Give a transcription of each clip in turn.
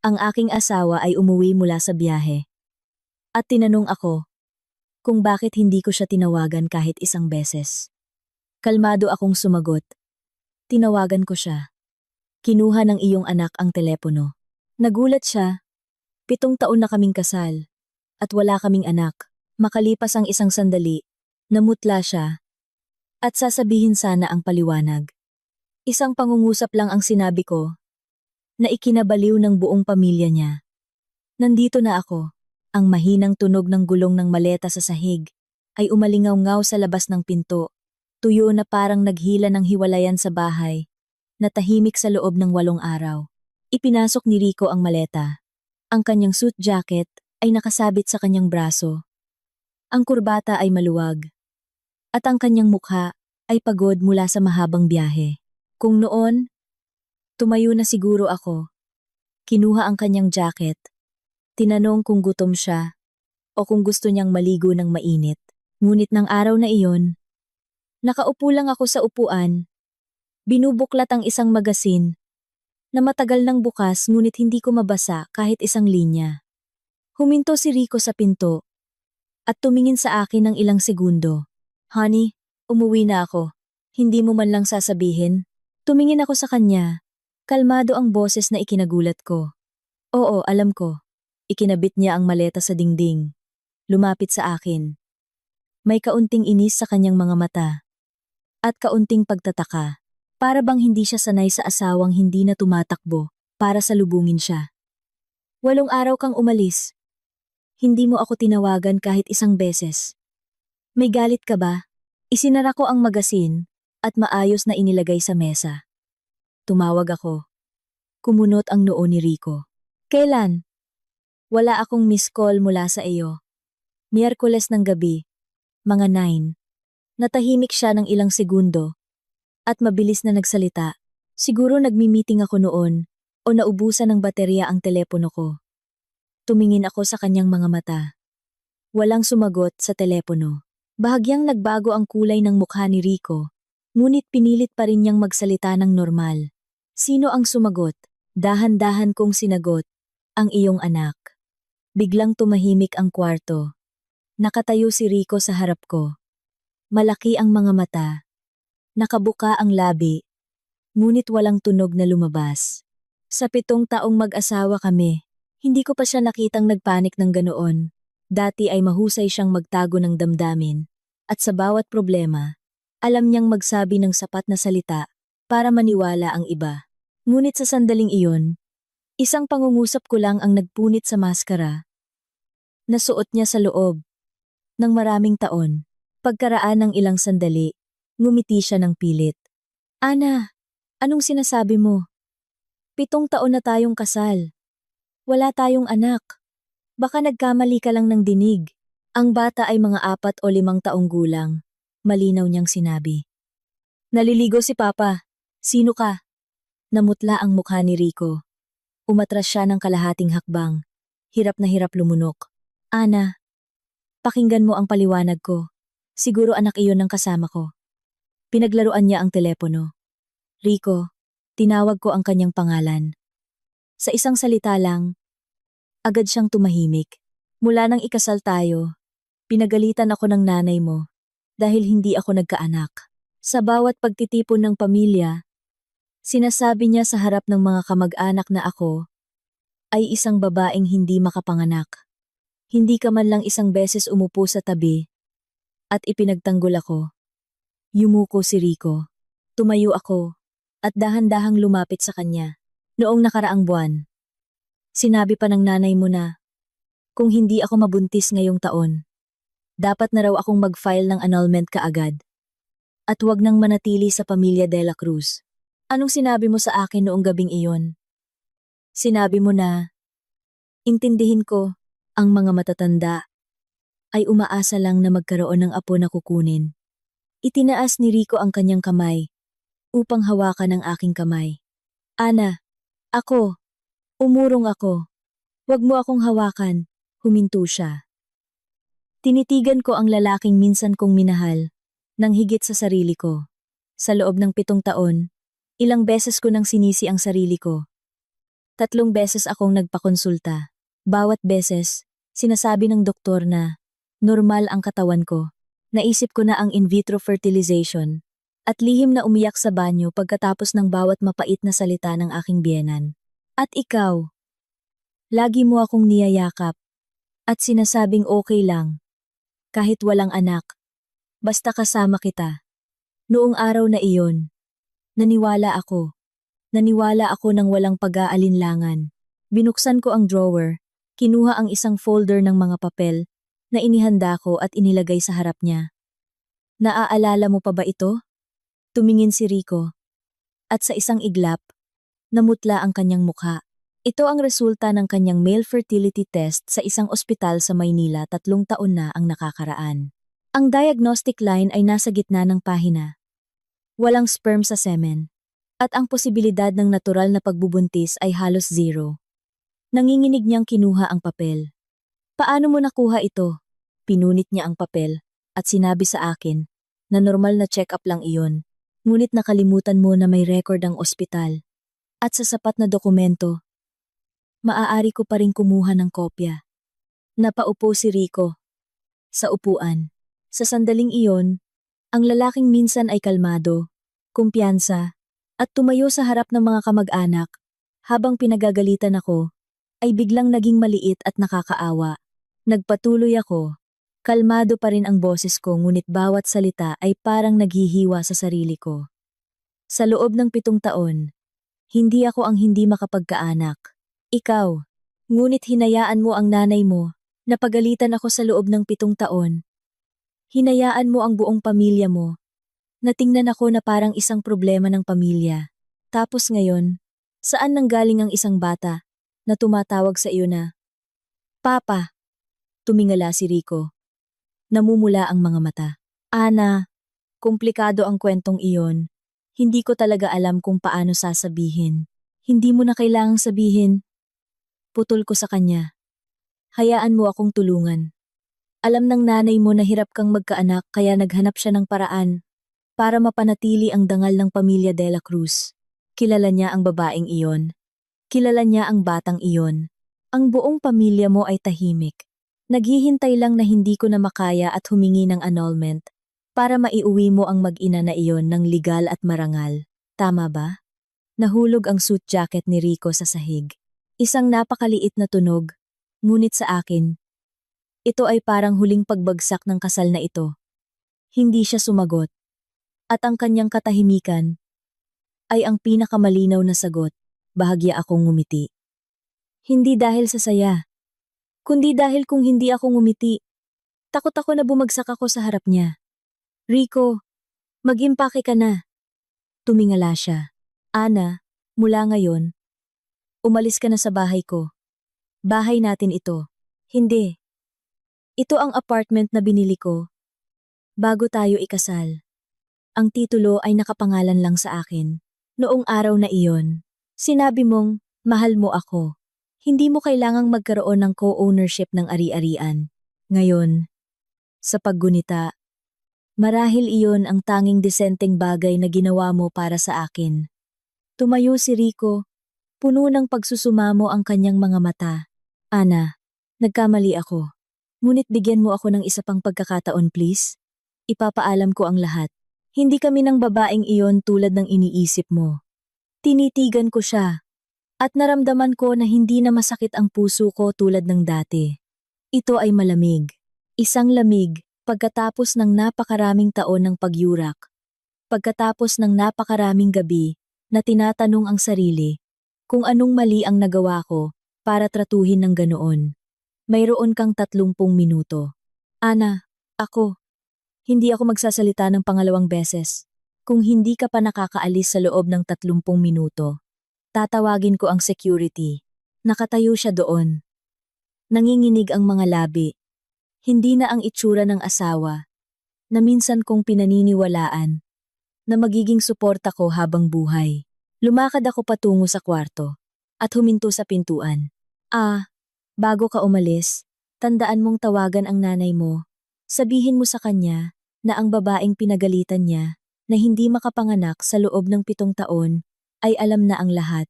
Ang aking asawa ay umuwi mula sa biyahe. At tinanong ako kung bakit hindi ko siya tinawagan kahit isang beses. Kalmado akong sumagot. Tinawagan ko siya. Kinuha ng iyong anak ang telepono. Nagulat siya. 7 taon na kaming kasal. At wala kaming anak. Makalipas ang isang sandali, namutla siya. At sasabihin sana ang paliwanag. Isang pangungusap lang ang sinabi ko, na ikinabaliw ng buong pamilya niya. Nandito na ako. Ang mahinang tunog ng gulong ng maleta sa sahig ay umalingaw-ngaw sa labas ng pinto, tuyo na parang naghila ng hiwalayan sa bahay, na tahimik sa loob ng 8 araw. Ipinasok ni Rico ang maleta. Ang kanyang suit jacket ay nakasabit sa kanyang braso. Ang kurbata ay maluwag. At ang kanyang mukha ay pagod mula sa mahabang biyahe. Kung noon, tumayo na siguro ako. Kinuha ang kanyang jacket. Tinanong kung gutom siya o kung gusto niyang maligo ng mainit. Ngunit ng araw na iyon, nakaupo lang ako sa upuan. Binubuklat ang isang magasin na matagal nang bukas ngunit hindi ko mabasa kahit isang linya. Huminto si Rico sa pinto at tumingin sa akin ng ilang segundo. Honey, umuwi na ako. Hindi mo man lang sasabihin? Tumingin ako sa kanya. Kalmado ang boses na ikinagulat ko. Oo, alam ko. Ikinabit niya ang maleta sa dingding. Lumapit sa akin. May kaunting inis sa kanyang mga mata. At kaunting pagtataka. Para bang hindi siya sanay sa asawang hindi na tumatakbo para salubungin siya. 8 araw kang umalis. Hindi mo ako tinawagan kahit isang beses. May galit ka ba? Isinara ko ang magasin at maayos na inilagay sa mesa. Tumawag ako. Kumunot ang noo ni Rico. Kailan? Wala akong miss call mula sa iyo. Miyerkules ng gabi, mga 9. Natahimik siya ng ilang segundo at mabilis na nagsalita. Siguro nagmi-meeting ako noon o naubusan ng baterya ang telepono ko. Tumingin ako sa kanyang mga mata. Walang sumagot sa telepono. Bahagyang nagbago ang kulay ng mukha ni Rico, ngunit pinilit pa rin niyang magsalita ng normal. Sino ang sumagot? Dahan-dahan kong sinagot, ang iyong anak. Biglang tumahimik ang kwarto. Nakatayo si Rico sa harap ko. Malaki ang mga mata. Nakabuka ang labi. Ngunit walang tunog na lumabas. Sa 7 taong mag-asawa kami, hindi ko pa siya nakitang nagpanik ng ganoon. Dati ay mahusay siyang magtago ng damdamin. At sa bawat problema, alam niyang magsabi ng sapat na salita para maniwala ang iba. Ngunit sa sandaling iyon, isang pangungusap ko lang ang nagpunit sa maskara. Nasuot niya sa loob ng maraming taon. Pagkaraan ng ilang sandali, ngumiti siya ng pilit. Ana, anong sinasabi mo? 7 taon na tayong kasal. Wala tayong anak. Baka nagkamali ka lang ng dinig. Ang bata ay mga 4 o 5 taong gulang. Malinaw niyang sinabi. Naliligo si Papa. Sino ka? Namutla ang mukha ni Rico. Umatras siya ng kalahating hakbang. Hirap na hirap lumunok. Ana, pakinggan mo ang paliwanag ko. Siguro anak iyon ng kasama ko. Pinaglaruan niya ang telepono. Rico, tinawag ko ang kanyang pangalan. Sa isang salita lang, agad siyang tumahimik. Mula nang ikasal tayo, pinagalitan ako ng nanay mo dahil hindi ako nagkaanak. Sa bawat pagtitipon ng pamilya, sinasabi niya sa harap ng mga kamag-anak na ako ay isang babaeng hindi makapanganak. Hindi ka man lang isang beses umupo sa tabi at ipinagtanggol ako. Yumuko si Rico. Tumayo ako at dahan-dahang lumapit sa kanya. Noong nakaraang buwan, sinabi pa ng nanay mo na kung hindi ako mabuntis ngayong taon, dapat na raw akong mag-file ng annulment kaagad. At huwag nang manatili sa pamilya de la Cruz. Anong sinabi mo sa akin noong gabing iyon? Sinabi mo na, intindihin ko, ang mga matatanda ay umaasa lang na magkaroon ng apo na kukunin. Itinaas ni Rico ang kanyang kamay upang hawakan ang aking kamay. Ana, ako, umurong ako. Huwag mo akong hawakan, huminto siya. Tinitigan ko ang lalaking minsan kong minahal, nang higit sa sarili ko. Sa loob ng 7 taon, ilang beses ko nang sinisi ang sarili ko. 3 beses akong nagpakonsulta. Bawat beses, sinasabi ng doktor na normal ang katawan ko. Naisip ko na ang in vitro fertilization at lihim na umiyak sa banyo pagkatapos ng bawat mapait na salita ng aking biyenan. At ikaw, lagi mo akong niyayakap at sinasabing okay lang, kahit walang anak, basta kasama kita. Noong araw na iyon, naniwala ako. Naniwala ako ng walang pag-aalinlangan. Binuksan ko ang drawer, kinuha ang isang folder ng mga papel na inihanda ko at inilagay sa harap niya. Naaalala mo pa ba ito? Tumingin si Rico. At sa isang iglap, namutla ang kanyang mukha. Ito ang resulta ng kanyang male fertility test sa isang ospital sa Maynila 3 taon na ang nakakaraan. Ang diagnostic line ay nasa gitna ng pahina. Walang sperm sa semen. At ang posibilidad ng natural na pagbubuntis ay halos 0. Nanginginig niyang kinuha ang papel. Paano mo nakuha ito? Pinunit niya ang papel at sinabi sa akin na normal na check-up lang iyon. Ngunit nakalimutan mo na may record ang ospital. At sa sapat na dokumento, maaari ko pa rin kumuha ng kopya. Napaupo si Rico. Sa upuan. Sa sandaling iyon, ang lalaking minsan ay kalmado, kumpiyansa, at tumayo sa harap ng mga kamag-anak, habang pinagagalitan ako, ay biglang naging maliit at nakakaawa. Nagpatuloy ako. Kalmado pa rin ang boses ko ngunit bawat salita ay parang naghihiwa sa sarili ko. Sa loob ng 7 taon, hindi ako ang hindi makapagkaanak. Ikaw, ngunit hinayaan mo ang nanay mo, napagalitan ako sa loob ng 7 taon. Hinayaan mo ang buong pamilya mo. Natingnan ako na parang isang problema ng pamilya. Tapos ngayon, saan nanggaling ang isang bata na tumatawag sa iyo na, Papa? Tumingala si Rico. Namumula ang mga mata. Ana, komplikado ang kwentong iyon. Hindi ko talaga alam kung paano sasabihin. Hindi mo na kailangang sabihin. Putol ko sa kanya. Hayaan mo akong tulungan. Alam ng nanay mo na hirap kang magkaanak kaya naghanap siya ng paraan para mapanatili ang dangal ng pamilya De La Cruz. Kilala niya ang babaeng iyon. Kilala niya ang batang iyon. Ang buong pamilya mo ay tahimik. Naghihintay lang na hindi ko na makaya at humingi ng annulment para maiuwi mo ang mag-ina na iyon ng legal at marangal. Tama ba? Nahulog ang suit jacket ni Rico sa sahig. Isang napakaliit na tunog, ngunit sa akin, ito ay parang huling pagbagsak ng kasal na ito. Hindi siya sumagot. At ang kanyang katahimikan ay ang pinakamalinaw na sagot, bahagya akong ngumiti. Hindi dahil sa saya, kundi dahil kung hindi ako ngumiti, takot ako na bumagsak ako sa harap niya. Rico, mag-impake ka na. Tumingala siya. Ana, mula ngayon, umalis ka na sa bahay ko. Bahay natin ito. Hindi. Ito ang apartment na binili ko bago tayo ikasal. Ang titulo ay nakapangalan lang sa akin. Noong araw na iyon, sinabi mong, mahal mo ako. Hindi mo kailangang magkaroon ng co-ownership ng ari-arian. Ngayon, sa paggunita, marahil iyon ang tanging disenteng bagay na ginawa mo para sa akin. Tumayo si Rico, puno ng pagsusumamo ang kanyang mga mata. Ana, nagkamali ako. Ngunit bigyan mo ako ng isa pang pagkakataon please. Ipapaalam ko ang lahat. Hindi kami ng babaeng iyon tulad ng iniisip mo. Tinitigan ko siya. At naramdaman ko na hindi na masakit ang puso ko tulad ng dati. Ito ay malamig. Isang lamig pagkatapos ng napakaraming taon ng pagyurak. Pagkatapos ng napakaraming gabi na tinatanong ang sarili kung anong mali ang nagawa ko para tratuhin ng ganoon. Mayroon kang 30 minuto. Ana, hindi ako magsasalita ng pangalawang beses. Kung hindi ka pa nakakaalis sa loob ng 30 minuto, tatawagin ko ang security. Nakatayo siya doon. Nanginginig ang mga labi. Hindi na ang itsura ng asawa, na minsan kong pinaniniwalaan, na magiging suporta ko habang buhay. Lumakad ako patungo sa kwarto, at huminto sa pintuan. Bago ka umalis, tandaan mong tawagan ang nanay mo. Sabihin mo sa kanya na ang babaeng pinagalitan niya na hindi makapanganak sa loob ng 7 taon ay alam na ang lahat.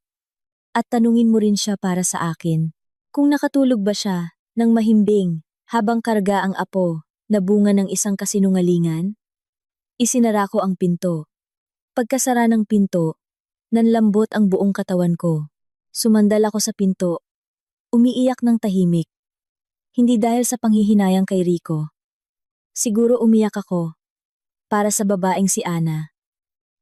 At tanungin mo rin siya para sa akin. Kung nakatulog ba siya, nang mahimbing, habang karga ang apo, na bunga ng isang kasinungalingan? Isinara ko ang pinto. Pagkasara ng pinto, nanlambot ang buong katawan ko. Sumandal ako sa pinto. Umiiyak ng tahimik. Hindi dahil sa panghihinayang kay Rico. Siguro umiyak ako. Para sa babaeng si Ana.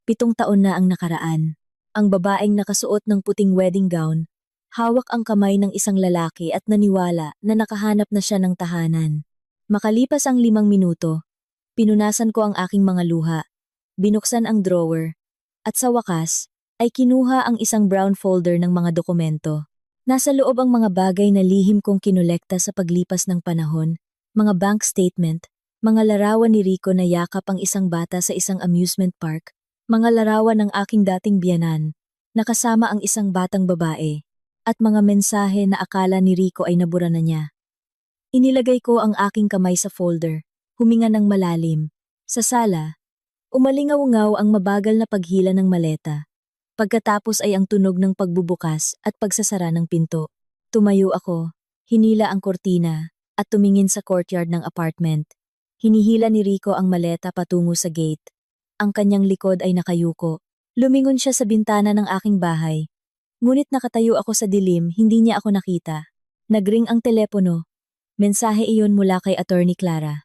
7 taon na ang nakaraan. Ang babaeng nakasuot ng puting wedding gown, hawak ang kamay ng isang lalaki at naniwala na nakahanap na siya ng tahanan. Makalipas ang 5 minuto, pinunasan ko ang aking mga luha, binuksan ang drawer, at sa wakas, ay kinuha ang isang brown folder ng mga dokumento. Nasa loob ang mga bagay na lihim kong kinolekta sa paglipas ng panahon, mga bank statement, mga larawan ni Rico na yakap ang isang bata sa isang amusement park, mga larawan ng aking dating biyenan, nakasama ang isang batang babae, at mga mensahe na akala ni Rico ay nabura na niya. Inilagay ko ang aking kamay sa folder, huminga ng malalim. Sa sala, umalingaw-ngaw ang mabagal na paghila ng maleta. Pagkatapos ay ang tunog ng pagbubukas at pagsasara ng pinto. Tumayo ako, hinila ang kortina, at tumingin sa courtyard ng apartment. Hinihila ni Rico ang maleta patungo sa gate. Ang kanyang likod ay nakayuko. Lumingon siya sa bintana ng aking bahay. Ngunit nakatayo ako sa dilim, hindi niya ako nakita. Nagring ang telepono. Mensahe iyon mula kay Attorney Clara.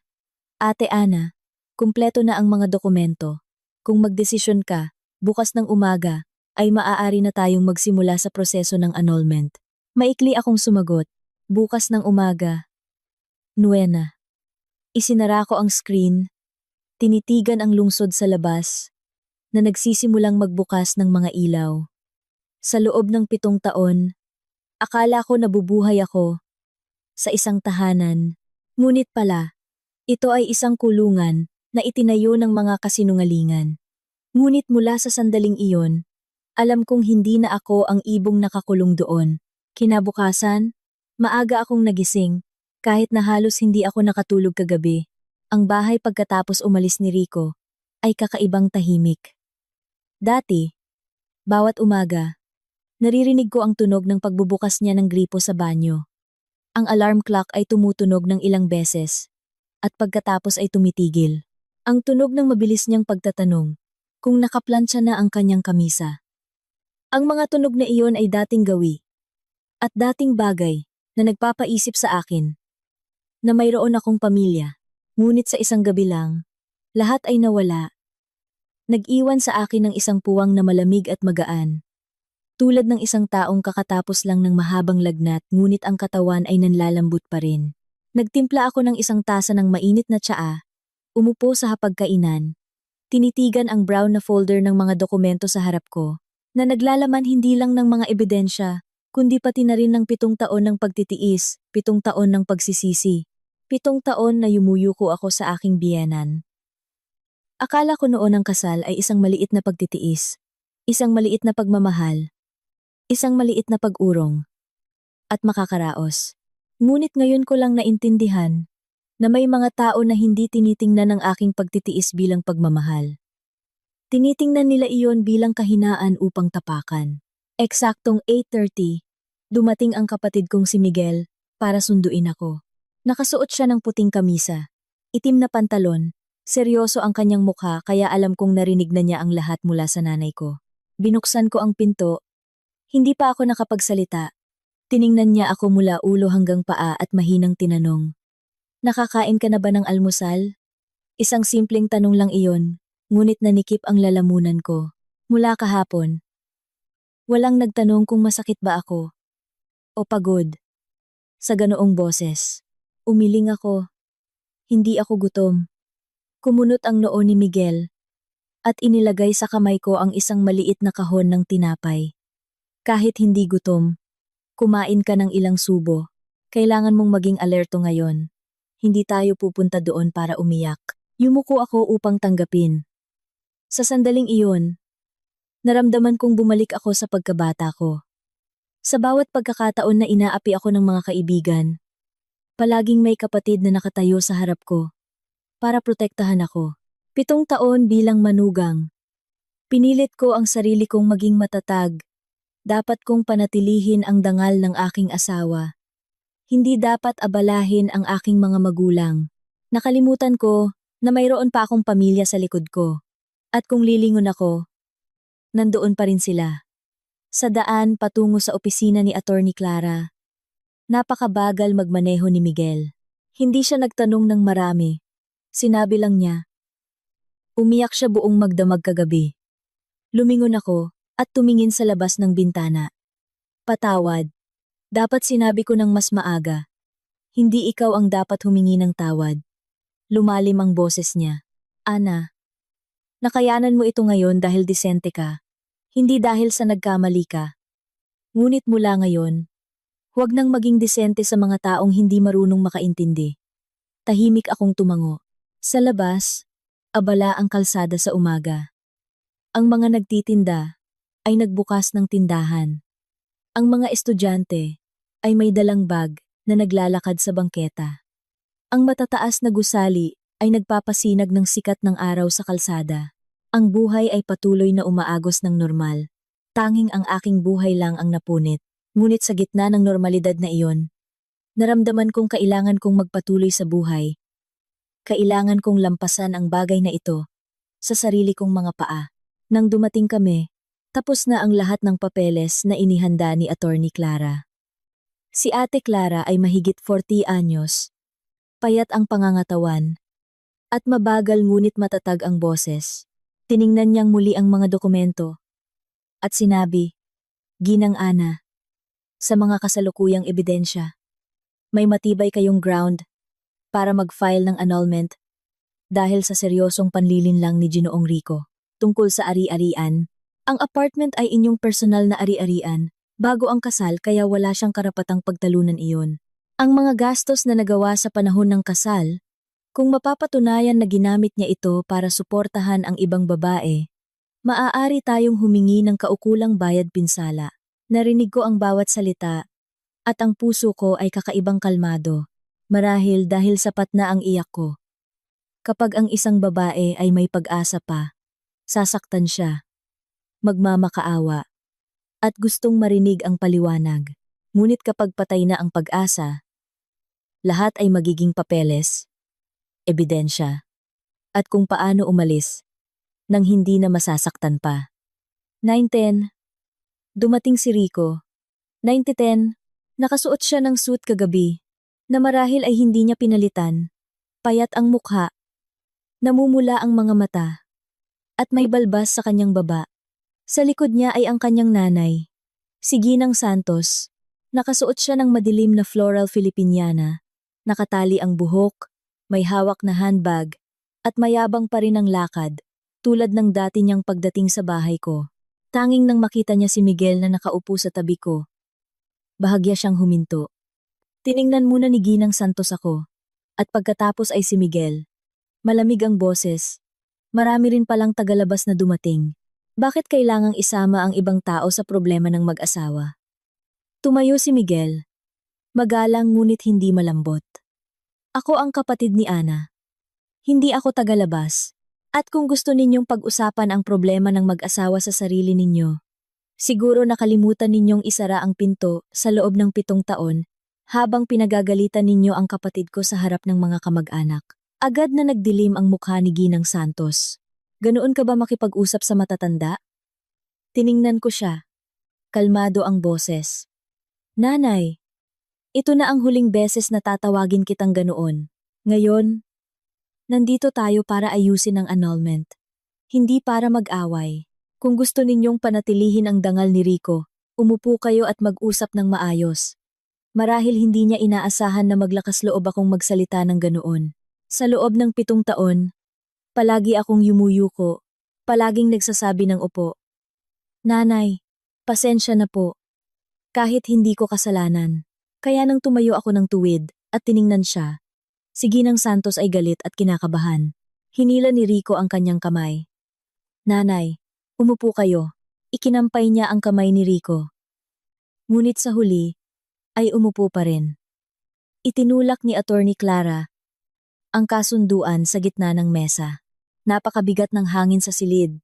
Ate Ana, kumpleto na ang mga dokumento. Kung magdesisyon ka, bukas ng umaga, ay maaari na tayong magsimula sa proseso ng annulment. Maikli akong sumagot. Bukas ng umaga. 9. Isinara ko ang screen. Tinitigan ang lungsod sa labas, na nagsisimulang magbukas ng mga ilaw. Sa loob ng 7 taon, akala ko nabubuhay ako sa isang tahanan. Ngunit pala, ito ay isang kulungan na itinayo ng mga kasinungalingan. Ngunit mula sa sandaling iyon, alam kong hindi na ako ang ibong nakakulong doon. Kinabukasan, maaga akong nagising, kahit na halos hindi ako nakatulog kagabi. Ang bahay pagkatapos umalis ni Rico ay kakaibang tahimik. Dati, bawat umaga, naririnig ko ang tunog ng pagbubukas niya ng gripo sa banyo. Ang alarm clock ay tumutunog ng ilang beses, at pagkatapos ay tumitigil. Ang tunog ng mabilis niyang pagtatanong kung nakaplansya na ang kanyang kamisa. Ang mga tunog na iyon ay dating gawi, at dating bagay na nagpapaisip sa akin na mayroon akong pamilya. Ngunit sa isang gabi lang, lahat ay nawala. Nag-iwan sa akin ng isang puwang na malamig at magaan. Tulad ng isang taong kakatapos lang ng mahabang lagnat ngunit ang katawan ay nanlalambot pa rin. Nagtimpla ako ng isang tasa ng mainit na tsaa, umupo sa hapagkainan, tinitigan ang brown na folder ng mga dokumento sa harap ko, na naglalaman hindi lang ng mga ebidensya, kundi pati na rin ng 7 taon ng pagtitiis, 7 taon ng pagsisisi. 7 taon na yumuyuko ako sa aking biyenan. Akala ko noon ang kasal ay isang maliit na pagtitiis, isang maliit na pagmamahal, isang maliit na pag-urong, at makakaraos. Ngunit ngayon ko lang naintindihan na may mga tao na hindi tinitingnan ang aking pagtitiis bilang pagmamahal. Tinitingnan nila iyon bilang kahinaan upang tapakan. Eksaktong 8:30, dumating ang kapatid kong si Miguel para sunduin ako. Nakasuot siya ng puting kamisa, itim na pantalon, seryoso ang kanyang mukha kaya alam kong narinig na niya ang lahat mula sa nanay ko. Binuksan ko ang pinto, hindi pa ako nakapagsalita. Tiningnan niya ako mula ulo hanggang paa at mahinang tinanong. Nakakain ka na ba ng almusal? Isang simpleng tanong lang iyon, ngunit nanikip ang lalamunan ko. Mula kahapon, walang nagtanong kung masakit ba ako o pagod. Sa ganoong boses. Umiling ako. Hindi ako gutom. Kumunot ang noo ni Miguel at inilagay sa kamay ko ang isang maliit na kahon ng tinapay. Kahit hindi gutom, kumain ka ng ilang subo. Kailangan mong maging alerto ngayon. Hindi tayo pupunta doon para umiyak. Yumuko ako upang tanggapin. Sa sandaling iyon, naramdaman kong bumalik ako sa pagkabata ko. Sa bawat pagkakataon na inaapi ako ng mga kaibigan, palaging may kapatid na nakatayo sa harap ko para protektahan ako. 7 taon bilang manugang. Pinilit ko ang sarili kong maging matatag, Dapat kong panatilihin ang dangal ng aking asawa. Hindi dapat abalahin ang aking mga magulang. Nakalimutan ko na mayroon pa akong pamilya sa likod ko. At kung lilingon ako, nandoon pa rin sila. Sa daan patungo sa opisina ni Attorney Clara, napakabagal magmaneho ni Miguel. Hindi siya nagtanong ng marami. Sinabi lang niya. Umiyak siya buong magdamag kagabi. Lumingon ako at tumingin sa labas ng bintana. Patawad. Dapat sinabi ko ng mas maaga. Hindi ikaw ang dapat humingi ng tawad. Lumalim ang boses niya. Ana, nakayanan mo ito ngayon dahil disente ka. Hindi dahil sa nagkamali ka. Ngunit mula ngayon, huwag nang maging disente sa mga taong hindi marunong makaintindi. Tahimik akong tumango. Sa labas, abala ang kalsada sa umaga. Ang mga nagtitinda ay nagbukas ng tindahan. Ang mga estudyante ay may dalang bag na naglalakad sa bangketa. Ang matataas na gusali ay nagpapasinag ng sikat ng araw sa kalsada. Ang buhay ay patuloy na umaagos ng normal. Tanging ang aking buhay lang ang napunit. Ngunit sa gitna ng normalidad na iyon, naramdaman kong kailangan kong magpatuloy sa buhay. Kailangan kong lampasan ang bagay na ito sa sarili kong mga paa. Nang dumating kami, tapos na ang lahat ng papeles na inihanda ni Attorney Clara. Si Ate Clara ay mahigit 40 anyos. Payat ang pangangatawan. At mabagal ngunit matatag ang boses. Tiningnan niyang muli ang mga dokumento. At sinabi, Ginang Ana, sa mga kasalukuyang ebidensya, may matibay kayong ground para mag-file ng annulment dahil sa seryosong panlilinlang ni Ginoong Rico tungkol sa ari-arian. Ang apartment ay inyong personal na ari-arian bago ang kasal kaya wala siyang karapatang pagtalunan iyon. Ang mga gastos na nagawa sa panahon ng kasal, kung mapapatunayan na ginamit niya ito para suportahan ang ibang babae, maaari tayong humingi ng kaukulang bayad pinsala. Narinig ko ang bawat salita at ang puso ko ay kakaibang kalmado, marahil dahil sapat na ang iyak ko. Kapag ang isang babae ay may pag-asa pa, sasaktan siya, magmamakaawa, at gustong marinig ang paliwanag. Ngunit kapag patay na ang pag-asa, lahat ay magiging papeles, ebidensya, at kung paano umalis, nang hindi na masasaktan pa. 9:10. Dumating si Rico. 9:10. Nakasuot siya ng suit kagabi, na marahil ay hindi niya pinalitan. Payat ang mukha, namumula ang mga mata, at may balbas sa kanyang baba. Sa likod niya ay ang kanyang nanay, si Ginang Santos. Nakasuot siya ng madilim na floral Filipiniana, nakatali ang buhok, may hawak na handbag, at mayabang pa rin ang lakad, tulad ng dati niyang pagdating sa bahay ko. Tanging nang makita niya si Miguel na nakaupo sa tabi ko, bahagya siyang huminto. Tiningnan muna ni Ginang Santos ako, at pagkatapos ay si Miguel. Malamig ang boses. Marami rin palang tagalabas na dumating. Bakit kailangang isama ang ibang tao sa problema ng mag-asawa? Tumayo si Miguel. Magalang ngunit hindi malambot. Ako ang kapatid ni Ana. Hindi ako tagalabas. At kung gusto ninyong pag-usapan ang problema ng mag-asawa sa sarili ninyo, siguro nakalimutan ninyong isara ang pinto sa loob ng 7 taon habang pinagagalitan ninyo ang kapatid ko sa harap ng mga kamag-anak. Agad na nagdilim ang mukha ni Ginang Santos. Ganoon ka ba makipag-usap sa matatanda? Tiningnan ko siya. Kalmado ang boses. Nanay, ito na ang huling beses na tatawagin kitang ganoon. Ngayon, nandito tayo para ayusin ang annulment. Hindi para mag-away. Kung gusto ninyong panatilihin ang dangal ni Rico, umupo kayo at mag-usap ng maayos. Marahil hindi niya inaasahan na maglakas loob akong magsalita ng ganoon. Sa loob ng 7 taon, palagi akong yumuyuko, palaging nagsasabi ng opo. Nanay, pasensya na po. Kahit hindi ko kasalanan. Kaya nang tumayo ako ng tuwid at tiningnan siya, si Ginang Santos ay galit at kinakabahan. Hinila ni Rico ang kanyang kamay. Nanay, umupo kayo. Ikinampay niya ang kamay ni Rico. Ngunit sa huli, ay umupo pa rin. Itinulak ni Attorney Clara ang kasunduan sa gitna ng mesa. Napakabigat ng hangin sa silid.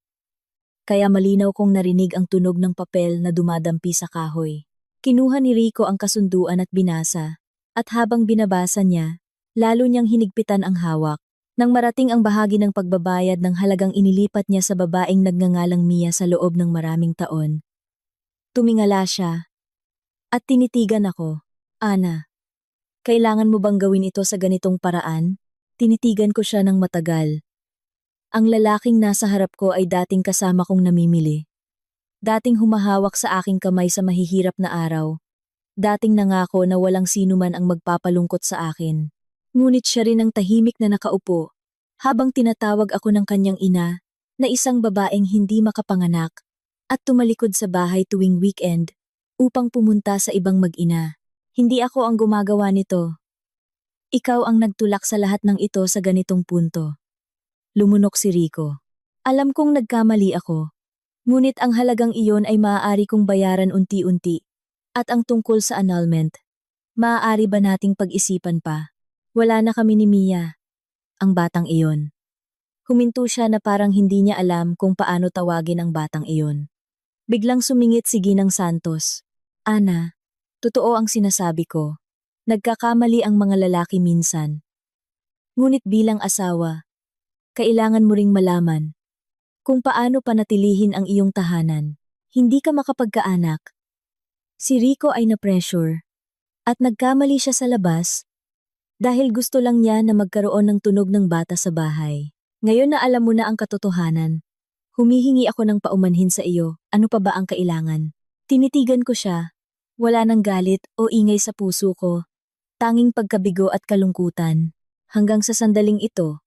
kaya malinaw kong narinig ang tunog ng papel na dumadampi sa kahoy. Kinuha ni Rico ang kasunduan at binasa, at habang binabasa niya, lalo niyang hinigpitan ang hawak. Nang marating ang bahagi ng pagbabayad ng halagang inilipat niya sa babaeng nagngangalang Mia sa loob ng maraming taon, tumingala siya, at tinitigan ako. Ana, kailangan mo bang gawin ito sa ganitong paraan? Tinitigan ko siya ng matagal. Ang lalaking nasa harap ko ay dating kasama kong namimili. Dating humahawak sa aking kamay sa mahihirap na araw. Dating nangako na walang sino man ang magpapalungkot sa akin. Ngunit siya rin ang tahimik na nakaupo, habang tinatawag ako ng kanyang ina, na isang babaeng hindi makapanganak, at tumalikod sa bahay tuwing weekend, upang pumunta sa ibang mag-ina. Hindi ako ang gumagawa nito. Ikaw ang nagtulak sa lahat ng ito sa ganitong punto. Lumunok si Rico. Alam kong nagkamali ako. Ngunit ang halagang iyon ay maaari kong bayaran unti-unti. At ang tungkol sa annulment, maaari ba nating pag-isipan pa? Wala na kami ni Mia. Ang batang iyon. Huminto siya na parang hindi niya alam kung paano tawagin ang batang iyon. Biglang sumingit si Ginang Santos. Ana, totoo ang sinasabi ko. Nagkakamali ang mga lalaki minsan. Ngunit bilang asawa, kailangan mo ring malaman kung paano panatilihin ang iyong tahanan. Hindi ka makapagkaanak. Si Rico ay na-pressure at nagkamali siya sa labas dahil gusto lang niya na magkaroon ng tunog ng bata sa bahay. Ngayon na alam mo na ang katotohanan, humihingi ako ng paumanhin sa iyo. Ano pa ba ang kailangan? Tinitigan ko siya. Wala nang galit o ingay sa puso ko. Tanging pagkabigo at kalungkutan. Hanggang sa sandaling ito,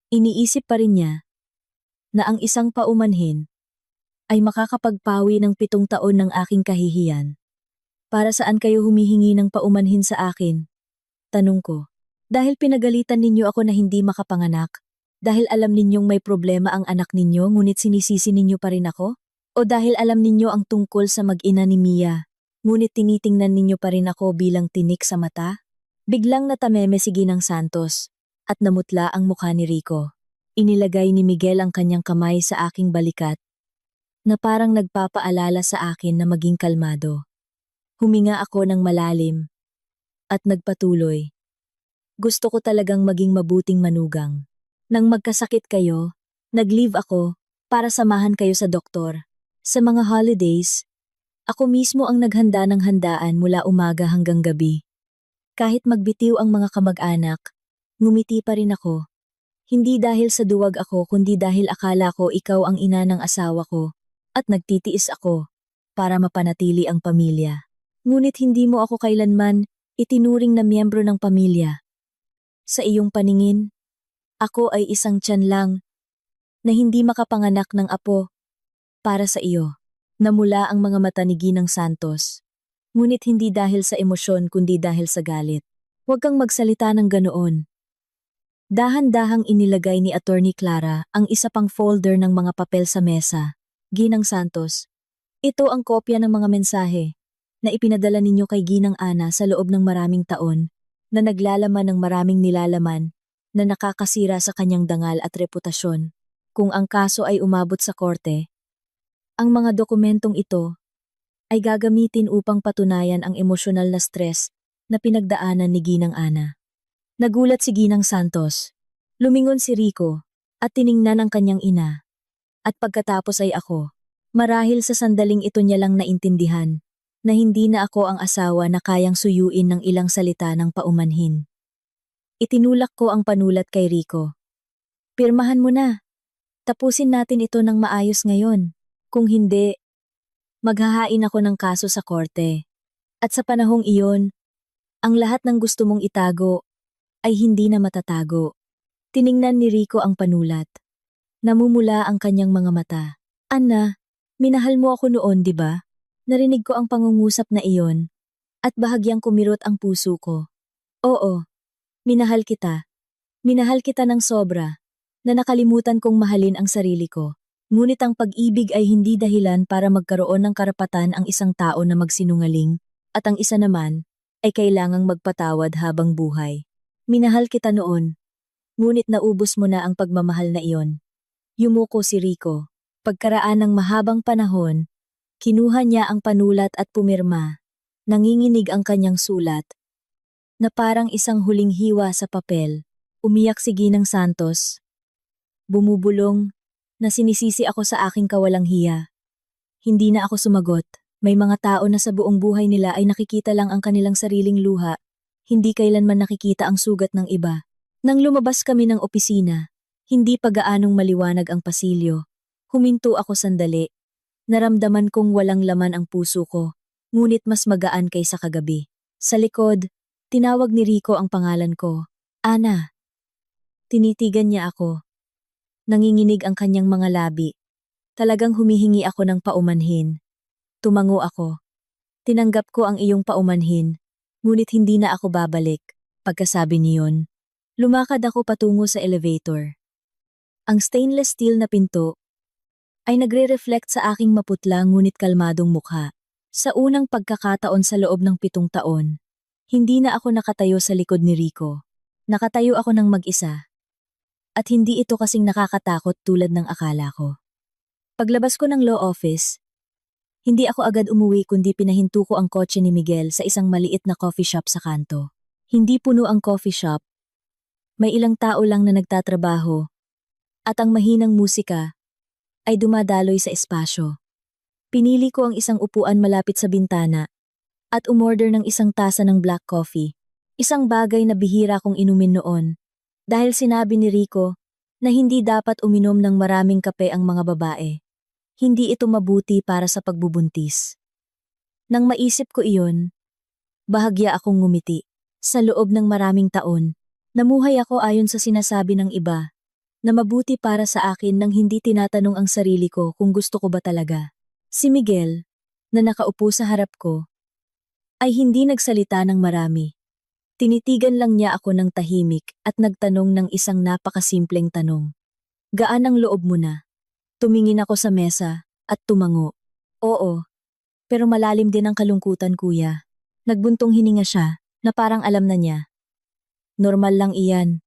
iniisip pa rin niya na ang isang paumanhin ay makakapagpawi ng 7 taon ng aking kahihiyan. Para saan kayo humihingi ng paumanhin sa akin? Tanong ko. Dahil pinagalitan ninyo ako na hindi makapanganak? Dahil alam ninyong may problema ang anak ninyo ngunit sinisisi ninyo pa rin ako? O dahil alam ninyo ang tungkol sa mag-ina ni Mia, ngunit tinitingnan ninyo pa rin ako bilang tinik sa mata? Biglang natameme si Ginang Santos at namutla ang mukha ni Rico. Inilagay ni Miguel ang kanyang kamay sa aking balikat na parang nagpapaalala sa akin na maging kalmado. Huminga ako ng malalim at nagpatuloy. Gusto ko talagang maging mabuting manugang. Nang magkasakit kayo, nag-leave ako para samahan kayo sa doktor. Sa mga holidays, ako mismo ang naghanda ng handaan mula umaga hanggang gabi. Kahit magbitiw ang mga kamag-anak, ngumiti pa rin ako. Hindi dahil sa duwag ako kundi dahil akala ko ikaw ang ina ng asawa ko at nagtitiis ako para mapanatili ang pamilya. Ngunit hindi mo ako kailanman itinuring na miyembro ng pamilya. Sa iyong paningin, ako ay isang tiyan lang na hindi makapanganak ng apo para sa iyo. Namula ang mga mata ni Ginang Santos. Ngunit hindi dahil sa emosyon kundi dahil sa galit. Huwag kang magsalita ng ganoon. Dahan-dahang inilagay ni Attorney Clara ang isa pang folder ng mga papel sa mesa. Ginang Santos, ito ang kopya ng mga mensahe na ipinadala ninyo kay Ginang Ana sa loob ng maraming taon na naglalaman ng maraming nilalaman na nakakasira sa kanyang dangal at reputasyon. Kung ang kaso ay umabot sa korte, ang mga dokumentong ito ay gagamitin upang patunayan ang emosyonal na stress na pinagdaanan ni Ginang Ana. Nagulat si Ginang Santos. Lumingon si Rico at tiningnan ang kanyang ina. At pagkatapos ay ako. Marahil sa sandaling ito niya lang naintindihan na hindi na ako ang asawa na kayang suyuin ng ilang salita ng paumanhin. Itinulak ko ang panulat kay Rico. Pirmahan mo na. Tapusin natin ito ng maayos ngayon. Kung hindi, maghahain ako ng kaso sa korte. At sa panahong iyon, ang lahat ng gusto mong itago ay hindi na matatago. Tiningnan ni Rico ang panulat. Namumula ang kanyang mga mata. Ana, minahal mo ako noon, di ba? Narinig ko ang pangungusap na iyon, at bahagyang kumirot ang puso ko. Oo, minahal kita. Minahal kita ng sobra, na nakalimutan kong mahalin ang sarili ko. Ngunit ang pag-ibig ay hindi dahilan para magkaroon ng karapatan ang isang tao na magsinungaling, at ang isa naman ay kailangang magpatawad habang buhay. Minahal kita noon, ngunit naubos mo na ang pagmamahal na iyon. Yumuko si Rico. Pagkaraan ng mahabang panahon, kinuha niya ang panulat at pumirma. Nanginginig ang kanyang sulat, na parang isang huling hiwa sa papel. Umiyak si Ginang Santos. Bumubulong, na sinisisi ako sa aking kawalang hiya. Hindi na ako sumagot. May mga tao na sa buong buhay nila ay nakikita lang ang kanilang sariling luha, hindi kailanman nakikita ang sugat ng iba. Nang lumabas kami ng opisina, hindi pa gaanong maliwanag ang pasilyo. Huminto ako sandali. Naramdaman kong walang laman ang puso ko, ngunit mas magaan kaysa kagabi. Sa likod, tinawag ni Rico ang pangalan ko. Ana. Tinitigan niya ako. Nanginginig ang kanyang mga labi. Talagang humihingi ako ng paumanhin. Tumango ako. Tinanggap ko ang iyong paumanhin, ngunit hindi na ako babalik. Pagkasabi niyon, lumakad ako patungo sa elevator. Ang stainless steel na pinto ay nagre-reflect sa aking maputla ngunit kalmadong mukha. Sa unang pagkakataon sa loob ng 7 taon, hindi na ako nakatayo sa likod ni Rico. Nakatayo ako ng mag-isa. At hindi ito kasing nakakatakot tulad ng akala ko. Paglabas ko ng law office, hindi ako agad umuwi kundi pinahinto ko ang kotse ni Miguel sa isang maliit na coffee shop sa kanto. Hindi puno ang coffee shop. May ilang tao lang na nagtatrabaho. At ang mahinang musika ay dumadaloy sa espasyo. Pinili ko ang isang upuan malapit sa bintana at umorder ng isang tasa ng black coffee. Isang bagay na bihira kong inumin noon. Dahil sinabi ni Rico na hindi dapat uminom ng maraming kape ang mga babae. Hindi ito mabuti para sa pagbubuntis. Nang maisip ko iyon, bahagya akong ngumiti. Sa loob ng maraming taon, namuhay ako ayon sa sinasabi ng iba, na mabuti para sa akin nang hindi tinatanong ang sarili ko kung gusto ko ba talaga. Si Miguel, na nakaupo sa harap ko, ay hindi nagsalita ng marami. Tinitigan lang niya ako ng tahimik at nagtanong ng isang napakasimpleng tanong. Gaan ang loob mo na? Tumingin ako sa mesa at tumango. Oo, pero malalim din ang kalungkutan, kuya. Nagbuntong hininga siya na parang alam na niya. Normal lang iyan.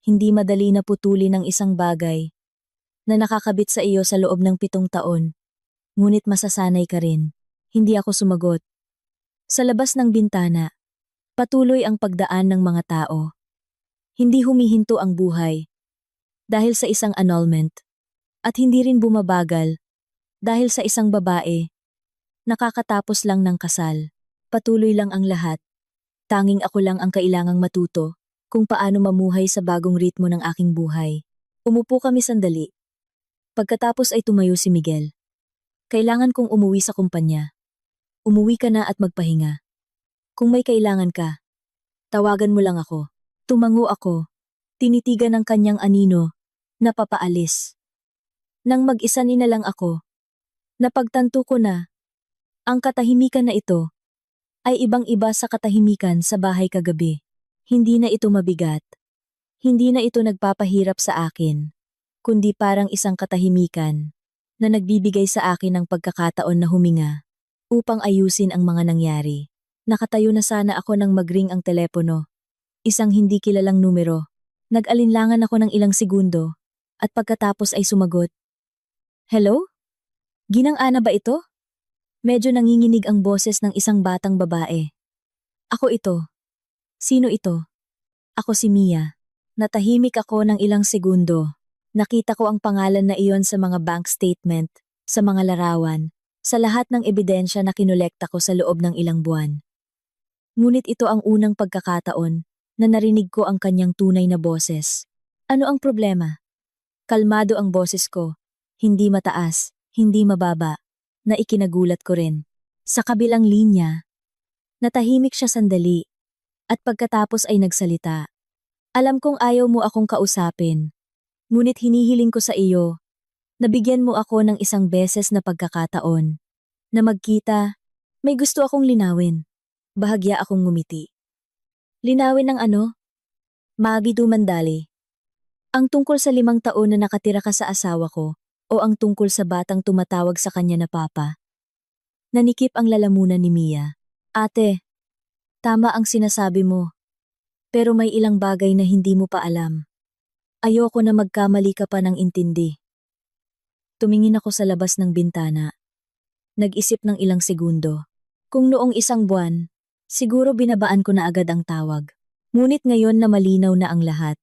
Hindi madali na putulin ng isang bagay na nakakabit sa iyo sa loob ng 7 taon. Ngunit masasanay ka rin. Hindi ako sumagot. Sa labas ng bintana, patuloy ang pagdaan ng mga tao. Hindi humihinto ang buhay dahil sa isang annulment at hindi rin bumabagal dahil sa isang babae nakakatapos lang ng kasal. Patuloy lang ang lahat. Tanging ako lang ang kailangang matuto kung paano mamuhay sa bagong ritmo ng aking buhay. Umupo kami sandali. Pagkatapos ay tumayo si Miguel. Kailangan kong umuwi sa kumpanya. Umuwi ka na at magpahinga. Kung may kailangan ka, tawagan mo lang ako. Tumango ako. Tinitigan ng kanyang anino na papaalis. Nang mag-isa na lang ako, napagtanto ko na ang katahimikan na ito ay ibang-iba sa katahimikan sa bahay kagabi. Hindi na ito mabigat. Hindi na ito nagpapahirap sa akin, kundi parang isang katahimikan na nagbibigay sa akin ng pagkakataon na huminga upang ayusin ang mga nangyari. Nakatayo na sana ako nang mag-ring ang telepono. Isang hindi kilalang numero. Nag-alinlangan ako ng ilang segundo at pagkatapos ay sumagot. Hello? Ginang Ana ba ito? Medyo nanginginig ang boses ng isang batang babae. Ako ito. Sino ito? Ako si Mia. Natahimik ako ng ilang segundo. Nakita ko ang pangalan na iyon sa mga bank statement, sa mga larawan, sa lahat ng ebidensya na kinolekta ko sa loob ng ilang buwan. Ngunit ito ang unang pagkakataon na narinig ko ang kanyang tunay na boses. Ano ang problema? Kalmado ang boses ko. Hindi mataas, hindi mababa, na ikinagulat ko rin. Sa kabilang linya, natahimik siya sandali, at pagkatapos ay nagsalita. Alam kong ayaw mo akong kausapin, ngunit hinihiling ko sa iyo, nabigyan mo ako ng isang beses na pagkakataon, na magkita, may gusto akong linawin. Bahagya akong ngumiti. Linawin ng ano? Magi Dumandali. Ang tungkol sa 5 taon na nakatira ka sa asawa ko, o ang tungkol sa batang tumatawag sa kanya na papa? Nanikip ang lalamunan ni Mia. Ate, tama ang sinasabi mo. Pero may ilang bagay na hindi mo pa alam. Ayoko na magkamali ka pa ng intindi. Tumingin ako sa labas ng bintana. Nag-isip ng ilang segundo. Kung noong isang buwan, siguro binabaan ko na agad ang tawag. Ngunit ngayon na malinaw na ang lahat,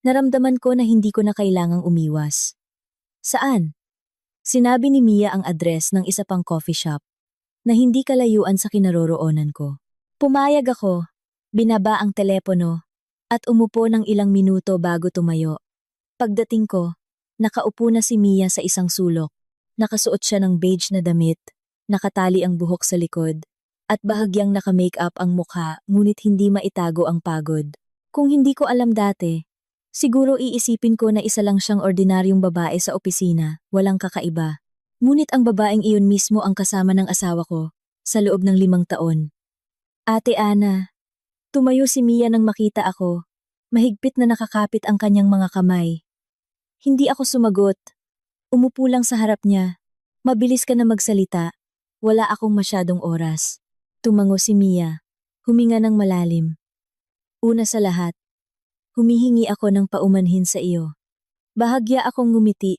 naramdaman ko na hindi ko na kailangang umiwas. Saan? Sinabi ni Mia ang address ng isa pang coffee shop na hindi kalayuan sa kinaroroonan ko. Pumayag ako, binaba ang telepono, at umupo ng ilang minuto bago tumayo. Pagdating ko, nakaupo na si Mia sa isang sulok. Nakasuot siya ng beige na damit, nakatali ang buhok sa likod, at bahagyang naka-makeup ang mukha ngunit hindi maitago ang pagod. Kung hindi ko alam dati, siguro iisipin ko na isa lang siyang ordinaryong babae sa opisina, walang kakaiba. Ngunit ang babaeng iyon mismo ang kasama ng asawa ko sa loob ng 5 taon. Ate Ana, tumayo si Mia nang makita ako. Mahigpit na nakakapit ang kanyang mga kamay. Hindi ako sumagot. Umupo lang sa harap niya. Mabilis ka na magsalita. Wala akong masyadong oras. Tumango si Mia. Huminga ng malalim. Una sa lahat, humihingi ako ng paumanhin sa iyo. Bahagya akong ngumiti.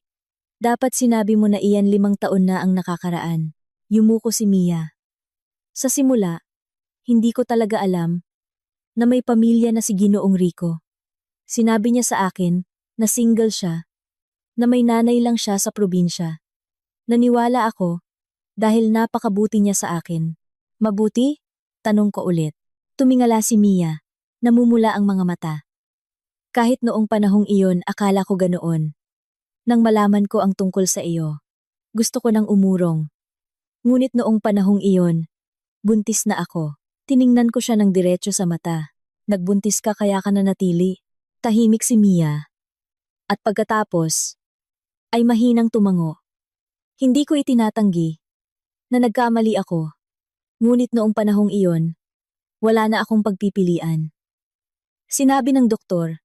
Dapat sinabi mo na iyan 5 taon na ang nakakaraan. Yumuko si Mia. Sa simula, hindi ko talaga alam na may pamilya na si Ginoong Rico. Sinabi niya sa akin na single siya, na may nanay lang siya sa probinsya. Naniwala ako dahil napakabuti niya sa akin. Mabuti? Tanong ko ulit. Tumingala si Mia. Namumula ang mga mata. Kahit noong panahong iyon akala ko ganoon. Nang malaman ko ang tungkol sa iyo, gusto ko nang umurong. Ngunit noong panahong iyon, buntis na ako. Tiningnan ko siya ng diretso sa mata. Nagbuntis ka kaya ka nanatili. Tahimik si Mia. At pagkatapos, ay mahinang tumango. Hindi ko itinatanggi na nagkamali ako. Ngunit noong panahong iyon, wala na akong pagpipilian. Sinabi ng doktor,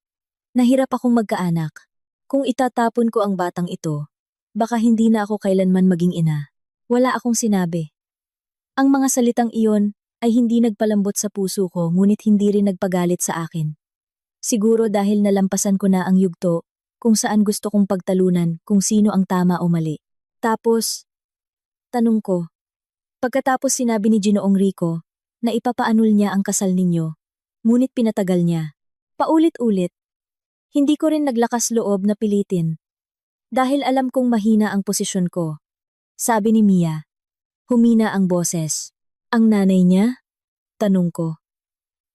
nahirap akong magkaanak. Kung itatapon ko ang batang ito, baka hindi na ako kailanman maging ina. Wala akong sinabi. Ang mga salitang iyon ay hindi nagpalambot sa puso ko ngunit hindi rin nagpagalit sa akin. Siguro dahil nalampasan ko na ang yugto kung saan gusto kong pagtalunan kung sino ang tama o mali. Tapos, tanong ko, pagkatapos sinabi ni Ginoong Rico na ipapaanul niya ang kasal ninyo, ngunit pinatagal niya. Paulit-ulit. Hindi ko rin naglakas loob na pilitin. Dahil alam kong mahina ang posisyon ko. Sabi ni Mia. Humina ang boses. Ang nanay niya? Tanong ko.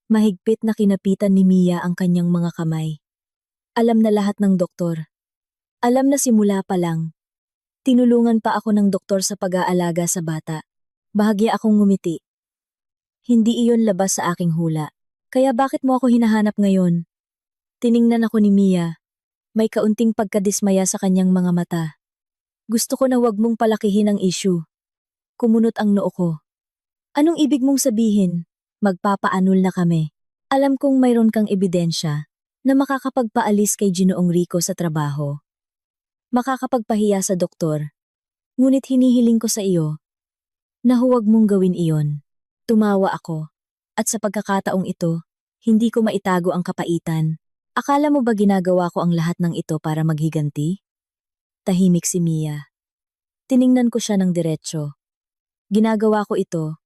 Mahigpit na kinapitan ni Mia ang kanyang mga kamay. Alam na lahat ng doktor. Alam na simula pa lang. Tinulungan pa ako ng doktor sa pag-aalaga sa bata. Bahagya akong ngumiti. Hindi iyon labas sa aking hula. Kaya bakit mo ako hinahanap ngayon? Tiningnan ako ni Mia. May kaunting pagkadismaya sa kanyang mga mata. Gusto ko na wag mong palakihin ang issue. Kumunot ang noo ko. Anong ibig mong sabihin? Magpapaanul na kami. Alam kong mayroon kang ebidensya na makakapagpaalis kay Ginoong Rico sa trabaho. Makakapagpahiya sa doktor. Ngunit hinihiling ko sa iyo na huwag mong gawin iyon. Tumawa ako. At sa pagkakataong ito, hindi ko maitago ang kapaitan. Akala mo ba ginagawa ko ang lahat ng ito para maghiganti? Tahimik si Mia. Tiningnan ko siya ng diretsyo. Ginagawa ko ito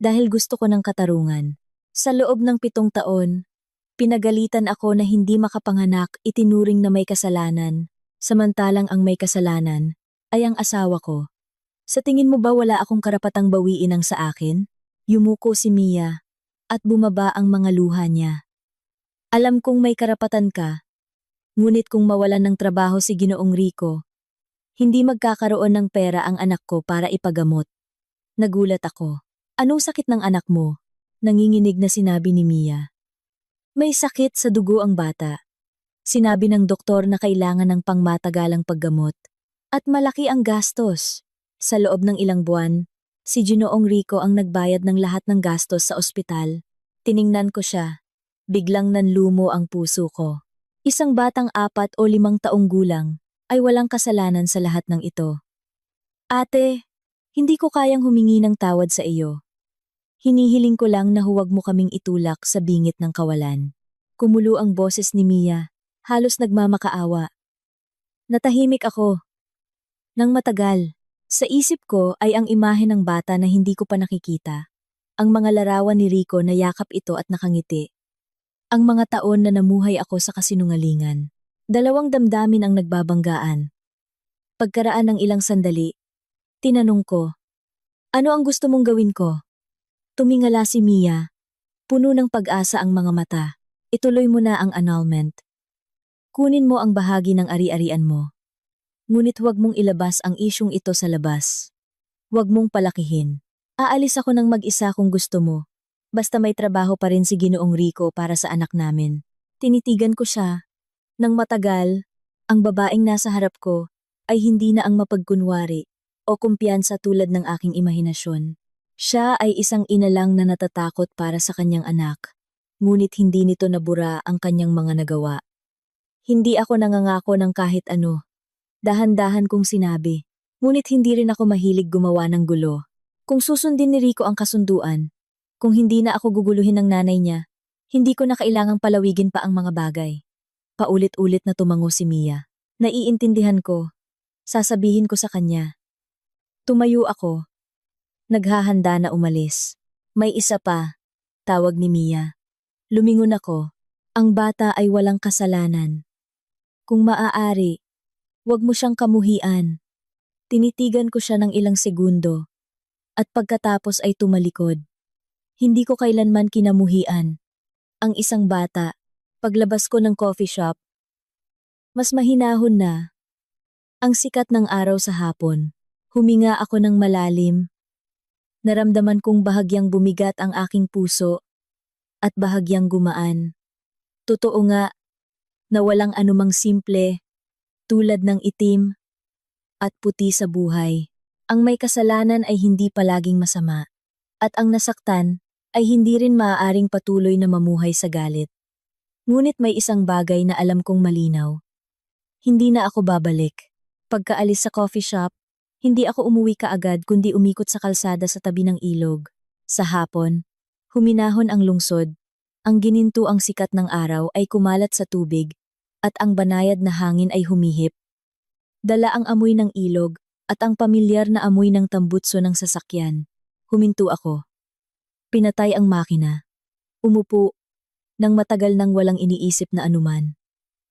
dahil gusto ko ng katarungan. Sa loob ng 7 taon, pinagalitan ako na hindi makapanganak, itinuring na may kasalanan, samantalang ang may kasalanan ay ang asawa ko. Sa tingin mo ba wala akong karapatang bawiin ang sa akin? Yumuko si Mia at bumaba ang mga luha niya. Alam kong may karapatan ka, ngunit kung mawalan ng trabaho si Ginoong Rico, hindi magkakaroon ng pera ang anak ko para ipagamot. Nagulat ako. Anong sakit ng anak mo? Nanginginig na sinabi ni Mia. May sakit sa dugo ang bata. Sinabi ng doktor na kailangan ng pangmatagalang paggamot. At malaki ang gastos. Sa loob ng ilang buwan, si Ginoong Rico ang nagbayad ng lahat ng gastos sa ospital. Tiningnan ko siya. Biglang nanlumo ang puso ko. Isang batang 4 o 5 taong gulang ay walang kasalanan sa lahat ng ito. Ate, hindi ko kayang humingi ng tawad sa iyo. Hinihiling ko lang na huwag mo kaming itulak sa bingit ng kawalan. Kumulo ang boses ni Mia, halos nagmamakaawa. Natahimik ako. Nang matagal, sa isip ko ay ang imahe ng bata na hindi ko pa nakikita. Ang mga larawan ni Rico na yakap ito at nakangiti. Ang mga taon na namuhay ako sa kasinungalingan. Dalawang damdamin ang nagbabanggaan. Pagkaraan ng ilang sandali, tinanong ko, ano ang gusto mong gawin ko? Tumingala si Mia. Puno ng pag-asa ang mga mata. Ituloy mo na ang annulment. Kunin mo ang bahagi ng ari-arian mo. Ngunit huwag mong ilabas ang isyung ito sa labas. Huwag mong palakihin. Aalis ako ng mag-isa kung gusto mo. Basta may trabaho pa rin si Ginoong Rico para sa anak namin. Tinitigan ko siya. Nang matagal, ang babaeng nasa harap ko ay hindi na ang mapagkunwari o kumpiyansa tulad ng aking imahinasyon. Siya ay isang ina lang na natatakot para sa kanyang anak. Ngunit hindi nito nabura ang kanyang mga nagawa. Hindi ako nangangako ng kahit ano. Dahan-dahan kong sinabi. Ngunit hindi rin ako mahilig gumawa ng gulo. Kung susundin ni Rico ang kasunduan, kung hindi na ako guguluhin ng nanay niya, hindi ko na kailangang palawigin pa ang mga bagay. Paulit-ulit na tumango si Mia. Naiintindihan ko. Sasabihin ko sa kanya. Tumayo ako. Naghahanda na umalis. May isa pa. Tawag ni Mia. Lumingon ako. Ang bata ay walang kasalanan. Kung maaari, huwag mo siyang kamuhian. Tinitigan ko siya ng ilang segundo. At pagkatapos ay tumalikod. Hindi ko kailanman kinamuhian. Ang isang bata, paglabas ko ng coffee shop, mas mahinahon na. Ang sikat ng araw sa hapon, huminga ako ng malalim. Naramdaman kong bahagyang bumigat ang aking puso at bahagyang gumaan. Totoo nga, na walang anumang simple, tulad ng itim at puti sa buhay. Ang may kasalanan ay hindi palaging masama, at ang nasaktan ay hindi rin maaaring patuloy na mamuhay sa galit. Ngunit may isang bagay na alam kong malinaw. Hindi na ako babalik. Pagkaalis sa coffee shop, hindi ako umuwi kaagad kundi umikot sa kalsada sa tabi ng ilog. Sa hapon, huminahon ang lungsod. Ang gininto ang sikat ng araw ay kumalat sa tubig, at ang banayad na hangin ay humihip. Dala ang amoy ng ilog, at ang pamilyar na amoy ng tambutso ng sasakyan. Huminto ako. Pinatay ang makina. Umupo, nang matagal nang walang iniisip na anuman.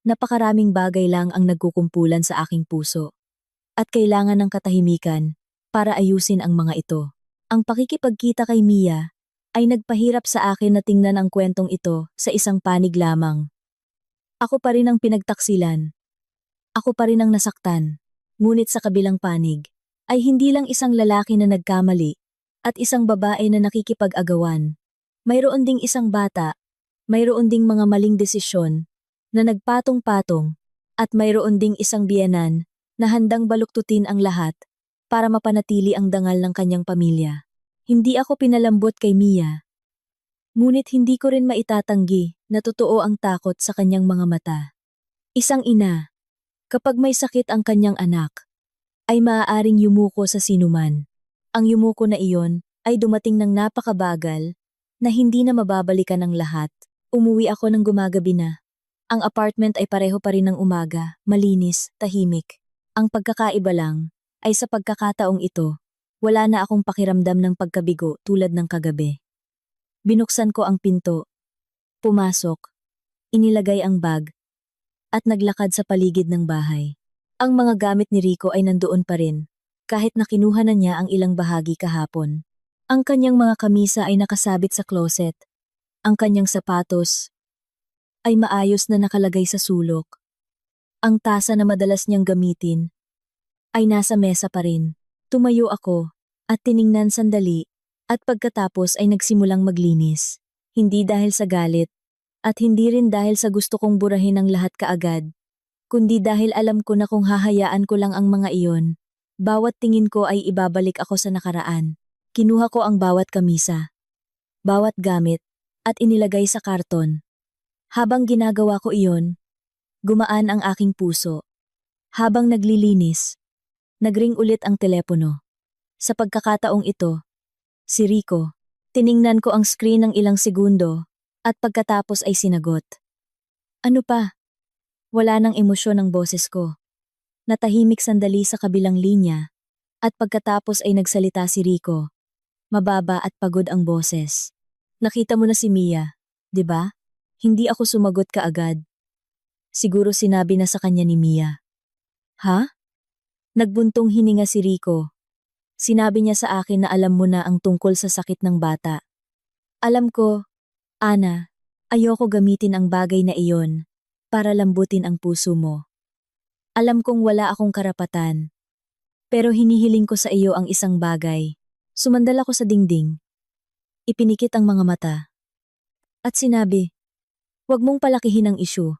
Napakaraming bagay lang ang nagkukumpulan sa aking puso. At kailangan ng katahimikan para ayusin ang mga ito. Ang pakikipagkita kay Mia ay nagpahirap sa akin na tingnan ang kwentong ito sa isang panig lamang. Ako pa rin ang pinagtaksilan. Ako pa rin ang nasaktan. Ngunit sa kabilang panig, ay hindi lang isang lalaki na nagkamali at isang babae na nakikipag-agawan. Mayroon ding isang bata, mayroon ding mga maling desisyon na nagpatong-patong, at mayroon ding isang biyenan na handang baluktutin ang lahat para mapanatili ang dangal ng kanyang pamilya. Hindi ako pinalambot kay Mia. Ngunit hindi ko rin maitatanggi na totoo ang takot sa kanyang mga mata. Isang ina, kapag may sakit ang kanyang anak, ay maaaring yumuko sa sinuman. Ang yumuko na iyon ay dumating ng napakabagal na hindi na mababalikan ng lahat. Umuwi ako ng gumagabi na. Ang apartment ay pareho pa rin ng umaga, malinis, tahimik. Ang pagkakaiba lang ay sa pagkakataong ito, wala na akong pakiramdam ng pagkabigo tulad ng kagabi. Binuksan ko ang pinto, pumasok, inilagay ang bag, at naglakad sa paligid ng bahay. Ang mga gamit ni Rico ay nandoon pa rin, kahit na kinuha na niya ang ilang bahagi kahapon. Ang kanyang mga kamisa ay nakasabit sa closet. Ang kanyang sapatos ay maayos na nakalagay sa sulok. Ang tasa na madalas niyang gamitin ay nasa mesa pa rin. Tumayo ako at tiningnan sandali, at pagkatapos ay nagsimulang maglinis. Hindi dahil sa galit, at hindi rin dahil sa gusto kong burahin ang lahat kaagad, kundi dahil alam ko na kung hahayaan ko lang ang mga iyon, bawat tingin ko ay ibabalik ako sa nakaraan. Kinuha ko ang bawat kamisa, bawat gamit, at inilagay sa karton. Habang ginagawa ko iyon, gumaan ang aking puso. Habang naglilinis, nagring ulit ang telepono. Sa pagkakataong ito, si Rico. Tiningnan ko ang screen ng ilang segundo, at pagkatapos ay sinagot. Ano pa? Wala nang emosyon ang boses ko. Natahimik sandali sa kabilang linya, at pagkatapos ay nagsalita si Rico. Mababa at pagod ang boses. Nakita mo na si Mia, di ba? Hindi ako sumagot kaagad. Siguro sinabi na sa kanya ni Mia. Ha? Nagbuntong hininga si Rico. Sinabi niya sa akin na alam mo na ang tungkol sa sakit ng bata. Alam ko, Ana, ayoko gamitin ang bagay na iyon para lambutin ang puso mo. Alam kong wala akong karapatan, pero hinihiling ko sa iyo ang isang bagay. Sumandal ako sa dingding. Ipinikit ang mga mata. At sinabi, huwag mong palakihin ang isyu.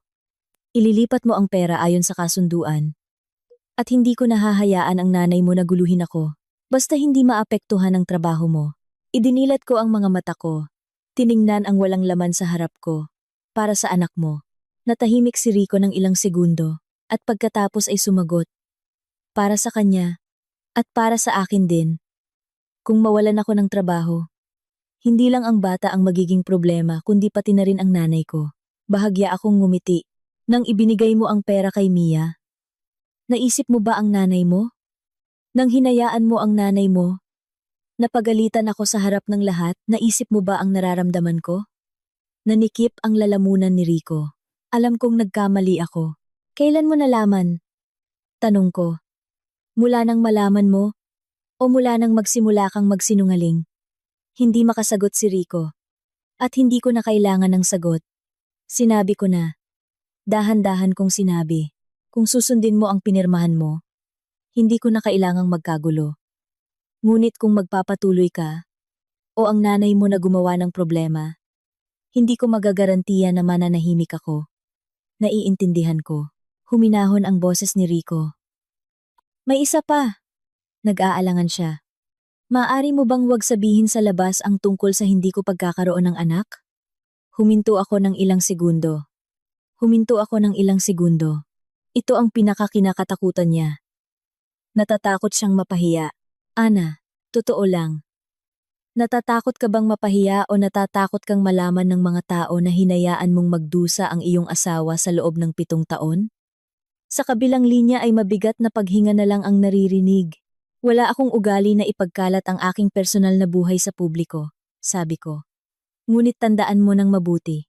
Ililipat mo ang pera ayon sa kasunduan. At hindi ko nahahayaan ang nanay mo na guluhin ako. Basta hindi maapektuhan ang trabaho mo. Idinilat ko ang mga mata ko. Tiningnan ang walang laman sa harap ko. Para sa anak mo. Natahimik si Rico ng ilang segundo. At pagkatapos ay sumagot. Para sa kanya. At para sa akin din. Kung mawalan ako ng trabaho, hindi lang ang bata ang magiging problema kundi pati na rin ang nanay ko. Bahagya akong ngumiti. Nang ibinigay mo ang pera kay Mia. Naisip mo ba ang nanay mo? Nang hinayaan mo ang nanay mo? Napagalitan ako sa harap ng lahat, naisip mo ba ang nararamdaman ko? Nanikip ang lalamunan ni Rico. Alam kong nagkamali ako. Kailan mo nalaman? Tanong ko. Mula nang malaman mo? O mula nang magsimula kang magsinungaling? Hindi makasagot si Rico. At hindi ko na kailangan ng sagot. Sinabi ko na. Dahan-dahan kong sinabi. Kung susundin mo ang pinirmahan mo, hindi ko na kailangang magkagulo. Ngunit kung magpapatuloy ka, o ang nanay mo na gumawa ng problema, hindi ko magagarantiya na mananahimik ako. Naiintindihan ko. Huminahon ang boses ni Rico. May isa pa. Nag-aalangan siya. Maaari mo bang wag sabihin sa labas ang tungkol sa hindi ko pagkakaroon ng anak? Huminto ako ng ilang segundo. Ito ang pinakakinakatakutan niya. Natatakot siyang mapahiya. Ana, totoo lang. Natatakot ka bang mapahiya o natatakot kang malaman ng mga tao na hinayaan mong magdusa ang iyong asawa sa loob ng 7 taon? Sa kabilang linya ay mabigat na paghinga na lang ang naririnig. Wala akong ugali na ipagkalat ang aking personal na buhay sa publiko, sabi ko. Ngunit tandaan mo ng mabuti.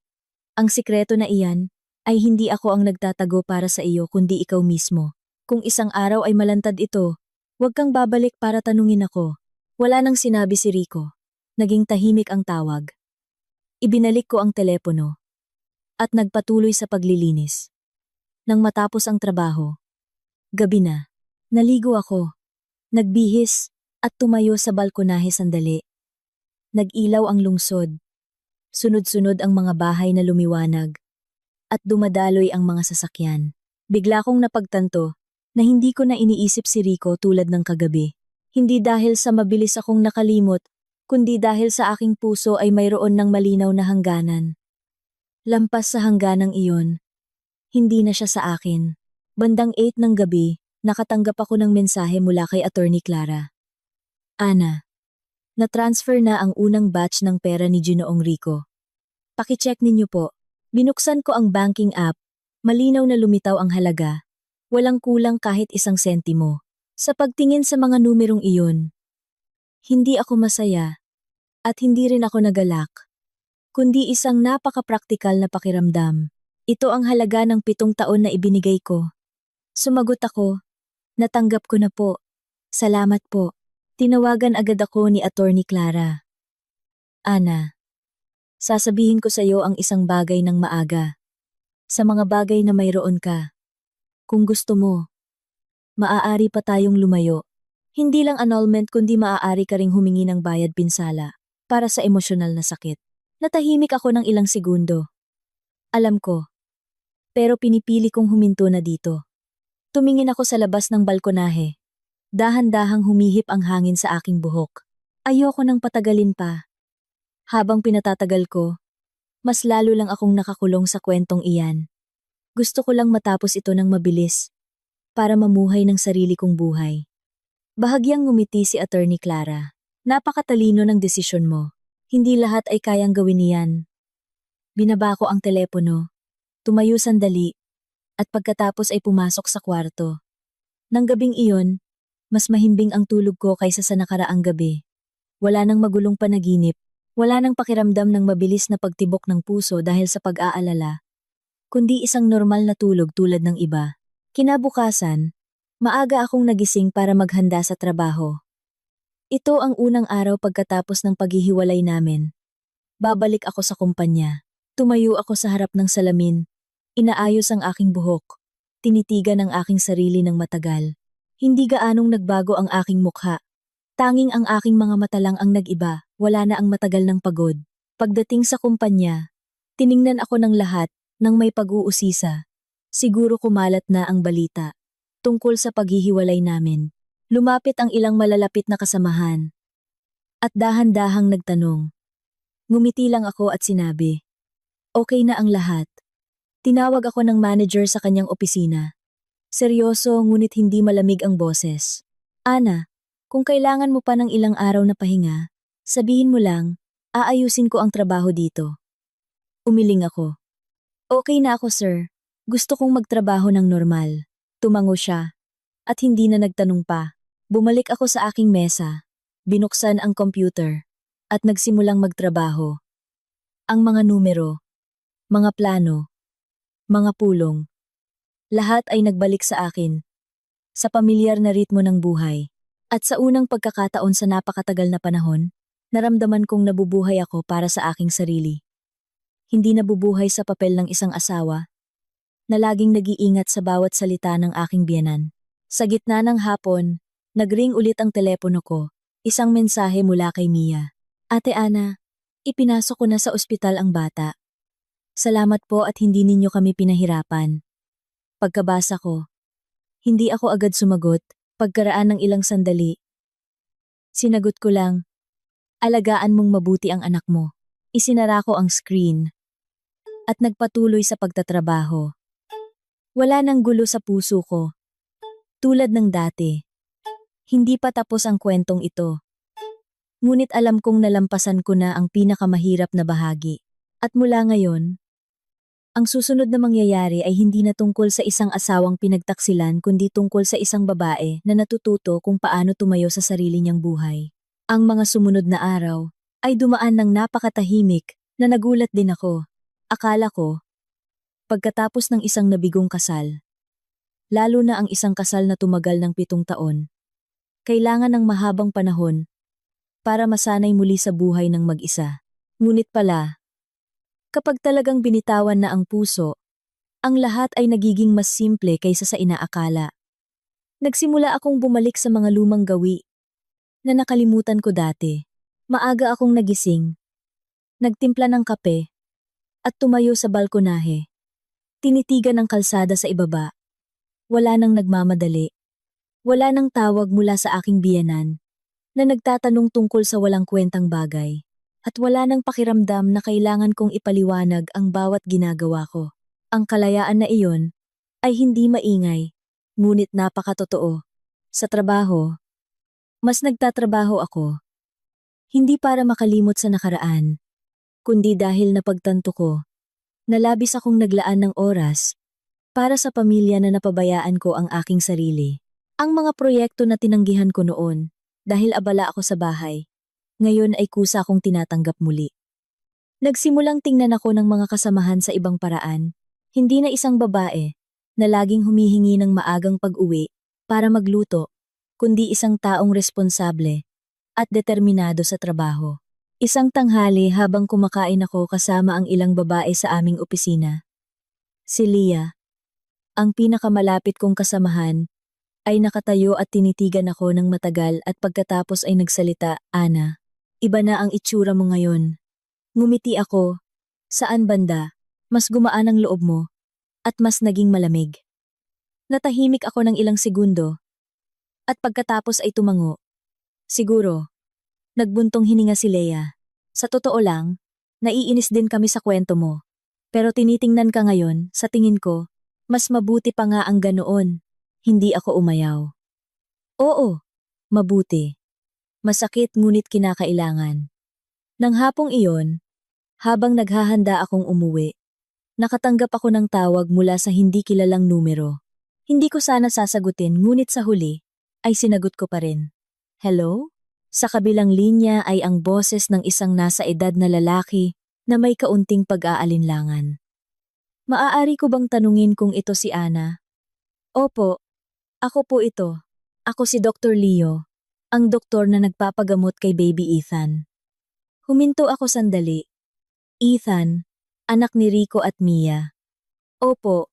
Ang sikreto na iyan ay hindi ako ang nagtatago para sa iyo kundi ikaw mismo. Kung isang araw ay malantad ito, huwag kang babalik para tanungin ako. Wala nang sinabi si Rico. Naging tahimik ang tawag. Ibinalik ko ang telepono. At nagpatuloy sa paglilinis. Nang matapos ang trabaho. Gabi na. Naligo ako. Nagbihis at tumayo sa balkonahe sandali. Nag-ilaw ang lungsod. Sunod-sunod ang mga bahay na lumiwanag. At dumadaloy ang mga sasakyan. Bigla kong napagtanto na hindi ko na iniisip si Rico tulad ng kagabi. Hindi dahil sa mabilis akong nakalimot, kundi dahil sa aking puso ay mayroon ng malinaw na hangganan. Lampas sa hangganang iyon, hindi na siya sa akin. Bandang 8 ng gabi, nakatanggap ako ng mensahe mula kay Attorney Clara. Ana, na-transfer na ang unang batch ng pera ni Ginoong Rico. Pakicheck ninyo po. Binuksan ko ang banking app, malinaw na lumitaw ang halaga. Walang kulang kahit 1 sentimo. Sa pagtingin sa mga numerong iyon, hindi ako masaya at hindi rin ako nagalak, kundi isang napaka-praktikal na pakiramdam. Ito ang halaga ng 7 taon na ibinigay ko. Sumagot ako, natanggap ko na po. Salamat po. Tinawagan agad ako ni Attorney Clara. Ana, sasabihin ko sa iyo ang isang bagay ng maaga. Sa mga bagay na mayroon ka. Kung gusto mo, maaari pa tayong lumayo. Hindi lang annulment kundi maaari ka ring humingi ng bayad pinsala para sa emosyonal na sakit. Natahimik ako ng ilang segundo. Alam ko. Pero pinipili kong huminto na dito. Tumingin ako sa labas ng balkonahe. Dahan-dahang humihip ang hangin sa aking buhok. Ayoko nang patagalin pa. Habang pinatatagal ko, mas lalo lang akong nakakulong sa kwentong iyan. Gusto ko lang matapos ito ng mabilis, para mamuhay ng sarili kong buhay. Bahagyang ngumiti si Attorney Clara. Napakatalino ng desisyon mo. Hindi lahat ay kayang gawin niyan. Binaba ko ang telepono, tumayo sandali, at pagkatapos ay pumasok sa kwarto. Nang gabing iyon, mas mahimbing ang tulog ko kaysa sa nakaraang gabi. Wala nang magulong panaginip, wala nang pakiramdam ng mabilis na pagtibok ng puso dahil sa pag-aalala, kundi isang normal na tulog tulad ng iba. Kinabukasan, maaga akong nagising para maghanda sa trabaho. Ito ang unang araw pagkatapos ng paghihiwalay namin. Babalik ako sa kumpanya. Tumayo ako sa harap ng salamin. Inaayos ang aking buhok. Tinitigan ang aking sarili ng matagal. Hindi gaanong nagbago ang aking mukha. Tanging ang aking mga mata lang ang nag-iba, wala na ang matagal ng pagod. Pagdating sa kumpanya, tiningnan ako ng lahat nang may pag-uusisa. Siguro kumalat na ang balita tungkol sa paghihiwalay namin. Lumapit ang ilang malalapit na kasamahan. At dahan-dahang nagtanong. Ngumiti lang ako at sinabi, okay na ang lahat. Tinawag ako ng manager sa kanyang opisina. Seryoso ngunit hindi malamig ang boses. Ana, kung kailangan mo pa ng ilang araw na pahinga, sabihin mo lang, aayusin ko ang trabaho dito. Umiling ako. Okay na ako sir, gusto kong magtrabaho ng normal. Tumango siya. At hindi na nagtanong pa. Bumalik ako sa aking mesa. Binuksan ang computer. At nagsimulang magtrabaho. Ang mga numero, mga plano, mga pulong. Lahat ay nagbalik sa akin. Sa pamilyar na ritmo ng buhay. At sa unang pagkakataon sa napakatagal na panahon, naramdaman kong nabubuhay ako para sa aking sarili. Hindi nabubuhay sa papel ng isang asawa, na laging nag-iingat sa bawat salita ng aking biyenan. Sa gitna ng hapon, nagring ulit ang telepono ko, isang mensahe mula kay Mia. Ate Ana, ipinasok ko na sa ospital ang bata. Salamat po at hindi ninyo kami pinahirapan. Pagkabasa ko, hindi ako agad sumagot, pagkaraan ng ilang sandali. Sinagot ko lang, alagaan mong mabuti ang anak mo. Isinara ko ang screen at nagpatuloy sa pagtatrabaho. Wala nang gulo sa puso ko. Tulad ng dati. Hindi pa tapos ang kwentong ito. Ngunit alam kong nalampasan ko na ang pinakamahirap na bahagi. At mula ngayon, ang susunod na mangyayari ay hindi na tungkol sa isang asawang pinagtaksilan kundi tungkol sa isang babae na natututo kung paano tumayo sa sarili niyang buhay. Ang mga sumunod na araw ay dumaan ng napakatahimik na nagulat din ako. Akala ko, pagkatapos ng isang nabigong kasal, lalo na ang isang kasal na tumagal ng 7 taon, kailangan ng mahabang panahon para masanay muli sa buhay ng mag-isa. Ngunit pala, kapag talagang binitawan na ang puso, ang lahat ay nagiging mas simple kaysa sa inaakala. Nagsimula akong bumalik sa mga lumang gawi na nakalimutan ko dati. Maaga akong nagising, nagtimpla ng kape, at tumayo sa balkonahe. Tinitigan ang kalsada sa ibaba. Wala nang nagmamadali. Wala nang tawag mula sa aking biyenan na nagtatanong tungkol sa walang kwentang bagay. At wala nang pakiramdam na kailangan kong ipaliwanag ang bawat ginagawa ko. Ang kalayaan na iyon ay hindi maingay, ngunit napakatotoo. Sa trabaho, mas nagtatrabaho ako. Hindi para makalimot sa nakaraan, kundi dahil napagtanto ko na labis akong naglaan ng oras para sa pamilya na napabayaan ko ang aking sarili. Ang mga proyekto na tinanggihan ko noon, dahil abala ako sa bahay, ngayon ay kusa akong tinatanggap muli. Nagsimulang tingnan ako ng mga kasamahan sa ibang paraan, hindi na isang babae na laging humihingi ng maagang pag-uwi para magluto, kundi isang taong responsable at determinado sa trabaho. Isang tanghali habang kumakain ako kasama ang ilang babae sa aming opisina. Si Leah, ang pinakamalapit kong kasamahan, ay nakatayo at tinitigan ako ng matagal at pagkatapos ay nagsalita, Ana, iba na ang itsura mo ngayon. Ngumiti ako. Saan banda? Mas gumaan ang loob mo at mas naging malamig. Natahimik ako ng ilang segundo at pagkatapos ay tumango. Siguro, nagbuntong hininga si Leah. Sa totoo lang, naiinis din kami sa kwento mo. Pero tinitingnan ka ngayon, sa tingin ko, mas mabuti pa nga ang ganoon. Hindi ako umayaw. Oo, mabuti. Masakit ngunit kinakailangan. Nang hapong iyon, habang naghahanda akong umuwi, nakatanggap ako ng tawag mula sa hindi kilalang numero. Hindi ko sana sasagutin ngunit sa huli, ay sinagot ko pa rin. Hello? Sa kabilang linya ay ang boses ng isang nasa edad na lalaki na may kaunting pag-aalinlangan. Maaari ko bang tanungin kung ito si Ana? Opo, ako po ito. Ako si Dr. Leo, ang doktor na nagpapagamot kay baby Ethan. Huminto ako sandali. Ethan, anak ni Rico at Mia. Opo,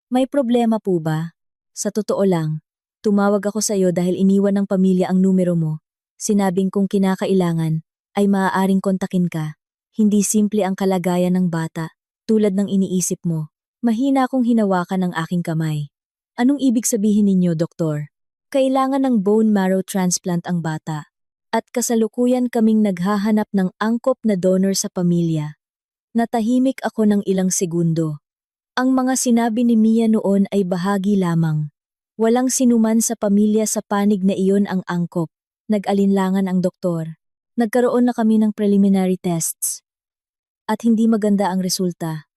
may problema po ba? Sa totoo lang, tumawag ako sa iyo dahil iniwan ng pamilya ang numero mo. Sinabing kung kinakailangan, ay maaaring kontakin ka. Hindi simple ang kalagayan ng bata, tulad ng iniisip mo. Mahina akong hinawakan ng aking kamay. Anong ibig sabihin ninyo, doktor? Kailangan ng bone marrow transplant ang bata. At kasalukuyan kaming naghahanap ng angkop na donor sa pamilya. Natahimik ako ng ilang segundo. Ang mga sinabi ni Mia noon ay bahagi lamang. Walang sinuman sa pamilya sa panig na iyon ang angkop. Nag-alinlangan ang doktor. Nagkaroon na kami ng preliminary tests. At hindi maganda ang resulta.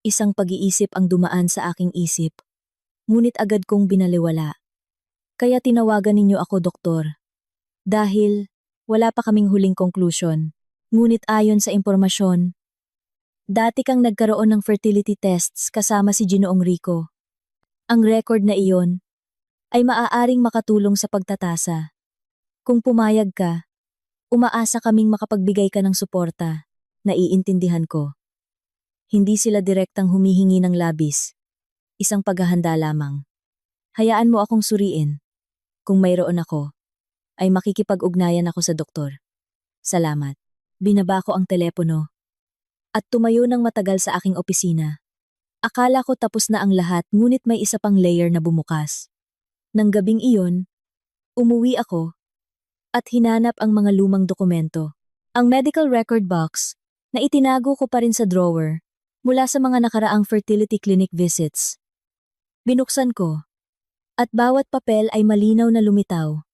Isang pag-iisip ang dumaan sa aking isip. Ngunit agad kong binaliwala. Kaya tinawagan ninyo ako, doktor. Dahil wala pa kaming huling conclusion. Ngunit ayon sa impormasyon, dati kang nagkaroon ng fertility tests kasama si Ginoong Rico. Ang record na iyon ay maaaring makatulong sa pagtatasa. Kung pumayag ka, umaasa kaming makapagbigay ka ng suporta. Naiintindihan ko. Hindi sila direktang humihingi ng labis. Isang paghahanda lamang. Hayaan mo akong suriin. Kung mayroon ako, ay makikipag-ugnayan ako sa doktor. Salamat. Binaba ko ang telepono. At tumayo ng matagal sa aking opisina. Akala ko tapos na ang lahat ngunit may isa pang layer na bumukas. Nang gabing iyon, umuwi ako at hinanap ang mga lumang dokumento. Ang medical record box na itinago ko pa rin sa drawer mula sa mga nakaraang fertility clinic visits. Binuksan ko at bawat papel ay malinaw na lumitaw.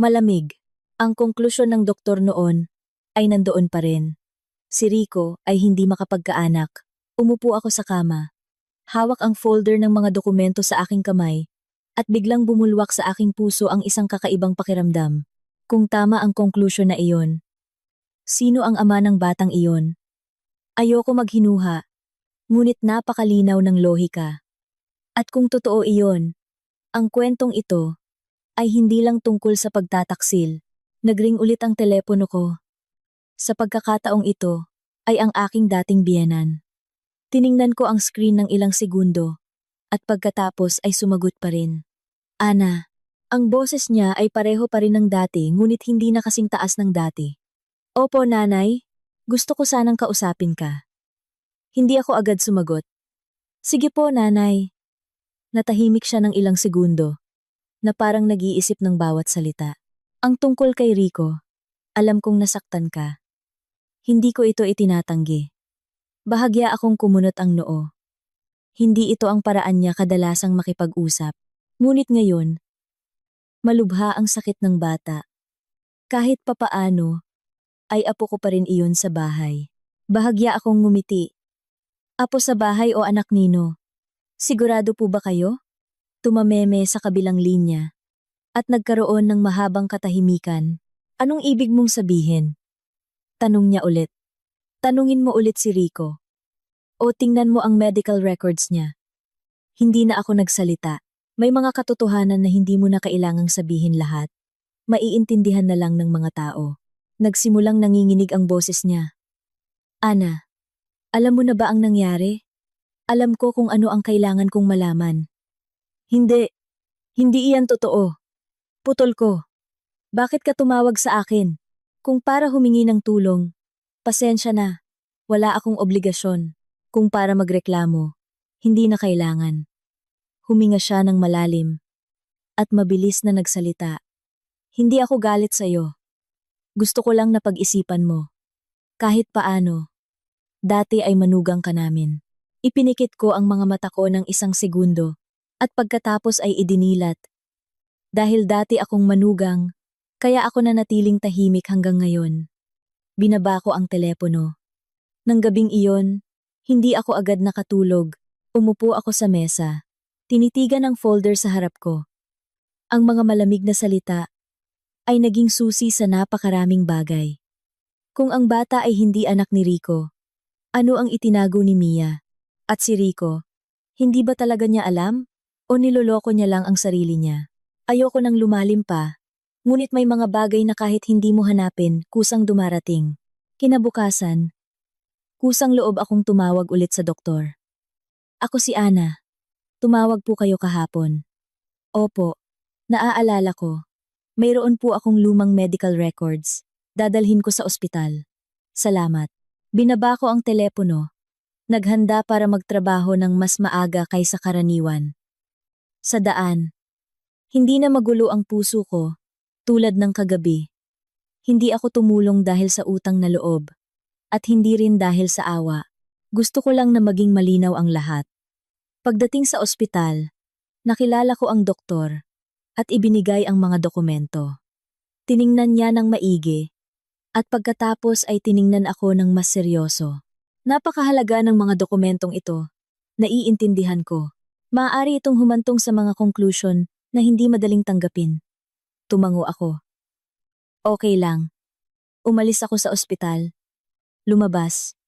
Malamig. Ang konklusyon ng doktor noon ay nandoon pa rin. Si Rico ay hindi makapagkaanak. Umupo ako sa kama. Hawak ang folder ng mga dokumento sa aking kamay at biglang bumulwak sa aking puso ang isang kakaibang pakiramdam. Kung tama ang konklusyon na iyon, sino ang ama ng batang iyon? Ayoko maghinuha, ngunit napakalinaw ng lohika. At kung totoo iyon, ang kwentong ito ay hindi lang tungkol sa pagtataksil. Nagring ulit ang telepono ko. Sa pagkakataong ito ay ang aking dating biyenan. Tiningnan ko ang screen ng ilang segundo at pagkatapos ay sumagot pa rin. Ana, ang boses niya ay pareho pa rin ng dati ngunit hindi na kasing taas ng dati. Opo nanay, gusto ko sanang kausapin ka. Hindi ako agad sumagot. Sige po nanay. Natahimik siya ng ilang segundo na parang nag-iisip ng bawat salita. Ang tungkol kay Rico, alam kong nasaktan ka. Hindi ko ito itinatanggi. Bahagya akong kumunot ang noo. Hindi ito ang paraan niya kadalasang makipag-usap. Ngunit ngayon, malubha ang sakit ng bata. Kahit papaano, ay apo ko pa rin iyon sa bahay. Bahagya akong ngumiti. Apo sa bahay o anak nino? Sigurado po ba kayo? Tumameme sa kabilang linya. At nagkaroon ng mahabang katahimikan. Anong ibig mong sabihin? Tanong niya ulit. Tanungin mo ulit si Rico. O tingnan mo ang medical records niya. Hindi na ako nagsalita. May mga katotohanan na hindi mo na kailangang sabihin lahat. Maiintindihan na lang ng mga tao. Nagsimulang nanginginig ang boses niya. Ana, alam mo na ba ang nangyari? Alam ko kung ano ang kailangan kong malaman. Hindi. Hindi iyan totoo. Putol ko. Bakit ka tumawag sa akin? Kung para humingi ng tulong, pasensya na. Wala akong obligasyon. Kung para magreklamo, hindi na kailangan. Huminga siya ng malalim at mabilis na nagsalita. Hindi ako galit sa'yo. Gusto ko lang na pag-isipan mo. Kahit paano, dati ay manugang ka namin. Ipinikit ko ang mga mata ko ng isang segundo at pagkatapos ay idinilat. Dahil dati akong manugang, kaya ako nanatiling tahimik hanggang ngayon. Binaba ko ang telepono. Nang gabing iyon, hindi ako agad nakatulog. Umupo ako sa mesa. Tinitigan ang folder sa harap ko. Ang mga malamig na salita ay naging susi sa napakaraming bagay. Kung ang bata ay hindi anak ni Rico, ano ang itinago ni Mia? At si Rico, hindi ba talaga niya alam? O niloloko niya lang ang sarili niya? Ayoko nang lumalim pa, ngunit may mga bagay na kahit hindi mo hanapin, kusang dumarating. Kinabukasan, kusang loob akong tumawag ulit sa doktor. Ako si Ana. Tumawag po kayo kahapon. Opo, naaalala ko. Mayroon po akong lumang medical records. Dadalhin ko sa ospital. Salamat. Binaba ko ang telepono. Naghanda para magtrabaho ng mas maaga kaysa karaniwan. Sa daan. Hindi na magulo ang puso ko, tulad ng kagabi. Hindi ako tumulong dahil sa utang na loob. At hindi rin dahil sa awa. Gusto ko lang na maging malinaw ang lahat. Pagdating sa ospital, nakilala ko ang doktor at ibinigay ang mga dokumento. Tiningnan niya ng maigi at pagkatapos ay tiningnan ako ng mas seryoso. Napakahalaga ng mga dokumentong ito. Naiintindihan ko. Maaari itong humantong sa mga conclusion na hindi madaling tanggapin. Tumango ako. Okay lang. Umalis ako sa ospital. Lumabas.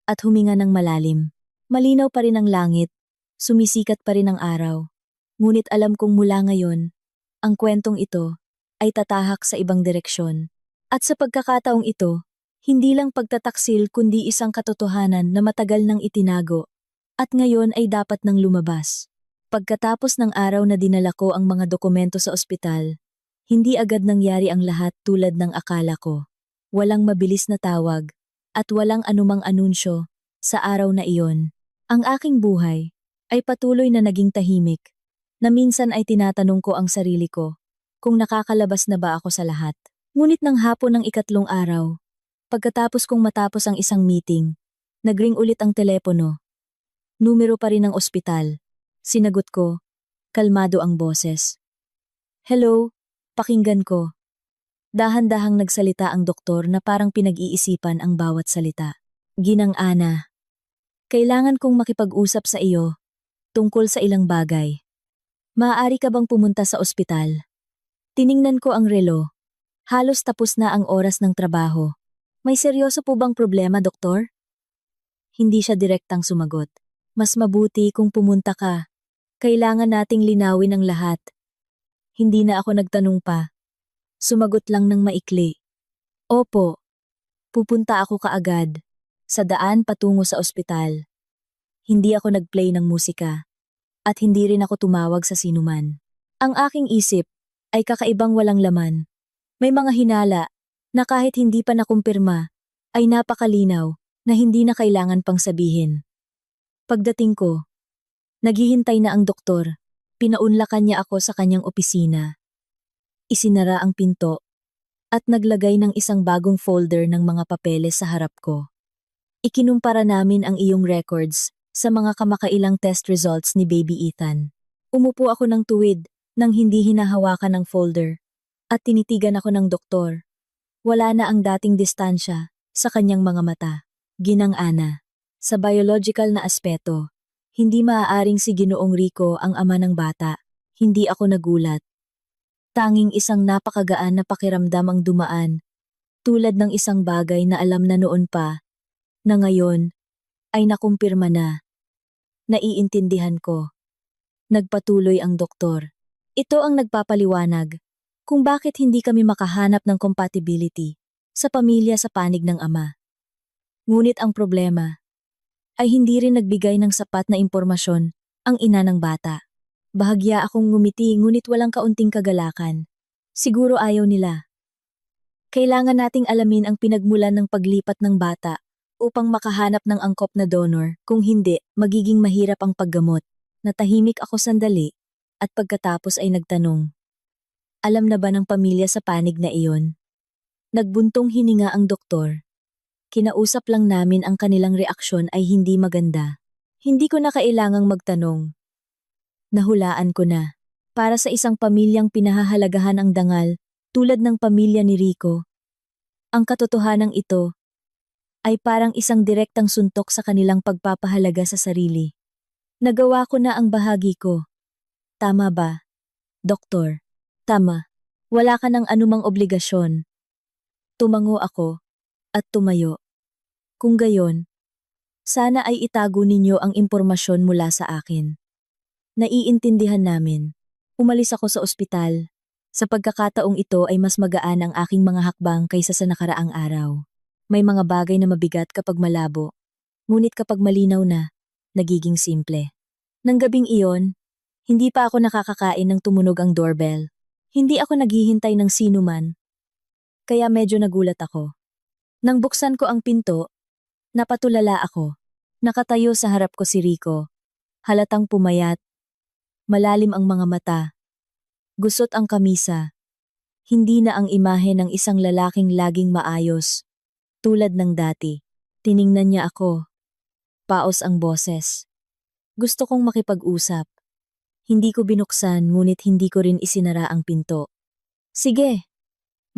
At huminga ng malalim. Malinaw pa rin ang langit. Sumisikat pa rin ang araw. Ngunit alam kong mula ngayon, ang kwentong ito ay tatahak sa ibang direksyon. At sa pagkakataong ito, hindi lang pagtataksil kundi isang katotohanan na matagal nang itinago at ngayon ay dapat nang lumabas. Pagkatapos ng araw na dinala ko ang mga dokumento sa ospital, hindi agad nangyari ang lahat tulad ng akala ko. Walang mabilis na tawag at walang anumang anunsyo sa araw na iyon. Ang aking buhay ay patuloy na naging tahimik, na minsan ay tinatanong ko ang sarili ko kung nakakalabas na ba ako sa lahat. Ngunit ng hapon ng ikatlong araw, pagkatapos kong matapos ang isang meeting, nagring ulit ang telepono. Numero pa rin ng ospital. Sinagot ko, kalmado ang boses. Hello, pakinggan ko. Dahan-dahang nagsalita ang doktor na parang pinag-iisipan ang bawat salita. Ginang Ana, kailangan kong makipag-usap sa iyo tungkol sa ilang bagay. Maaari ka bang pumunta sa ospital? Tiningnan ko ang relo. Halos tapos na ang oras ng trabaho. May seryoso po bang problema, doktor? Hindi siya direktang sumagot. Mas mabuti kung pumunta ka. Kailangan nating linawin ang lahat. Hindi na ako nagtanong pa. Sumagot lang ng maikli. Opo, pupunta ako kaagad. Sa daan patungo sa ospital. Hindi ako nagplay ng musika. At hindi rin ako tumawag sa sinuman. Ang aking isip ay kakaibang walang laman. May mga hinala na kahit hindi pa nakumpirma ay napakalinaw na hindi na kailangan pang sabihin. Pagdating ko, naghihintay na ang doktor. Pinaunlakan niya ako sa kanyang opisina. Isinara ang pinto at naglagay ng isang bagong folder ng mga papeles sa harap ko. Ikinumpara namin ang iyong records sa mga kamakailang test results ni Baby Ethan. Umupo ako ng tuwid nang hindi hinahawakan ng folder at tinitigan ako ng doktor. Wala na ang dating distansya sa kanyang mga mata. Ginang Ana, sa biological na aspeto, hindi maaaring si Ginoong Rico ang ama ng bata. Hindi ako nagulat. Tanging isang napakagaan na pakiramdam ang dumaan, tulad ng isang bagay na alam na noon pa, na ngayon ay nakumpirma na. Naiintindihan ko. Nagpatuloy ang doktor. Ito ang nagpapaliwanag kung bakit hindi kami makahanap ng compatibility sa pamilya sa panig ng ama. Ngunit ang problema ay hindi rin nagbigay ng sapat na impormasyon ang ina ng bata. Bahagya akong ngumiti ngunit walang kaunting kagalakan. Siguro ayaw nila. Kailangan nating alamin ang pinagmulan ng paglipat ng bata upang makahanap ng angkop na donor. Kung hindi, magiging mahirap ang paggamot. Natahimik ako sandali at pagkatapos ay nagtanong. Alam na ba ng pamilya sa panig na iyon? Nagbuntong hininga ang doktor. Kinausap lang namin ang kanilang reaksyon ay hindi maganda. Hindi ko na kailangang magtanong. Nahulaan ko na. Para sa isang pamilyang pinahahalagahan ang dangal, tulad ng pamilya ni Rico, ang katotohanang ito ay parang isang direktang suntok sa kanilang pagpapahalaga sa sarili. Nagawa ko na ang bahagi ko. Tama ba, doktor? Tama. Wala ka ng anumang obligasyon. Tumango ako at tumayo. Kung gayon, sana ay itago ninyo ang impormasyon mula sa akin. Naiintindihan namin. Umalis ako sa ospital. Sa pagkakataong ito ay mas magaan ang aking mga hakbang kaysa sa nakaraang araw. May mga bagay na mabigat kapag malabo, ngunit kapag malinaw na, nagiging simple. Nang gabing iyon, hindi pa ako nakakakain nang tumunog ang doorbell. Hindi ako naghihintay ng sinuman, kaya medyo nagulat ako. Nang buksan ko ang pinto, napatulala ako. Nakatayo sa harap ko si Rico. Halatang pumayat, malalim ang mga mata, gusot ang kamisa. Hindi na ang imahe ng isang lalaking laging maayos, tulad ng dati. Tiningnan niya ako. Paos ang boses. Gusto kong makipag-usap. Hindi ko binuksan ngunit hindi ko rin isinara ang pinto. Sige,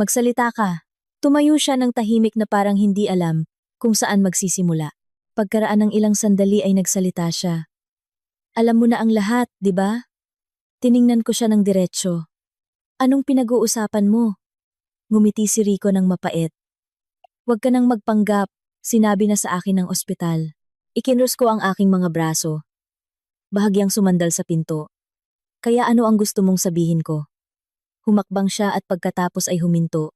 magsalita ka. Tumayo siya ng tahimik na parang hindi alam kung saan magsisimula. Pagkaraan ng ilang sandali ay nagsalita siya. Alam mo na ang lahat, di ba? Tiningnan ko siya ng diretsyo. Anong pinag-uusapan mo? Ngumiti si Rico ng mapait. Huwag ka nang magpanggap, sinabi na sa akin ng ospital. Ikinros ko ang aking mga braso. Bahagyang sumandal sa pinto. Kaya ano ang gusto mong sabihin ko? Humakbang siya at pagkatapos ay huminto.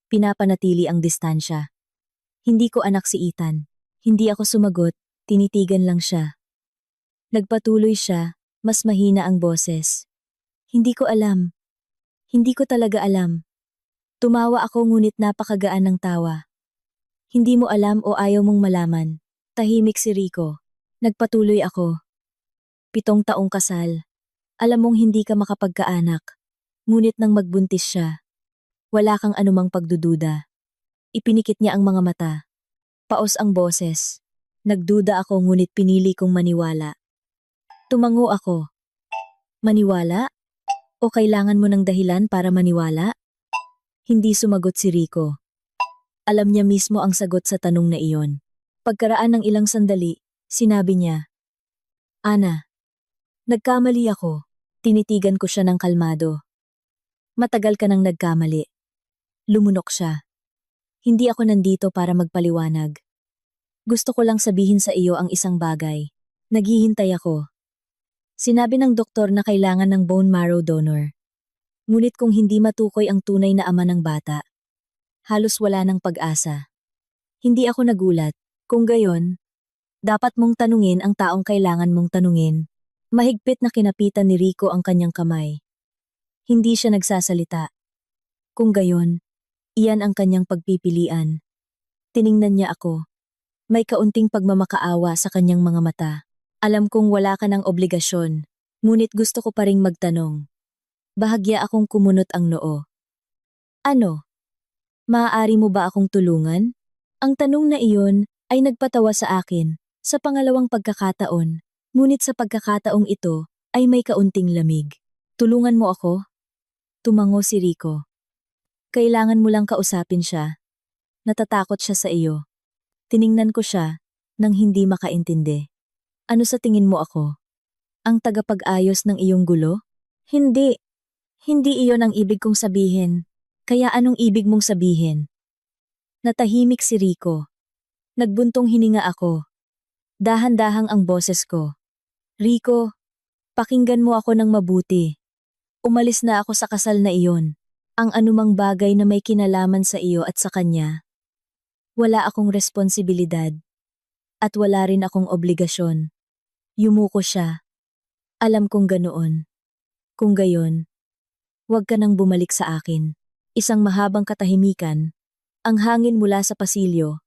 Pinapanatili ang distansya. Hindi ko anak si Ethan. Hindi ako sumagot, tinitigan lang siya. Nagpatuloy siya, mas mahina ang boses. Hindi ko alam. Hindi ko talaga alam. Tumawa ako ngunit napakagaan ng tawa. Hindi mo alam o ayaw mong malaman. Tahimik si Rico. Nagpatuloy ako. 7 taong kasal. Alam mong hindi ka makapagkaanak. Ngunit nang magbuntis siya, wala kang anumang pagdududa. Ipinikit niya ang mga mata. Paos ang boses. Nagduda ako ngunit pinili kong maniwala. Tumango ako. Maniwala? O kailangan mo ng dahilan para maniwala? Hindi sumagot si Rico. Alam niya mismo ang sagot sa tanong na iyon. Pagkaraan ng ilang sandali, sinabi niya, Ana, nagkamali ako. Tinitigan ko siya ng kalmado. Matagal ka nang nagkamali. Lumunok siya. Hindi ako nandito para magpaliwanag. Gusto ko lang sabihin sa iyo ang isang bagay. Naghihintay ako. Sinabi ng doktor na kailangan ng bone marrow donor. Ngunit kung hindi matukoy ang tunay na ama ng bata, halos wala ng pag-asa. Hindi ako nagulat. Kung gayon, dapat mong tanungin ang taong kailangan mong tanungin. Mahigpit na kinapitan ni Rico ang kanyang kamay. Hindi siya nagsasalita. Kung gayon, iyan ang kanyang pagpipilian. Tiningnan niya ako. May kaunting pagmamakaawa sa kanyang mga mata. Alam kong wala ka ng obligasyon, ngunit gusto ko pa ring magtanong. Bahagya akong kumunot ang noo. Ano? Maaari mo ba akong tulungan? Ang tanong na iyon ay nagpatawa sa akin sa pangalawang pagkakataon, ngunit sa pagkakataong ito ay may kaunting lamig. Tulungan mo ako? Tumango si Rico. Kailangan mo lang kausapin siya. Natatakot siya sa iyo. Tiningnan ko siya nang hindi makaintindi. Ano sa tingin mo ako? Ang tagapag-ayos ng iyong gulo? Hindi. Hindi iyon ang ibig kong sabihin. Kaya anong ibig mong sabihin? Natahimik si Rico. Nagbuntong hininga ako. Dahan-dahang ang boses ko. Rico, pakinggan mo ako ng mabuti. Umalis na ako sa kasal na iyon. Ang anumang bagay na may kinalaman sa iyo at sa kanya. Wala akong responsibilidad. At wala rin akong obligasyon. Yumuko siya. Alam kong ganoon. Kung gayon, huwag ka nang bumalik sa akin. Isang mahabang katahimikan, ang hangin mula sa pasilyo,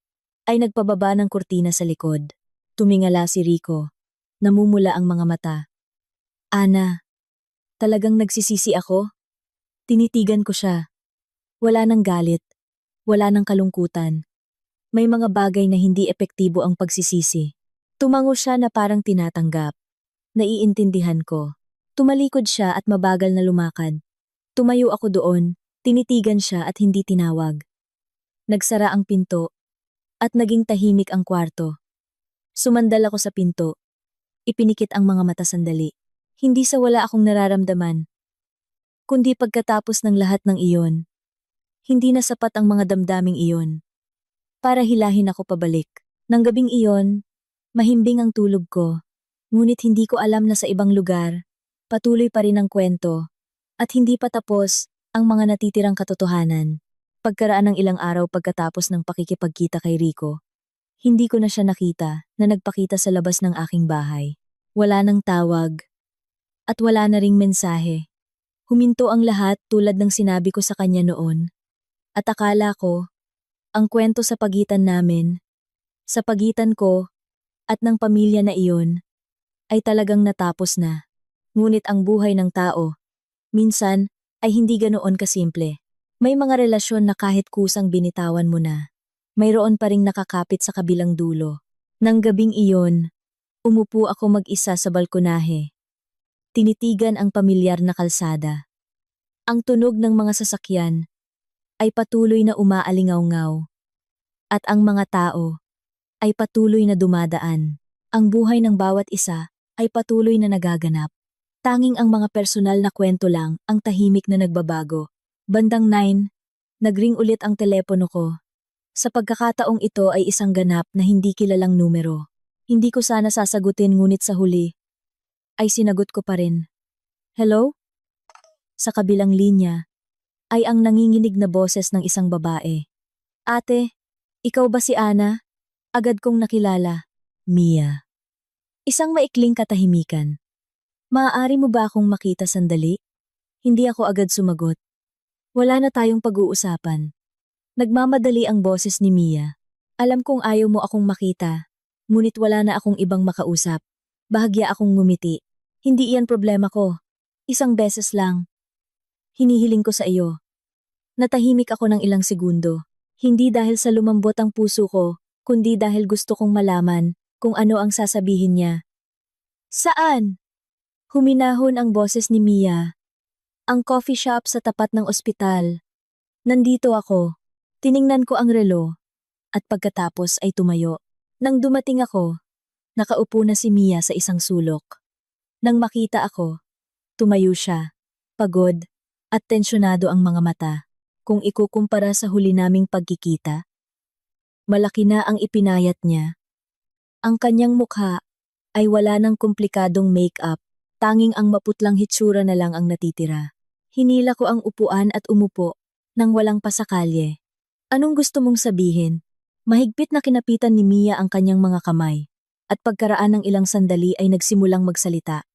ay nagpababa ng kurtina sa likod. Tumingala si Rico. Namumula ang mga mata. Ana, talagang nagsisisi ako? Tinitigan ko siya. Wala nang galit. Wala nang kalungkutan. May mga bagay na hindi epektibo ang pagsisisi. Tumango siya na parang tinatanggap. Naiintindihan ko. Tumalikod siya at mabagal na lumakad. Tumayo ako doon, tinitigan siya at hindi tinawag. Nagsara ang pinto, at naging tahimik ang kwarto. Sumandal ako sa pinto. Ipinikit ang mga mata sandali. Hindi sa wala akong nararamdaman, kundi pagkatapos ng lahat ng iyon, hindi na sapat ang mga damdaming iyon para hilahin ako pabalik. Nang gabing iyon, mahimbing ang tulog ko, ngunit hindi ko alam na sa ibang lugar, patuloy pa rin ang kwento, at hindi pa tapos ang mga natitirang katotohanan. Pagkaraan ng ilang araw pagkatapos ng pakikipagkita kay Rico, hindi ko na siya nakita na nagpakita sa labas ng aking bahay. Wala nang tawag, at wala na ring mensahe. Huminto ang lahat tulad ng sinabi ko sa kanya noon. At akala ko, ang kwento sa pagitan namin, sa pagitan ko at ng pamilya na iyon, ay talagang natapos na. Ngunit ang buhay ng tao, minsan, ay hindi ganoon kasimple. May mga relasyon na kahit kusang binitawan mo na, mayroon pa ring nakakapit sa kabilang dulo. Nang gabing iyon, umupo ako mag-isa sa balkonahe. Tinitigan ang pamilyar na kalsada. Ang tunog ng mga sasakyan ay patuloy na umaalingaw-ngaw. At ang mga tao ay patuloy na dumadaan. Ang buhay ng bawat isa ay patuloy na nagaganap. Tanging ang mga personal na kwento lang ang tahimik na nagbabago. Bandang 9, nagring ulit ang telepono ko. Sa pagkakataong ito ay isang ganap na hindi kilalang numero. Hindi ko sana sasagutin ngunit sa huli ay sinagot ko pa rin. Hello? Sa kabilang linya ay ang nanginginig na boses ng isang babae. Ate, ikaw ba si Ana? Agad kong nakilala. Mia. Isang maikling katahimikan. Maaari mo ba akong makita sandali? Hindi ako agad sumagot. Wala na tayong pag-uusapan. Nagmamadali ang boses ni Mia. Alam kong ayaw mo akong makita, ngunit wala na akong ibang makausap. Bahagya akong ngumiti. Hindi iyan problema ko. Isang beses lang. Hinihiling ko sa iyo. Natahimik ako ng ilang segundo. Hindi dahil sa lumambot ang puso ko, kundi dahil gusto kong malaman kung ano ang sasabihin niya. Saan? Huminahon ang boses ni Mia. Ang coffee shop sa tapat ng ospital. Nandito ako. Tiningnan ko ang relo. At pagkatapos ay tumayo. Nang dumating ako, nakaupo na si Mia sa isang sulok. Nang makita ako, tumayo siya. Pagod at tensyonado ang mga mata. Kung ikukumpara sa huli naming pagkikita, malaki na ang ipinayat niya. Ang kanyang mukha ay wala ng komplikadong make-up. Tanging ang maputlang hitsura na lang ang natitira. Hinila ko ang upuan at umupo nang walang pasakalye. Anong gusto mong sabihin? Mahigpit na kinapitan ni Mia ang kanyang mga kamay at pagkaraan ng ilang sandali ay nagsimulang magsalita.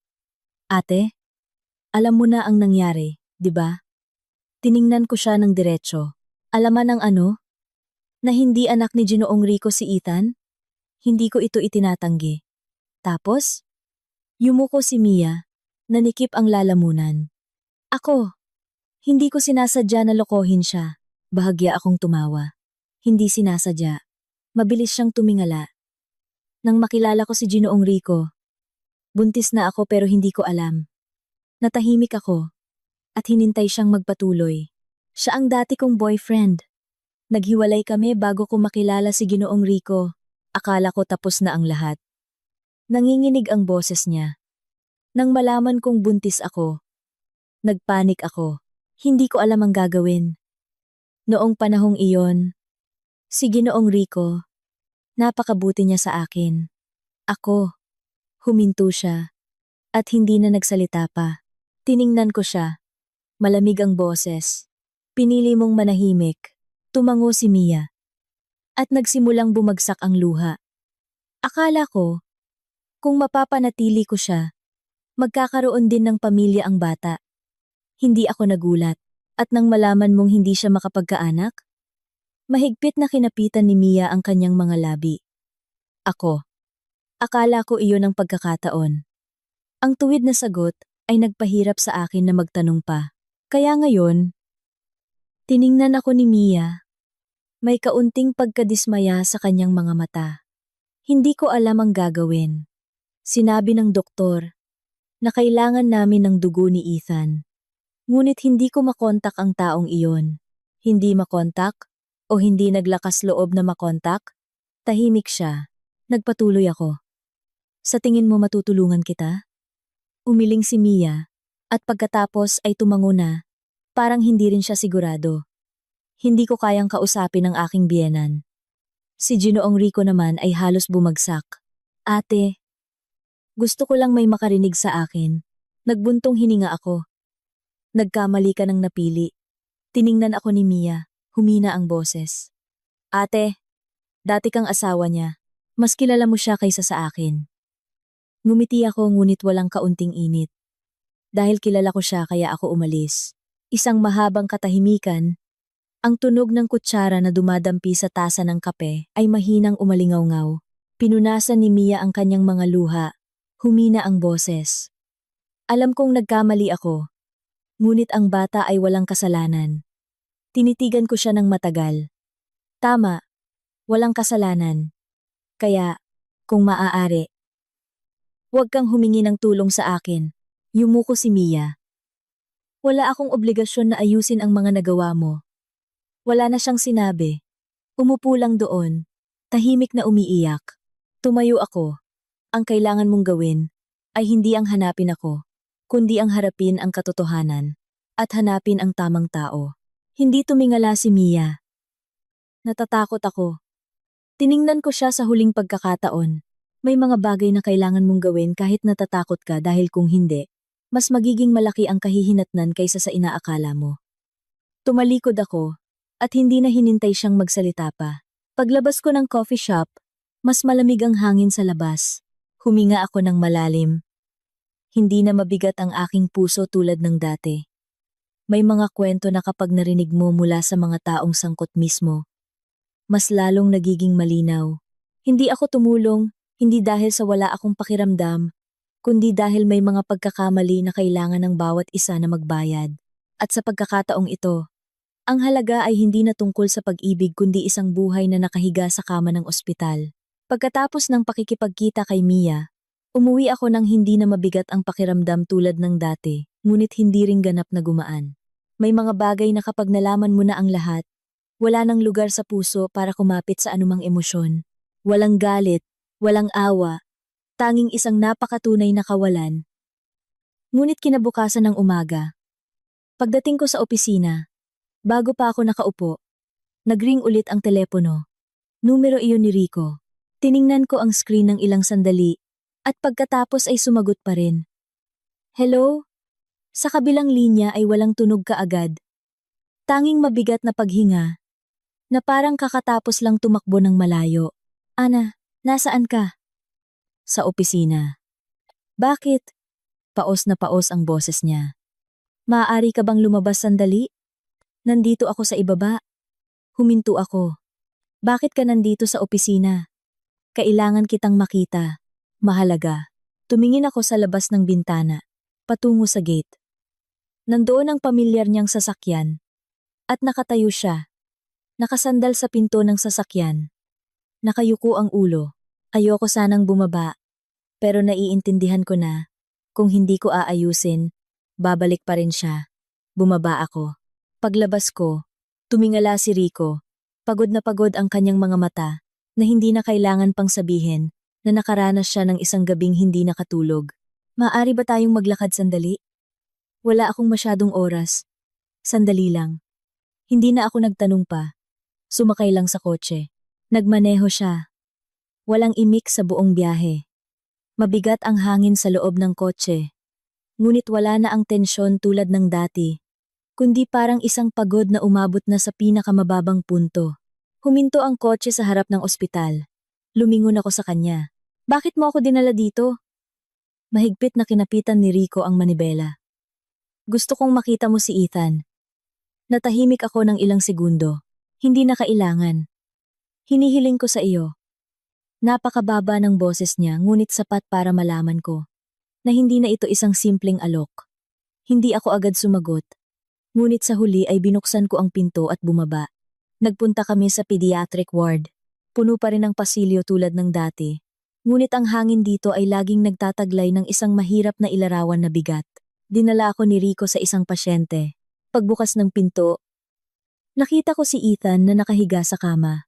Ate, alam mo na ang nangyari, di ba? Tiningnan ko siya ng diretso. Alaman ng ano? Na hindi anak ni Ginoong Rico si Ethan? Hindi ko ito itinatanggi. Tapos? Yumuko si Mia, nanikip ang lalamunan. Ako, hindi ko sinasadya na lokohin siya. Bahagya akong tumawa. Hindi sinasadya. Mabilis siyang tumingala. Nang makilala ko si Ginoong Rico, buntis na ako pero hindi ko alam. Natahimik ako at hinintay siyang magpatuloy. Siya ang dati kong boyfriend. Naghiwalay kami bago ko makilala si Ginoong Rico. Akala ko tapos na ang lahat. Nanginginig ang boses niya. Nang malaman kong buntis ako, nagpanik ako. Hindi ko alam ang gagawin. Noong panahong iyon, si Ginoong Rico, napakabuti niya sa akin. Ako, huminto siya, at hindi na nagsalita pa. Tiningnan ko siya. Malamig ang boses. Pinili mong manahimik. Tumango si Mia. At nagsimulang bumagsak ang luha. Akala ko, kung mapapanatili ko siya, magkakaroon din ng pamilya ang bata. Hindi ako nagulat. At nang malaman mong hindi siya makapagkaanak, mahigpit na kinapitan ni Mia ang kanyang mga labi. Ako. Akala ko iyon ang pagkakataon. Ang tuwid na sagot ay nagpahirap sa akin na magtanong pa. Kaya ngayon, tiningnan ako ni Mia. May kaunting pagkadismaya sa kanyang mga mata. Hindi ko alam ang gagawin. Sinabi ng doktor na kailangan namin ng dugo ni Ethan. Ngunit hindi ko makontak ang taong iyon. Hindi makontak o hindi naglakas loob na makontak? Tahimik siya. Nagpatuloy ako. Sa tingin mo matutulungan kita? Umiling si Mia, at pagkatapos ay tumango na, parang hindi rin siya sigurado. Hindi ko kayang kausapin ang aking biyenan. Si Ginoong Rico naman ay halos bumagsak. Ate, gusto ko lang may makarinig sa akin. Nagbuntong hininga ako. Nagkamali ka ng napili. Tiningnan ako ni Mia, humina ang boses. Ate, dati kang asawa niya. Mas kilala mo siya kaysa sa akin. Ngumiti ako ngunit walang kaunting init. Dahil kilala ko siya kaya ako umalis. Isang mahabang katahimikan. Ang tunog ng kutsara na dumadampi sa tasa ng kape ay mahinang umalingaw-ngaw. Pinunasan ni Mia ang kanyang mga luha. Humina ang boses. Alam kong nagkamali ako. Ngunit ang bata ay walang kasalanan. Tinitigan ko siya ng matagal. Tama, walang kasalanan. Kaya, kung maaari, huwag kang humingi ng tulong sa akin. Yumuko si Mia. Wala akong obligasyon na ayusin ang mga nagawa mo. Wala na siyang sinabi. Umupo lang doon. Tahimik na umiiyak. Tumayo ako. Ang kailangan mong gawin ay hindi ang hanapin ako, kundi ang harapin ang katotohanan at hanapin ang tamang tao. Hindi tumingala si Mia. Natatakot ako. Tiningnan ko siya sa huling pagkakataon. May mga bagay na kailangan mong gawin kahit natatakot ka dahil kung hindi, mas magiging malaki ang kahihinatnan kaysa sa inaakala mo. Tumalikod ako at hindi na hinintay siyang magsalita pa. Paglabas ko ng coffee shop, mas malamig ang hangin sa labas. Huminga ako ng malalim. Hindi na mabigat ang aking puso tulad ng dati. May mga kwento na kapag narinig mo mula sa mga taong sangkot mismo, mas lalong nagiging malinaw. Hindi ako tumulong, hindi dahil sa wala akong pakiramdam, kundi dahil may mga pagkakamali na kailangan ng bawat isa na magbayad. At sa pagkakataong ito, ang halaga ay hindi na tungkol sa pag-ibig kundi isang buhay na nakahiga sa kama ng ospital. Pagkatapos ng pakikipagkita kay Mia, umuwi ako nang hindi na mabigat ang pakiramdam tulad ng dati, ngunit hindi ring ganap na gumaan. May mga bagay na kapag nalaman mo na ang lahat, wala nang lugar sa puso para kumapit sa anumang emosyon. Walang galit, walang awa, tanging isang napakatunay na kawalan. Ngunit kinabukasan ng umaga, pagdating ko sa opisina, bago pa ako nakaupo, nagring ulit ang telepono. Numero iyon ni Rico. Tiningnan ko ang screen ng ilang sandali, at pagkatapos ay sumagot pa rin. Hello? Sa kabilang linya ay walang tunog kaagad. Tanging mabigat na paghinga, na parang kakatapos lang tumakbo ng malayo. Ana, nasaan ka? Sa opisina. Bakit? Paos na paos ang boses niya. Maaari ka bang lumabas sandali? Nandito ako sa ibaba. Huminto ako. Bakit ka nandito sa opisina? Kailangan kitang makita. Mahalaga. Tumingin ako sa labas ng bintana, patungo sa gate. Nandoon ang pamilyar niyang sasakyan. At nakatayo siya. Nakasandal sa pinto ng sasakyan. Nakayuko ang ulo. Ayoko sanang bumaba. Pero naiintindihan ko na, kung hindi ko aayusin, babalik pa rin siya. Bumaba ako. Paglabas ko, tumingala si Rico. Pagod na pagod ang kanyang mga mata, na hindi na kailangan pang sabihin, na nakaranas siya ng isang gabing hindi nakatulog. Maaari ba tayong maglakad sandali? Wala akong masyadong oras. Sandali lang. Hindi na ako nagtanong pa. Sumakay lang sa kotse. Nagmaneho siya. Walang imik sa buong biyahe. Mabigat ang hangin sa loob ng kotse. Ngunit wala na ang tensyon tulad ng dati, kundi parang isang pagod na umabot na sa pinakamababang punto. Huminto ang kotse sa harap ng ospital. Lumingon ako sa kanya. Bakit mo ako dinala dito? Mahigpit na kinapitan ni Rico ang manibela. Gusto kong makita mo si Ethan. Natahimik ako ng ilang segundo. Hindi na kailangan. Hinihiling ko sa iyo. Napakababa ng boses niya ngunit sapat para malaman ko na hindi na ito isang simpleng alok. Hindi ako agad sumagot. Ngunit sa huli ay binuksan ko ang pinto at bumaba. Nagpunta kami sa pediatric ward. Puno pa rin ang pasilyo tulad ng dati. Ngunit ang hangin dito ay laging nagtataglay ng isang mahirap na ilarawan na bigat. Dinala ako ni Rico sa isang pasyente. Pagbukas ng pinto, nakita ko si Ethan na nakahiga sa kama.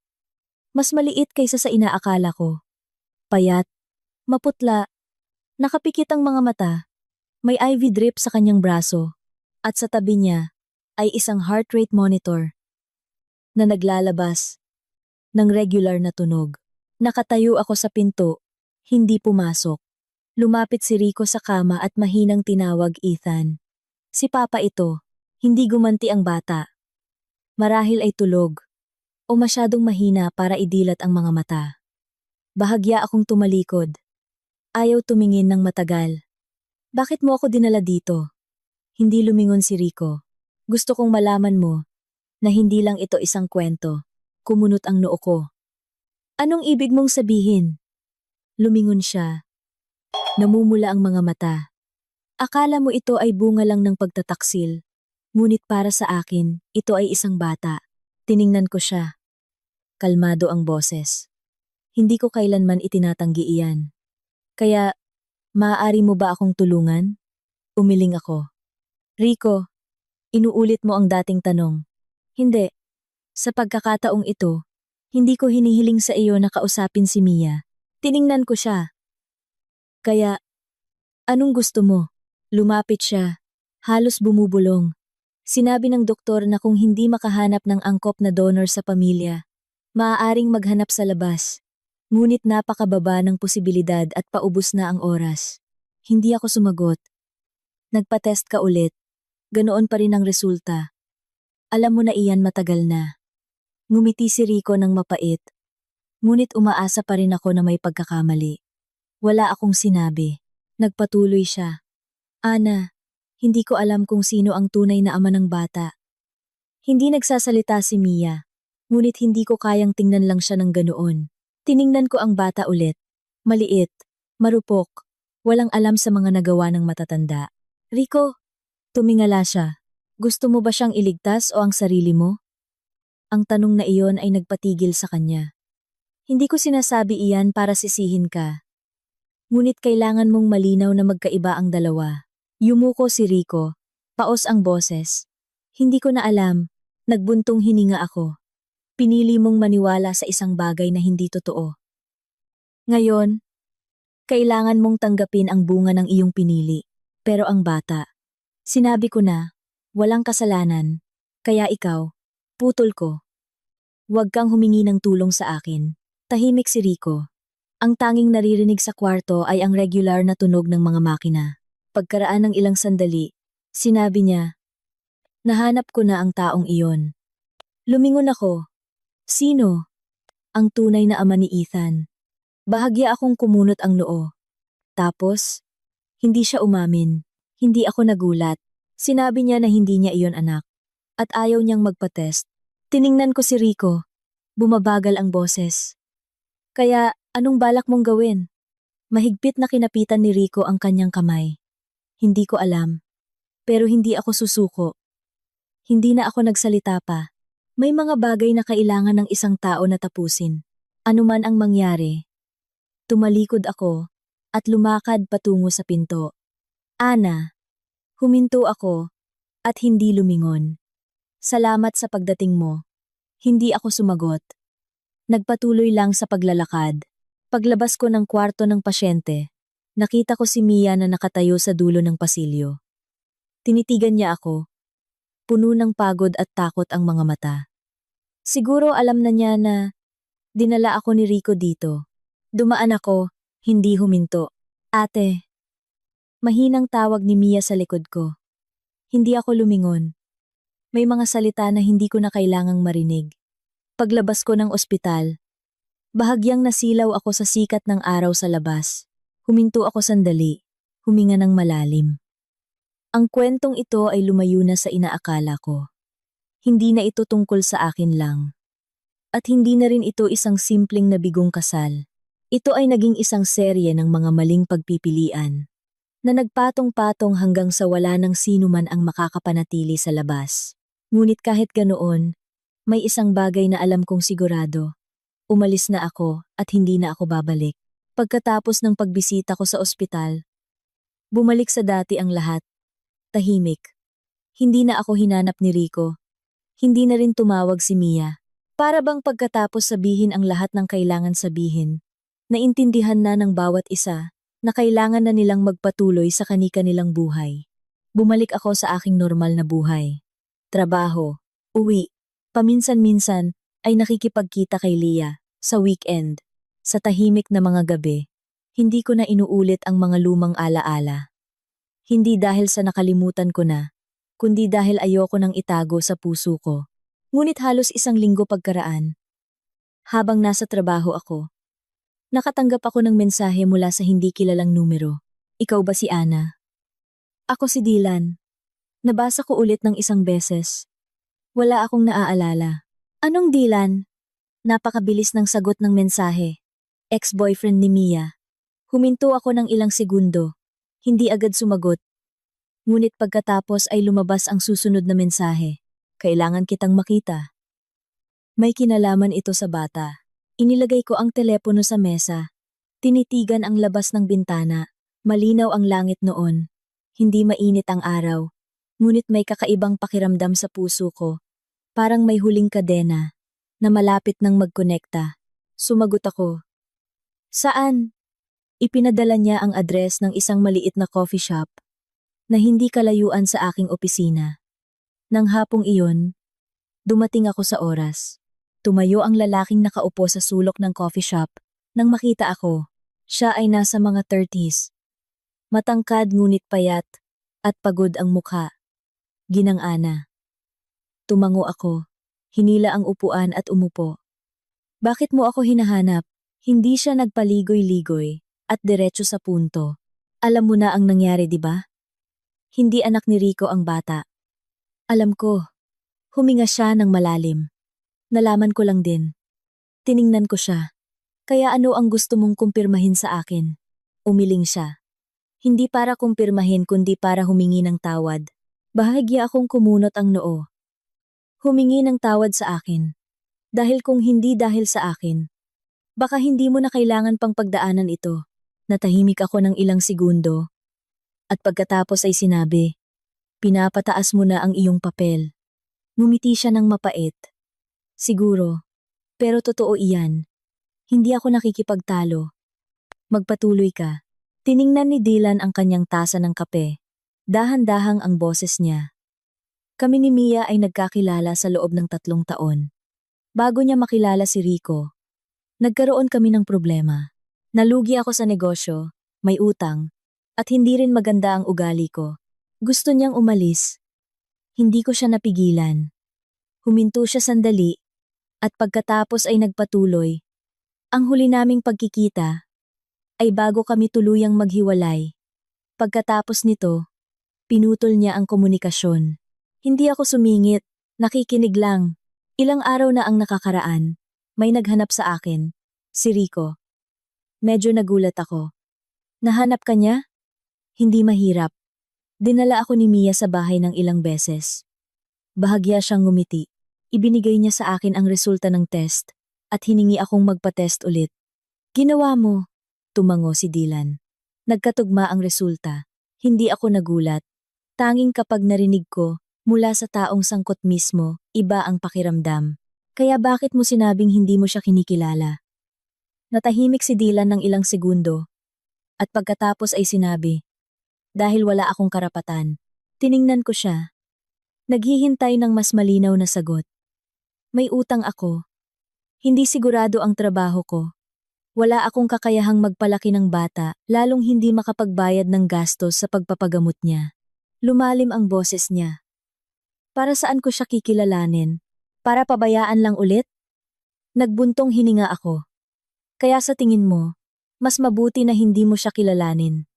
Mas maliit kaysa sa inaakala ko. Payat, maputla, nakapikit ang mga mata, May IV drip sa kanyang braso at sa tabi niya ay isang heart rate monitor na naglalabas ng regular na tunog. Nakatayo ako sa pinto, hindi pumasok. Lumapit si Rico sa kama at mahinang tinawag Ethan. Si Papa ito, hindi gumanti ang bata. Marahil ay tulog o masyadong mahina para idilat ang mga mata. Bahagya akong tumalikod. Ayaw tumingin ng matagal. Bakit mo ako dinala dito? Hindi lumingon si Rico. Gusto kong malaman mo na hindi lang ito isang kwento. Kumunot ang noo ko. Anong ibig mong sabihin? Lumingon siya. Namumula ang mga mata. Akala mo ito ay bunga lang ng pagtataksil. Ngunit para sa akin, ito ay isang bata. Tiningnan ko siya. Kalmado ang boses. Hindi ko kailanman itinatanggi iyan. Kaya, maaari mo ba akong tulungan? Umiling ako. Rico, inuulit mo ang dating tanong. Hindi. Sa pagkakataong ito, hindi ko hinihiling sa iyo na kausapin si Mia. Tiningnan ko siya. Kaya, anong gusto mo? Lumapit siya. Halos bumubulong. Sinabi ng doktor na kung hindi makahanap ng angkop na donor sa pamilya, maaaring maghanap sa labas. Ngunit napakababa ng posibilidad at paubos na ang oras. Hindi ako sumagot. Nagpa-test ka ulit. Ganoon pa rin ang resulta. Alam mo na iyan matagal na. Ngumiti si Rico ng mapait. Ngunit umaasa pa rin ako na may pagkakamali. Wala akong sinabi. Nagpatuloy siya. Ana, hindi ko alam kung sino ang tunay na ama ng bata. Hindi nagsasalita si Mia. Ngunit hindi ko kayang tingnan lang siya ng ganoon. Tiningnan ko ang bata ulit. Maliit, marupok, walang alam sa mga nagawa ng matatanda. Rico, tumingala siya. Gusto mo ba siyang iligtas o ang sarili mo? Ang tanong na iyon ay nagpatigil sa kanya. Hindi ko sinasabi iyan para sisihin ka. Ngunit kailangan mong malinaw na magkaiba ang dalawa. Yumuko si Rico. Paos ang boses. Hindi ko na alam. Nagbuntong hininga ako. Pinili mong maniwala sa isang bagay na hindi totoo. Ngayon, kailangan mong tanggapin ang bunga ng iyong pinili. Pero ang bata, sinabi ko na, walang kasalanan. Kaya ikaw, putol ko. Huwag kang humingi ng tulong sa akin. Tahimik si Rico. Ang tanging naririnig sa kwarto ay ang regular na tunog ng mga makina. Pagkaraan ng ilang sandali, sinabi niya, nahanap ko na ang taong iyon. Lumingon ako. Sino? Ang tunay na ama ni Ethan. Bahagya akong kumunot ang noo. Tapos, hindi siya umamin. Hindi ako nagulat. Sinabi niya na hindi niya iyon anak. At ayaw niyang magpa-test. Tiningnan ko si Rico. Bumabagal ang boses. Kaya, anong balak mong gawin? Mahigpit na kinapitan ni Rico ang kanyang kamay. Hindi ko alam. Pero hindi ako susuko. Hindi na ako nagsalita pa. May mga bagay na kailangan ng isang tao na tapusin. Ano man ang mangyari. Tumalikod ako at lumakad patungo sa pinto. Ana, huminto ako at hindi lumingon. Salamat sa pagdating mo. Hindi ako sumagot. Nagpatuloy lang sa paglalakad. Paglabas ko ng kwarto ng pasyente, nakita ko si Mia na nakatayo sa dulo ng pasilyo. Tinitigan niya ako. Puno ng pagod at takot ang mga mata. Siguro alam na niya na dinala ako ni Rico dito. Dumaan ako, hindi huminto. Ate. Mahinang tawag ni Mia sa likod ko. Hindi ako lumingon. May mga salita na hindi ko na kailangang marinig. Paglabas ko ng ospital, bahagyang nasilaw ako sa sikat ng araw sa labas. Huminto ako sandali, huminga ng malalim. Ang kwentong ito ay lumayo na sa inaakala ko. Hindi na ito tungkol sa akin lang. At hindi na rin ito isang simpleng nabigong kasal. Ito ay naging isang serye ng mga maling pagpipilian na nagpatong-patong hanggang sa wala ng sino man ang makakapanatili sa labas. Ngunit kahit ganoon, may isang bagay na alam kong sigurado. Umalis na ako at hindi na ako babalik. Pagkatapos ng pagbisita ko sa ospital, bumalik sa dati ang lahat. Tahimik. Hindi na ako hinanap ni Rico. Hindi na rin tumawag si Mia. Para bang pagkatapos sabihin ang lahat ng kailangan sabihin, naintindihan na ng bawat isa na kailangan na nilang magpatuloy sa kani-kanilang buhay. Bumalik ako sa aking normal na buhay. Trabaho, uwi, paminsan-minsan ay nakikipagkita kay Leah sa weekend, sa tahimik na mga gabi. Hindi ko na inuulit ang mga lumang alaala. Hindi dahil sa nakalimutan ko na, kundi dahil ayoko nang itago sa puso ko. Ngunit halos isang linggo pagkaraan, habang nasa trabaho ako, nakatanggap ako ng mensahe mula sa hindi kilalang numero. Ikaw ba si Ana? Ako si Dylan. Nabasa ko ulit ng isang beses. Wala akong naaalala. Anong Dylan? Napakabilis ng sagot ng mensahe. Ex-boyfriend ni Mia. Huminto ako ng ilang segundo. Hindi agad sumagot. Ngunit pagkatapos ay lumabas ang susunod na mensahe. Kailangan kitang makita. May kinalaman ito sa bata. Inilagay ko ang telepono sa mesa. Tinitigan ang labas ng bintana. Malinaw ang langit noon. Hindi mainit ang araw. Ngunit may kakaibang pakiramdam sa puso ko. Parang may huling kadena na malapit nang magkonekta. Sumagot ako. Saan? Ipinadala niya ang address ng isang maliit na coffee shop na hindi kalayuan sa aking opisina. Nang hapong iyon, dumating ako sa oras. Tumayo ang lalaking nakaupo sa sulok ng coffee shop nang makita ako. Siya ay nasa mga 30s. Matangkad ngunit payat at pagod ang mukha. Ginang Ana. Tumango ako. Hinila ang upuan at umupo. Bakit mo ako hinahanap? Hindi siya nagpaligoy-ligoy at diretso sa punto. Alam mo na ang nangyari, di ba? Hindi anak ni Rico ang bata. Alam ko. Huminga siya ng malalim. Nalaman ko lang din. Tiningnan ko siya. Kaya ano ang gusto mong kumpirmahin sa akin? Umiling siya. Hindi para kumpirmahin kundi para humingi ng tawad. Bahagya akong kumunot ang noo. Humingi ng tawad sa akin. Dahil kung hindi dahil sa akin, baka hindi mo na kailangan pang pagdaanan ito. Natahimik ako ng ilang segundo. At pagkatapos ay sinabi, pinapataas mo na ang iyong papel. Ngumiti siya ng mapait. Siguro, pero totoo iyan. Hindi ako nakikipagtalo. Magpatuloy ka. Tiningnan ni Dylan ang kanyang tasa ng kape. Dahan-dahang ang boses niya. Kami ni Mia ay nagkakilala sa loob ng 3 taon. Bago niya makilala si Rico, nagkaroon kami ng problema. Nalugi ako sa negosyo, may utang, at hindi rin maganda ang ugali ko. Gusto niyang umalis. Hindi ko siya napigilan. Huminto siya sandali, at pagkatapos ay nagpatuloy. Ang huli naming pagkikita ay bago kami tuluyang maghiwalay. Pagkatapos nito, pinutol niya ang komunikasyon. Hindi ako sumingit, nakikinig lang. Ilang araw na ang nakakaraan. May naghanap sa akin, si Rico. Medyo nagulat ako. Nahanap ka niya? Hindi mahirap. Dinala ako ni Mia sa bahay ng ilang beses. Bahagya siyang ngumiti. Ibinigay niya sa akin ang resulta ng test at hiningi akong magpa-test ulit. Ginawa mo, tumango si Dylan. Nagkatugma ang resulta. Hindi ako nagulat. Tanging kapag narinig ko, mula sa taong sangkot mismo, iba ang pakiramdam. Kaya bakit mo sinabing hindi mo siya kinikilala? Natahimik si Dylan ng ilang segundo. At pagkatapos ay sinabi, dahil wala akong karapatan. Tiningnan ko siya. Naghihintay ng mas malinaw na sagot. May utang ako. Hindi sigurado ang trabaho ko. Wala akong kakayahang magpalaki ng bata, lalong hindi makapagbayad ng gastos sa pagpapagamot niya. Lumalim ang boses niya. Para saan ko siya kikilalanin? Para pabayaan lang ulit? Nagbuntong hininga ako. Kaya sa tingin mo, mas mabuti na hindi mo siya kilalanin.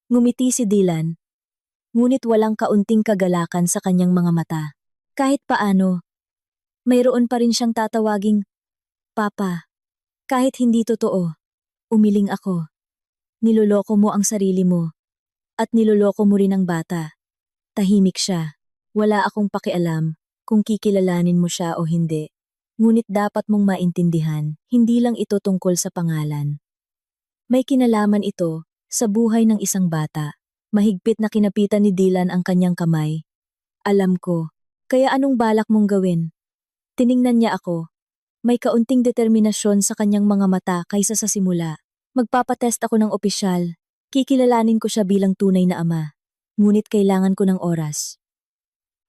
Ngumiti si Dylan. Ngunit walang kaunting kagalakan sa kanyang mga mata. Kahit paano, mayroon pa rin siyang tatawaging, Papa. Kahit hindi totoo, umiling ako. Niloloko mo ang sarili mo. At niloloko mo rin ang bata. Tahimik siya. Wala akong pakialam kung kikilalanin mo siya o hindi. Ngunit dapat mong maintindihan, hindi lang ito tungkol sa pangalan. May kinalaman ito sa buhay ng isang bata. Mahigpit na kinapitan ni Dylan ang kanyang kamay. Alam ko, kaya anong balak mong gawin? Tiningnan niya ako. May kaunting determinasyon sa kanyang mga mata kaysa sa simula. Magpapatest ako ng opisyal. Kikilalanin ko siya bilang tunay na ama. Ngunit kailangan ko ng oras.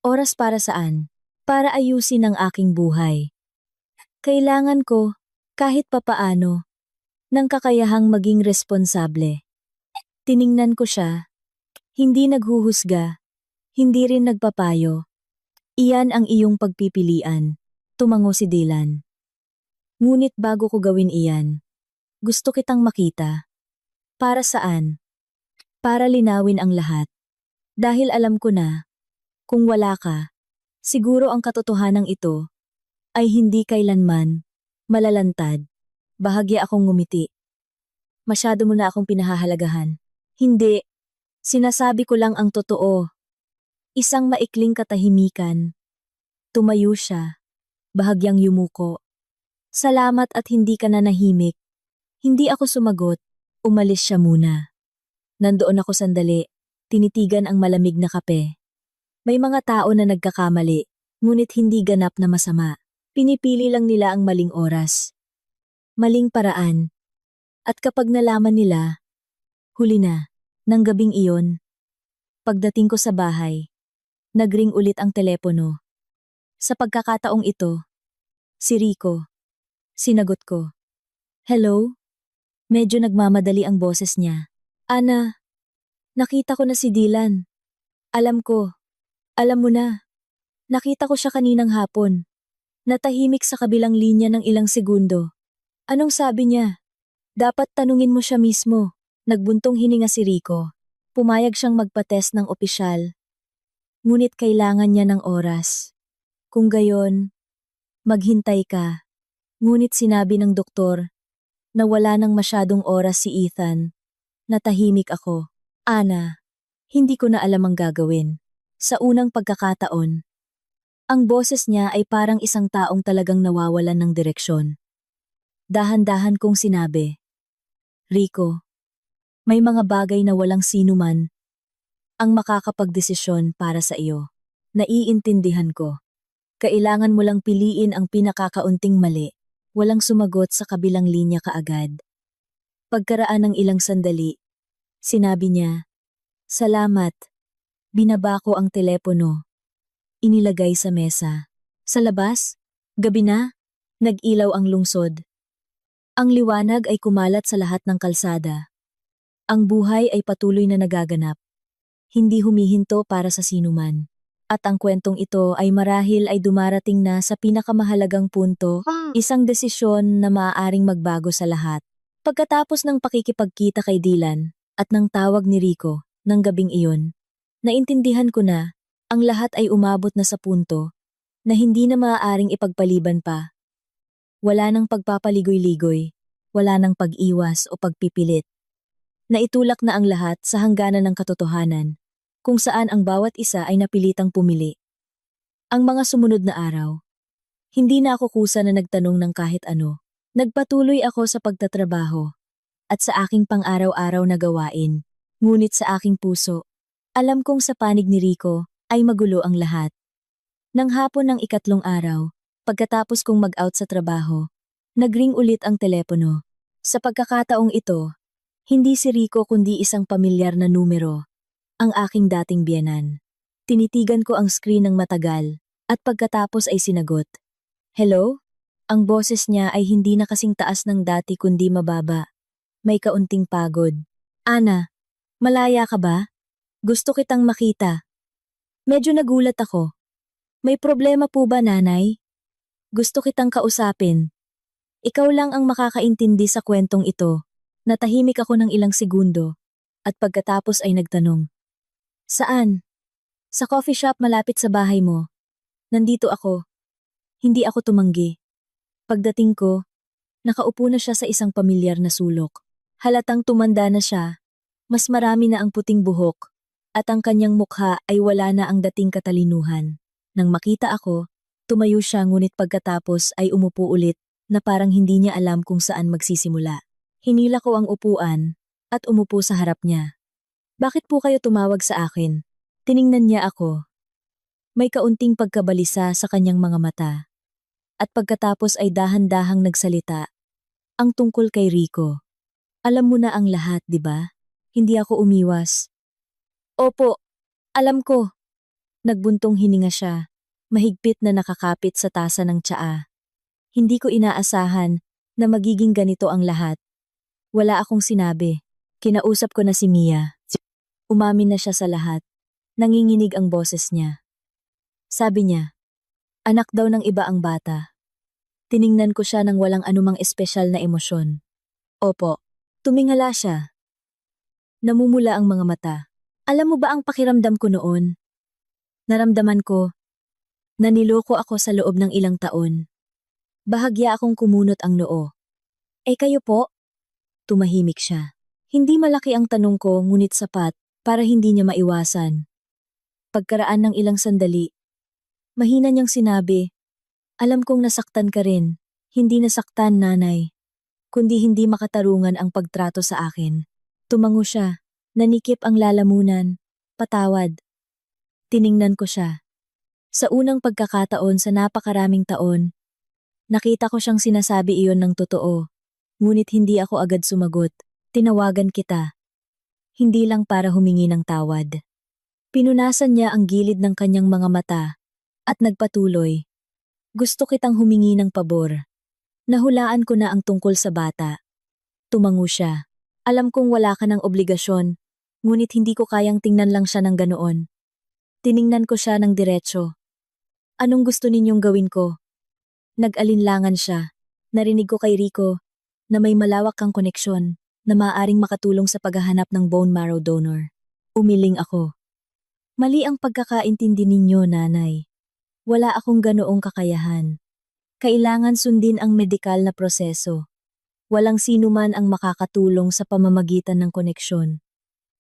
Oras para saan? Para ayusin ang aking buhay. Kailangan ko, kahit papaano, ng kakayahang maging responsable. Tiningnan ko siya. Hindi naghuhusga. Hindi rin nagpapayo. Iyan ang iyong pagpipilian. Tumango si Dylan. Ngunit bago ko gawin iyan, gusto kitang makita. Para saan? Para linawin ang lahat. Dahil alam ko na, kung wala ka, siguro ang katotohanan ito ay hindi kailanman malalantad. Bahagya akong ngumiti. Masyado mo na akong pinahahalagahan. Hindi. Sinasabi ko lang ang totoo. Isang maikling katahimikan. Tumayo siya. Bahagyang yumuko. Salamat at hindi ka nanahimik. Hindi ako sumagot. Umalis siya muna. Nandoon ako sandali. Tinitigan ang malamig na kape. May mga tao na nagkakamali, ngunit hindi ganap na masama. Pinipili lang nila ang maling oras. Maling paraan. At kapag nalaman nila, huli na, ng gabing iyon. Pagdating ko sa bahay, nagring ulit ang telepono. Sa pagkakataong ito, si Rico. Sinagot ko. Hello? Medyo nagmamadali ang boses niya. Ana, nakita ko na si Dylan. Alam ko. Alam mo na. Nakita ko siya kaninang hapon. Natahimik sa kabilang linya ng ilang segundo. Anong sabi niya? Dapat tanungin mo siya mismo. Nagbuntong hininga si Rico. Pumayag siyang magpa-test ng opisyal. Ngunit kailangan niya ng oras. Kung gayon, maghintay ka. Ngunit sinabi ng doktor na wala nang masyadong oras si Ethan. Natahimik ako. Ana, hindi ko na alam ang gagawin. Sa unang pagkakataon, ang boses niya ay parang isang taong talagang nawawalan ng direksyon. Dahan-dahan kong sinabi, Rico, may mga bagay na walang sino man ang makakapagdesisyon para sa iyo. Naiintindihan ko. Kailangan mo lang piliin ang pinakakaunting mali. Walang sumagot sa kabilang linya kaagad. Pagkaraan ng ilang sandali, sinabi niya, Salamat. Binaba ko ang telepono. Inilagay sa mesa. Sa labas, gabi na, nag-ilaw ang lungsod. Ang liwanag ay kumalat sa lahat ng kalsada. Ang buhay ay patuloy na nagaganap. Hindi humihinto para sa sinuman. At ang kwentong ito ay marahil ay dumarating na sa pinakamahalagang punto, isang desisyon na maaaring magbago sa lahat. Pagkatapos ng pakikipagkita kay Dylan at ng tawag ni Rico ng gabing iyon, naintindihan ko na ang lahat ay umabot na sa punto na hindi na maaaring ipagpaliban pa. Wala nang pagpapaligoy-ligoy, wala nang pag-iwas o pagpipilit. Naitulak na ang lahat sa hangganan ng katotohanan, kung saan ang bawat isa ay napilitang pumili. Ang mga sumunod na araw, hindi na ako kusa na nagtanong ng kahit ano. Nagpatuloy ako sa pagtatrabaho at sa aking pang-araw-araw na gawain. Ngunit sa aking puso, alam kong sa panig ni Rico ay magulo ang lahat. Nang hapon ng ikatlong araw, pagkatapos kong mag-out sa trabaho, nagring ulit ang telepono. Sa pagkakataong ito, hindi si Rico kundi isang pamilyar na numero. Ang aking dating biyenan. Tinitigan ko ang screen ng matagal, at pagkatapos ay sinagot. Hello? Ang boses niya ay hindi na kasing taas ng dati kundi mababa. May kaunting pagod. Ana, malaya ka ba? Gusto kitang makita. Medyo nagulat ako. May problema po ba, nanay? Gusto kitang kausapin. Ikaw lang ang makakaintindi sa kwentong ito. Natahimik ako ng ilang segundo, at pagkatapos ay nagtanong. Saan? Sa coffee shop malapit sa bahay mo. Nandito ako. Hindi ako tumanggi. Pagdating ko, nakaupo na siya sa isang pamilyar na sulok. Halatang tumanda na siya. Mas marami na ang puting buhok, at ang kanyang mukha ay wala na ang dating katalinuhan. Nang makita ako, tumayo siya ngunit pagkatapos ay umupo ulit na parang hindi niya alam kung saan magsisimula. Hinila ko ang upuan at umupo sa harap niya. Bakit po kayo tumawag sa akin? Tiningnan niya ako. May kaunting pagkabalisa sa kanyang mga mata. At pagkatapos ay dahan-dahang nagsalita. Ang tungkol kay Rico. Alam mo na ang lahat, di ba? Hindi ako umiwas. Opo, alam ko. Nagbuntong hininga siya, mahigpit na nakakapit sa tasa ng tsaa. Hindi ko inaasahan na magiging ganito ang lahat. Wala akong sinabi. Kinausap ko na si Mia. Umamin na siya sa lahat. Nanginginig ang boses niya. Sabi niya, anak daw ng iba ang bata. Tiningnan ko siya ng walang anumang espesyal na emosyon. Opo, tumingala siya. Namumula ang mga mata. Alam mo ba ang pakiramdam ko noon? Naramdaman ko na niloko ako sa loob ng ilang taon. Bahagya akong kumunot ang noo. Kayo po? Tumahimik siya. Hindi malaki ang tanong ko ngunit sapat para hindi niya maiwasan. Pagkaraan ng ilang sandali, mahina niyang sinabi, alam kong nasaktan ka rin. Hindi nasaktan, nanay. Kundi hindi makatarungan ang pagtrato sa akin. Tumango siya. Nanikip ang lalamunan. Patawad. Tiningnan ko siya. Sa unang pagkakataon sa napakaraming taon, nakita ko siyang sinasabi iyon ng totoo. Ngunit hindi ako agad sumagot. Tinawagan kita. Hindi lang para humingi ng tawad. Pinunasan niya ang gilid ng kanyang mga mata at nagpatuloy. Gusto kitang humingi ng pabor. Nahulaan ko na ang tungkol sa bata. Tumango siya. Alam kong wala ka ng obligasyon, ngunit hindi ko kayang tingnan lang siya ng ganoon. Tiningnan ko siya ng diretso. Anong gusto ninyong gawin ko? Nag-alinlangan siya. Narinig ko kay Rico na may malawak kang koneksyon na maaaring makatulong sa paghahanap ng bone marrow donor. Umiling ako. Mali ang pagkakaintindi ninyo, nanay. Wala akong ganoong kakayahan. Kailangan sundin ang medikal na proseso. Walang sino man ang makakatulong sa pamamagitan ng koneksyon.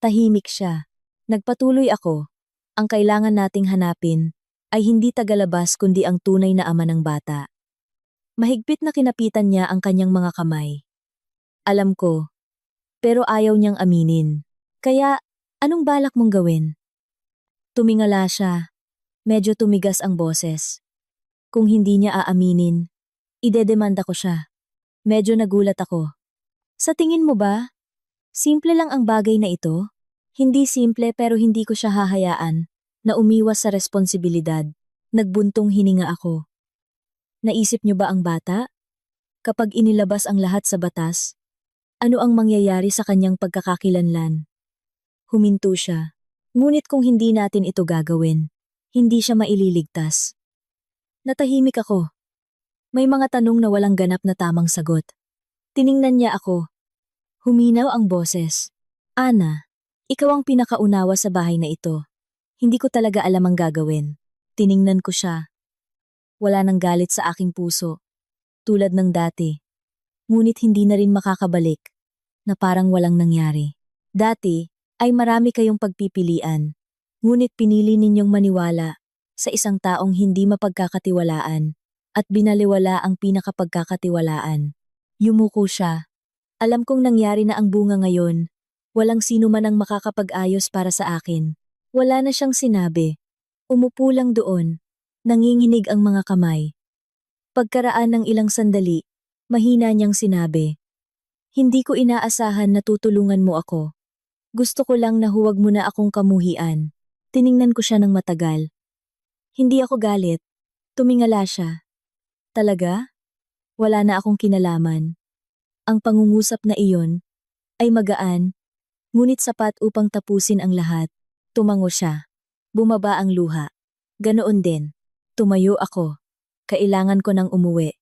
Tahimik siya. Nagpatuloy ako. Ang kailangan nating hanapin ay hindi tagalabas kundi ang tunay na ama ng bata. Mahigpit na kinapitan niya ang kanyang mga kamay. Alam ko, pero ayaw niyang aminin. Kaya, anong balak mong gawin? Tumingala siya. Medyo tumigas ang boses. Kung hindi niya aaminin, idedemanda ko siya. Medyo nagulat ako. Sa tingin mo ba? Simple lang ang bagay na ito? Hindi simple pero hindi ko siya hahayaan na umiwas sa responsibilidad. Nagbuntong hininga ako. Naisip niyo ba ang bata? Kapag inilabas ang lahat sa batas, ano ang mangyayari sa kanyang pagkakakilanlan? Huminto siya. Ngunit kung hindi natin ito gagawin, hindi siya maililigtas. Natahimik ako. May mga tanong na walang ganap na tamang sagot. Tiningnan niya ako. Huminaw ang boses. Ana, ikaw ang pinakaunawa sa bahay na ito. Hindi ko talaga alam ang gagawin. Tiningnan ko siya. Wala nang galit sa aking puso. Tulad ng dati. Ngunit hindi na rin makakabalik. Na parang walang nangyari. Dati ay marami kayong pagpipilian. Ngunit pinili ninyong maniwala sa isang taong hindi mapagkakatiwalaan at binaliwala ang pinakapagkakatiwalaan. Yumuko siya. Alam kong nangyari na ang bunga ngayon. Walang sino man ang makakapag-ayos para sa akin. Wala na siyang sinabi. Umupo lang doon. Nanginginig ang mga kamay. Pagkaraan ng ilang sandali, mahina niyang sinabi. Hindi ko inaasahan na tutulungan mo ako. Gusto ko lang na huwag mo na akong kamuhian. Tiningnan ko siya ng matagal. Hindi ako galit. Tumingala siya. Talaga? Wala na akong kinalaman. Ang pangungusap na iyon ay magaan, ngunit sapat upang tapusin ang lahat. Tumango siya. Bumaba ang luha. Ganoon din. Tumayo ako. Kailangan ko nang umuwi.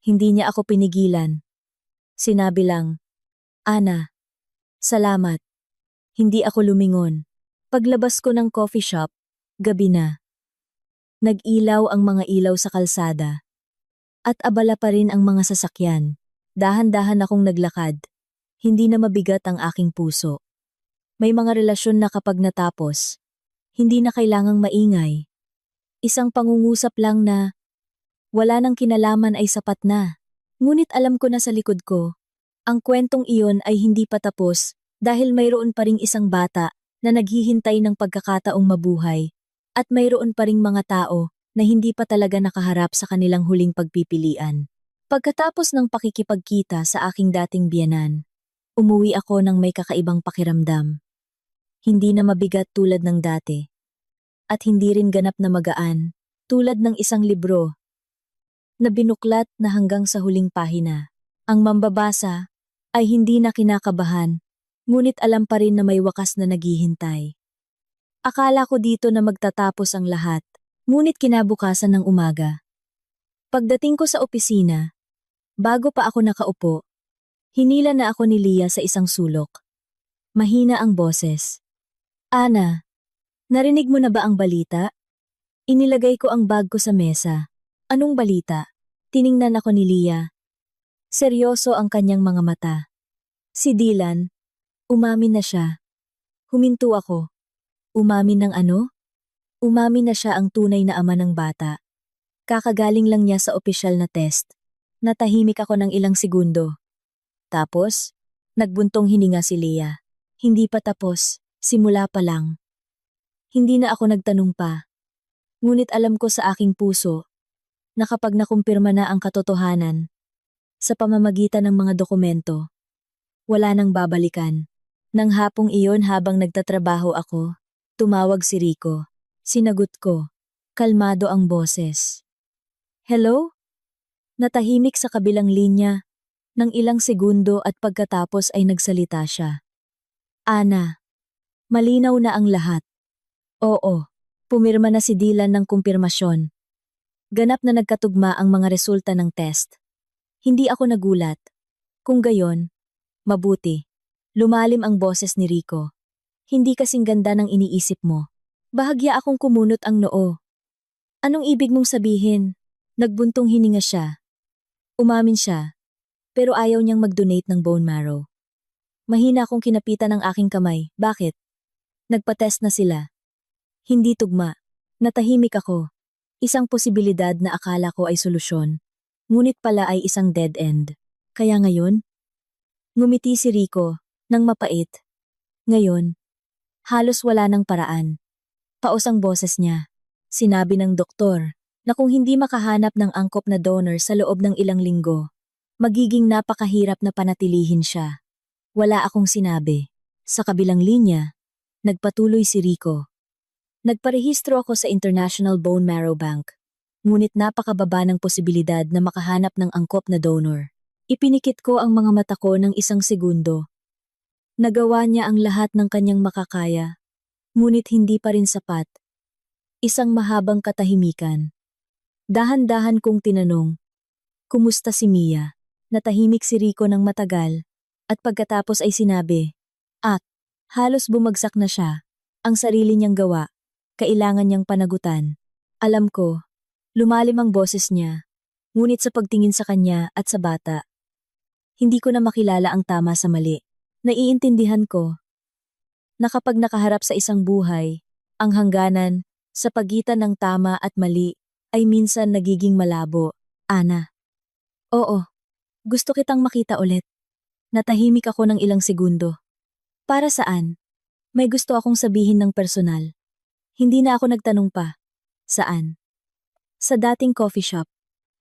Hindi niya ako pinigilan. Sinabi lang, Ana, salamat. Hindi ako lumingon. Paglabas ko ng coffee shop, gabi na. Nag-ilaw ang mga ilaw sa kalsada. At abala pa rin ang mga sasakyan. Dahan-dahan akong naglakad. Hindi na mabigat ang aking puso. May mga relasyon na kapag natapos, hindi na kailangang maingay. Isang pangungusap lang na wala nang kinalaman ay sapat na. Ngunit alam ko na sa likod ko, ang kwentong iyon ay hindi pa tapos dahil mayroon pa ring isang bata na naghihintay ng pagkakataong mabuhay at mayroon pa ring mga tao na hindi pa talaga nakaharap sa kanilang huling pagpipilian. Pagkatapos ng pakikipagkita sa aking dating biyenan, Umuwi ako ng may kakaibang pakiramdam. Hindi na mabigat tulad ng dati. At hindi rin ganap na magaan, tulad ng isang libro na binuklat na hanggang sa huling pahina. Ang mambabasa ay hindi na kinakabahan, ngunit alam pa rin na may wakas na naghihintay. Akala ko dito na magtatapos ang lahat, ngunit kinabukasan ng umaga. Pagdating ko sa opisina, bago pa ako nakaupo, hinila na ako ni Leah sa isang sulok. Mahina ang boses. Ana, narinig mo na ba ang balita? Inilagay ko ang bag ko sa mesa. Anong balita? Tiningnan ako ni Leah. Seryoso ang kanyang mga mata. Si Dylan, umamin na siya. Huminto ako. Umamin ng ano? Umamin na siya ang tunay na ama ng bata. Kakagaling lang niya sa opisyal na test. Natahimik ako ng ilang segundo. Tapos, nagbuntong hininga si Leah. Hindi pa tapos, simula pa lang. Hindi na ako nagtanong pa. Ngunit alam ko sa aking puso na kapag nakumpirma na ang katotohanan, sa pamamagitan ng mga dokumento, wala nang babalikan. Nang hapong iyon habang nagtatrabaho ako, tumawag si Rico. Sinagot ko. Kalmado ang boses. Hello? Natahimik sa kabilang linya ng ilang segundo at pagkatapos ay nagsalita siya. Ana, malinaw na ang lahat. Oo, pumirma na si Dylan ng kumpirmasyon. Ganap na nagkatugma ang mga resulta ng test. Hindi ako nagulat. Kung gayon, mabuti. Lumalim ang boses ni Rico. Hindi kasing ganda ng iniisip mo. Bahagya akong kumunot ang noo. Anong ibig mong sabihin? Nagbuntong hininga siya. Umamin siya, pero ayaw niyang mag-donate ng bone marrow. Mahina akong kinapitan ng aking kamay. Bakit? Nagpa-test na sila. Hindi tugma. Natahimik ako. Isang posibilidad na akala ko ay solusyon. Ngunit pala ay isang dead end. Kaya ngayon? Ngumiti si Rico, nang mapait. Ngayon, halos wala ng paraan. Paos ang boses niya. Sinabi ng doktor na kung hindi makahanap ng angkop na donor sa loob ng ilang linggo, magiging napakahirap na panatilihin siya. Wala akong sinabi. Sa kabilang linya, nagpatuloy si Rico. Nagparehistro ako sa International Bone Marrow Bank, ngunit napakababa ng posibilidad na makahanap ng angkop na donor. Ipinikit ko ang mga mata ko ng isang segundo. Nagawa niya ang lahat ng kanyang makakaya, ngunit hindi pa rin sapat. Isang mahabang katahimikan. Dahan-dahan kong tinanong, kumusta si Mia? Natahimik si Rico ng matagal, at pagkatapos ay sinabi, halos bumagsak na siya. Ang sarili niyang gawa, kailangan niyang panagutan. Alam ko, lumalim ang boses niya, ngunit sa pagtingin sa kanya at sa bata, hindi ko na makilala ang tama sa mali. Naiintindihan ko na kapag nakaharap sa isang buhay, ang hangganan sa pagitan ng tama at mali ay minsan nagiging malabo. Ana. Oo, gusto kitang makita ulit. Natahimik ako ng ilang segundo. Para saan? May gusto akong sabihin ng personal. Hindi na ako nagtanong pa. Saan? Sa dating coffee shop.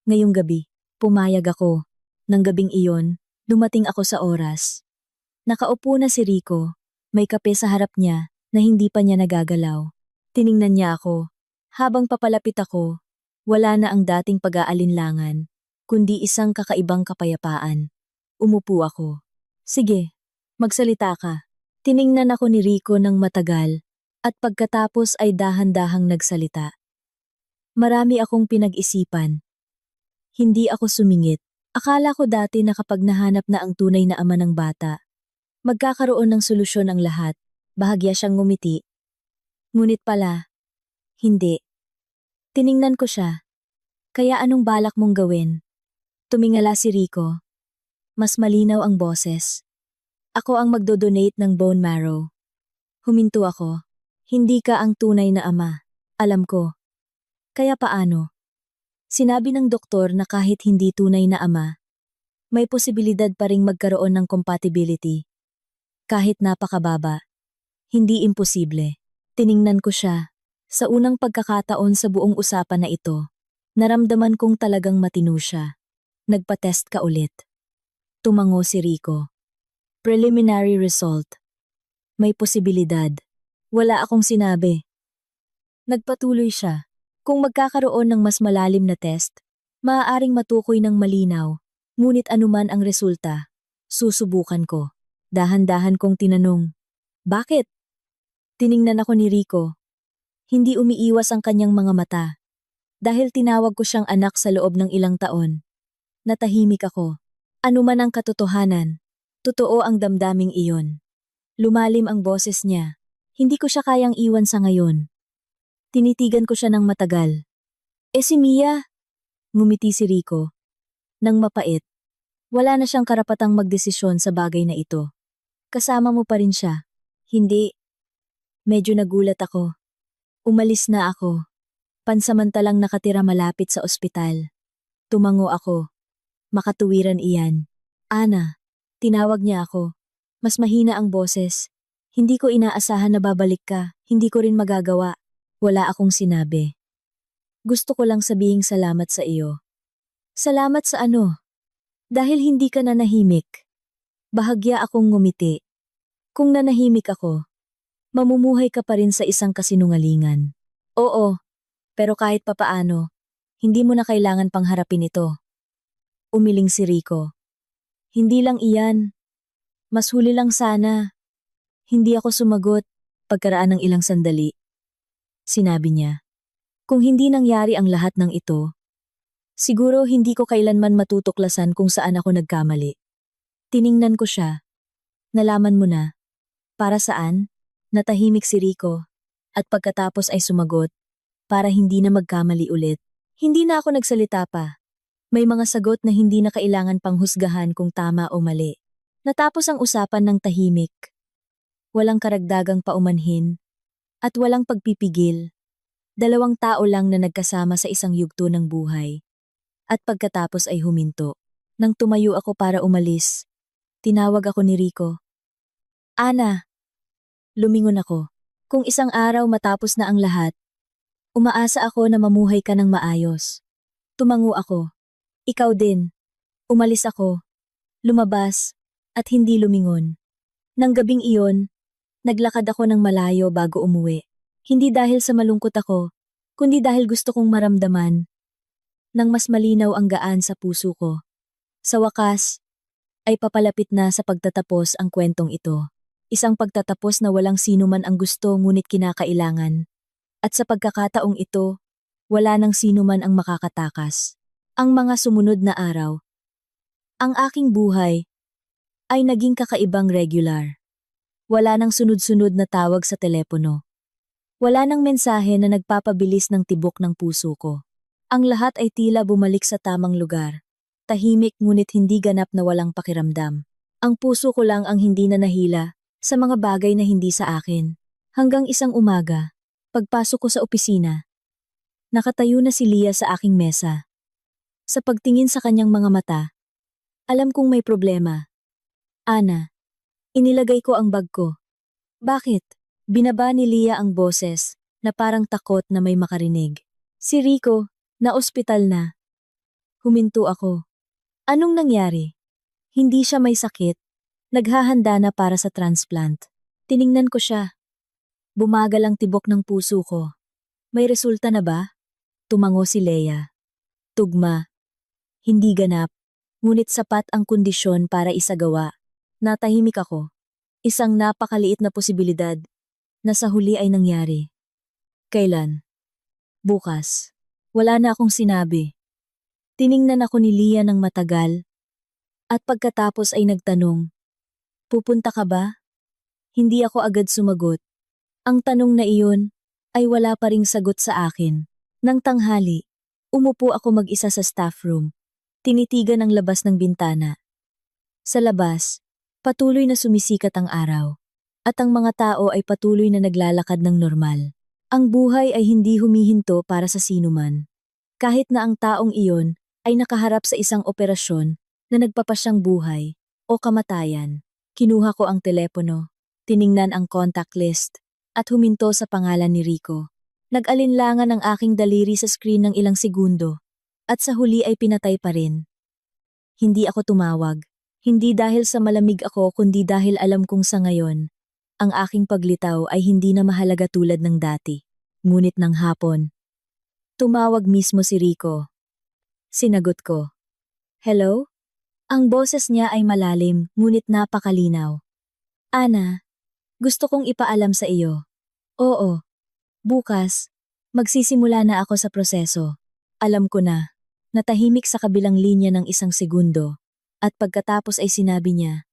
Ngayong gabi, pumayag ako. Nang gabing iyon, dumating ako sa oras. Nakaupo na si Rico. May kape sa harap niya na hindi pa niya nagagalaw. Tiningnan niya ako. Habang papalapit ako, wala na ang dating pag-aalinlangan, kundi isang kakaibang kapayapaan. Umupo ako. Sige, magsalita ka. Tiningnan ako ni Rico ng matagal, at pagkatapos ay dahan-dahang nagsalita. Marami akong pinag-isipan. Hindi ako sumingit. Akala ko dati na kapag nahanap na ang tunay na ama ng bata, magkakaroon ng solusyon ang lahat. Bahagya siyang ngumiti. Ngunit pala, hindi. Tiningnan ko siya. Kaya anong balak mong gawin? Tumingala si Rico. Mas malinaw ang boses. Ako ang magdodonate ng bone marrow. Huminto ako. Hindi ka ang tunay na ama. Alam ko. Kaya paano? Sinabi ng doktor na kahit hindi tunay na ama, may posibilidad pa ring magkaroon ng compatibility. Kahit napakababa. Hindi imposible. Tiningnan ko siya. Sa unang pagkakataon sa buong usapan na ito, naramdaman kong talagang matino siya. Nagpa-test ka ulit. Tumango si Rico. Preliminary result. May posibilidad. Wala akong sinabi. Nagpatuloy siya. Kung magkakaroon ng mas malalim na test, maaaring matukoy ng malinaw, ngunit anuman ang resulta, susubukan ko. Dahan-dahan kong tinanong, bakit? Tiningnan ako ni Rico. Hindi umiiwas ang kanyang mga mata. Dahil tinawag ko siyang anak sa loob ng ilang taon. Natahimik ako. Anuman ang katotohanan, totoo ang damdaming iyon. Lumalim ang boses niya. Hindi ko siya kayang iwan sa ngayon. Tinitigan ko siya ng matagal. Si Mia? Ngumiti si Rico. Nang mapait. Wala na siyang karapatang magdesisyon sa bagay na ito. Kasama mo pa rin siya. Hindi. Medyo nagulat ako. Umalis na ako. Pansamantalang nakatira malapit sa ospital. Tumango ako. Makatuwiran iyan. Ana. Tinawag niya ako. Mas mahina ang boses. Hindi ko inaasahan na babalik ka. Hindi ko rin magagawa. Wala akong sinabi. Gusto ko lang sabihing salamat sa iyo. Salamat sa ano? Dahil hindi ka nanahimik. Bahagya akong ngumiti. Kung nanahimik ako, mamumuhay ka pa rin sa isang kasinungalingan. Oo, pero kahit papaano, hindi mo na kailangan pangharapin ito. Umiling si Rico. Hindi lang iyan. Mas huli lang sana. Hindi ako sumagot pagkaraan ng ilang sandali. Sinabi niya, kung hindi nangyari ang lahat ng ito, siguro hindi ko kailanman matutuklasan kung saan ako nagkamali. Tiningnan ko siya. Nalaman mo na. Para saan? Natahimik si Rico. At pagkatapos ay sumagot, para hindi na magkamali ulit. Hindi na ako nagsalita pa. May mga sagot na hindi na kailangan pang husgahan kung tama o mali. Natapos ang usapan ng tahimik. Walang karagdagang paumanhin. At walang pagpipigil. Dalawang tao lang na nagkasama sa isang yugto ng buhay. At pagkatapos ay huminto. Nang tumayo ako para umalis, tinawag ako ni Rico. Ana! Lumingon ako. Kung isang araw matapos na ang lahat, umaasa ako na mamuhay ka ng maayos. Tumango ako. Ikaw din. Umalis ako. Lumabas. At hindi lumingon. Nang gabing iyon, naglakad ako ng malayo bago umuwi. Hindi dahil sa malungkot ako, kundi dahil gusto kong maramdaman nang mas malinaw ang gaan sa puso ko. Sa wakas, ay papalapit na sa pagtatapos ang kwentong ito. Isang pagtatapos na walang sino man ang gusto ngunit kinakailangan. At sa pagkakataong ito, wala nang sino man ang makakatakas. Ang mga sumunod na araw, ang aking buhay, ay naging kakaibang regular. Wala nang sunod-sunod na tawag sa telepono. Wala nang mensahe na nagpapabilis ng tibok ng puso ko. Ang lahat ay tila bumalik sa tamang lugar. Tahimik ngunit hindi ganap na walang pakiramdam. Ang puso ko lang ang hindi na nahila sa mga bagay na hindi sa akin. Hanggang isang umaga, pagpasok ko sa opisina, nakatayo na si Leah sa aking mesa. Sa pagtingin sa kanyang mga mata, alam kong may problema. Ana, inilagay ko ang bag ko. Bakit? Binaba ni Leah ang boses na parang takot na may makarinig. Si Rico, na ospital na. Huminto ako. Anong nangyari? Hindi siya may sakit. Naghahanda na para sa transplant. Tiningnan ko siya. Bumagal ang tibok ng puso ko. May resulta na ba? Tumango si Leah. Tugma. Hindi ganap. Ngunit sapat ang kondisyon para isagawa. Natahimik ako. Isang napakaliit na posibilidad na sa huli ay nangyari. Kailan? Bukas. Wala na akong sinabi. Tiningnan ako ni Leah ng matagal at pagkatapos ay nagtanong, pupunta ka ba? Hindi ako agad sumagot. Ang tanong na iyon ay wala pa ring sagot sa akin. Nang tanghali, umupo ako mag-isa sa staff room. Tinitigan ang labas ng bintana. Sa labas, patuloy na sumisikat ang araw. At ang mga tao ay patuloy na naglalakad ng normal. Ang buhay ay hindi humihinto para sa sinuman. Kahit na ang taong iyon ay nakaharap sa isang operasyon na nagpapasyang buhay o kamatayan. Kinuha ko ang telepono, tiningnan ang contact list, at huminto sa pangalan ni Rico. Nag-alinlangan ang aking daliri sa screen ng ilang segundo, at sa huli ay pinatay pa rin. Hindi ako tumawag. Hindi dahil sa malamig ako kundi dahil alam kong sa ngayon, ang aking paglitaw ay hindi na mahalaga tulad ng dati. Ngunit ng hapon, tumawag mismo si Rico. Sinagot ko. Hello? Ang boses niya ay malalim, ngunit napakalinaw. Ana, gusto kong ipaalam sa iyo. Oo, bukas, magsisimula na ako sa proseso. Alam ko na, natahimik sa kabilang linya ng isang segundo, at pagkatapos ay sinabi niya,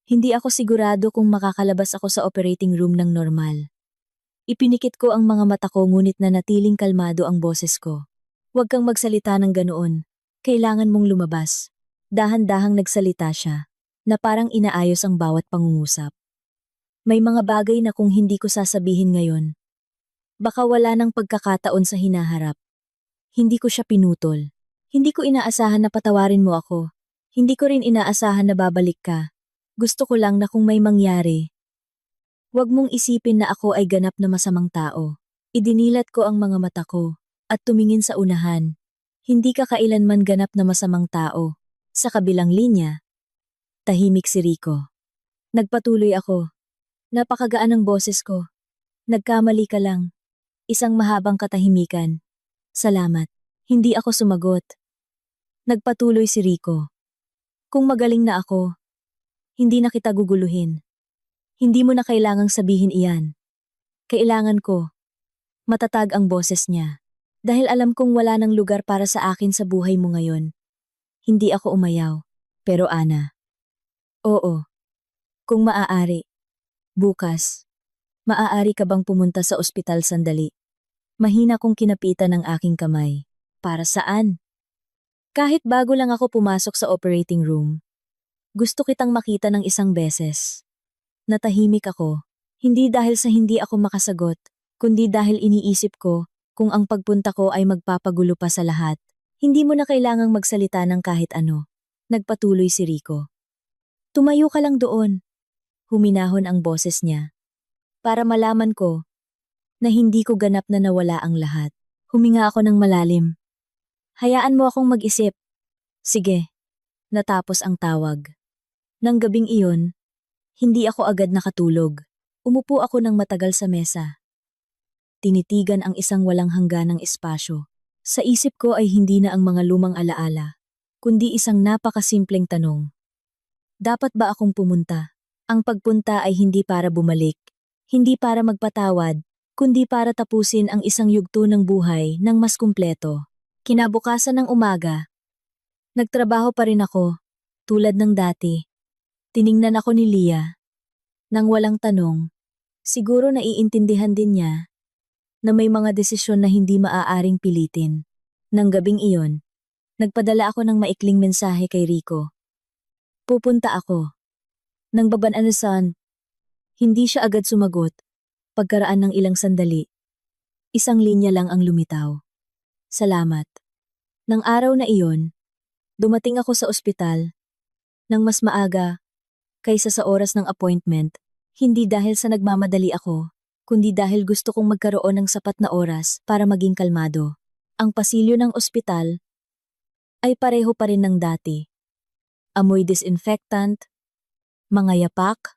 hindi ako sigurado kung makakalabas ako sa operating room ng normal. Ipinikit ko ang mga mata ko ngunit nanatiling kalmado ang boses ko. Huwag kang magsalita ng ganoon. Kailangan mong lumabas. Dahan-dahang nagsalita siya, na parang inaayos ang bawat pangungusap. May mga bagay na kung hindi ko sasabihin ngayon, baka wala nang pagkakataon sa hinaharap. Hindi ko siya pinutol. Hindi ko inaasahan na patawarin mo ako. Hindi ko rin inaasahan na babalik ka. Gusto ko lang na kung may mangyari, huwag mong isipin na ako ay ganap na masamang tao. Idinilat ko ang mga mata ko at tumingin sa unahan. Hindi ka kailanman ganap na masamang tao. Sa kabilang linya, tahimik si Rico. Nagpatuloy ako. Napakagaan ng boses ko. Nagkamali ka lang. Isang mahabang katahimikan. Salamat. Hindi ako sumagot. Nagpatuloy si Rico. Kung magaling na ako, hindi na kita guguluhin. Hindi mo na kailangang sabihin iyan. Kailangan ko. Matatag ang boses niya. Dahil alam kong wala nang lugar para sa akin sa buhay mo ngayon. Hindi ako umayaw. Pero Ana. Oo. Kung maaari. Bukas. Maaari ka bang pumunta sa ospital sandali? Mahina kong kinapitan ng aking kamay. Para saan? Kahit bago lang ako pumasok sa operating room, gusto kitang makita ng isang beses. Natahimik ako, hindi dahil sa hindi ako makasagot, kundi dahil iniisip ko kung ang pagpunta ko ay magpapagulo pa sa lahat. Hindi mo na kailangang magsalita ng kahit ano. Nagpatuloy si Rico. Tumayo ka lang doon. Huminahon ang boses niya. Para malaman ko na hindi ko ganap na nawala ang lahat. Huminga ako ng malalim. Hayaan mo akong mag-isip. Sige. Natapos ang tawag. Nang gabing iyon, hindi ako agad nakatulog. Umupo ako ng matagal sa mesa. Tinitigan ang isang walang hangganang espasyo. Sa isip ko ay hindi na ang mga lumang alaala, kundi isang napakasimpleng tanong. Dapat ba akong pumunta? Ang pagpunta ay hindi para bumalik, hindi para magpatawad, kundi para tapusin ang isang yugto ng buhay ng mas kumpleto. Kinabukasan ng umaga, nagtrabaho pa rin ako, tulad ng dati. Tiningnan ako ni Leah. Nang walang tanong, siguro naiintindihan din niya na may mga desisyon na hindi maaaring pilitin. Nang gabing iyon, nagpadala ako ng maikling mensahe kay Rico. Pupunta ako. Nang babananusan, hindi siya agad sumagot. Pagkaraan ng ilang sandali, isang linya lang ang lumitaw. Salamat. Nang araw na iyon, dumating ako sa ospital nang mas maaga kaysa sa oras ng appointment, hindi dahil sa nagmamadali ako, kundi dahil gusto kong magkaroon ng sapat na oras para maging kalmado. Ang pasilyo ng ospital ay pareho pa rin ng dati. Amoy disinfectant, mga yapak,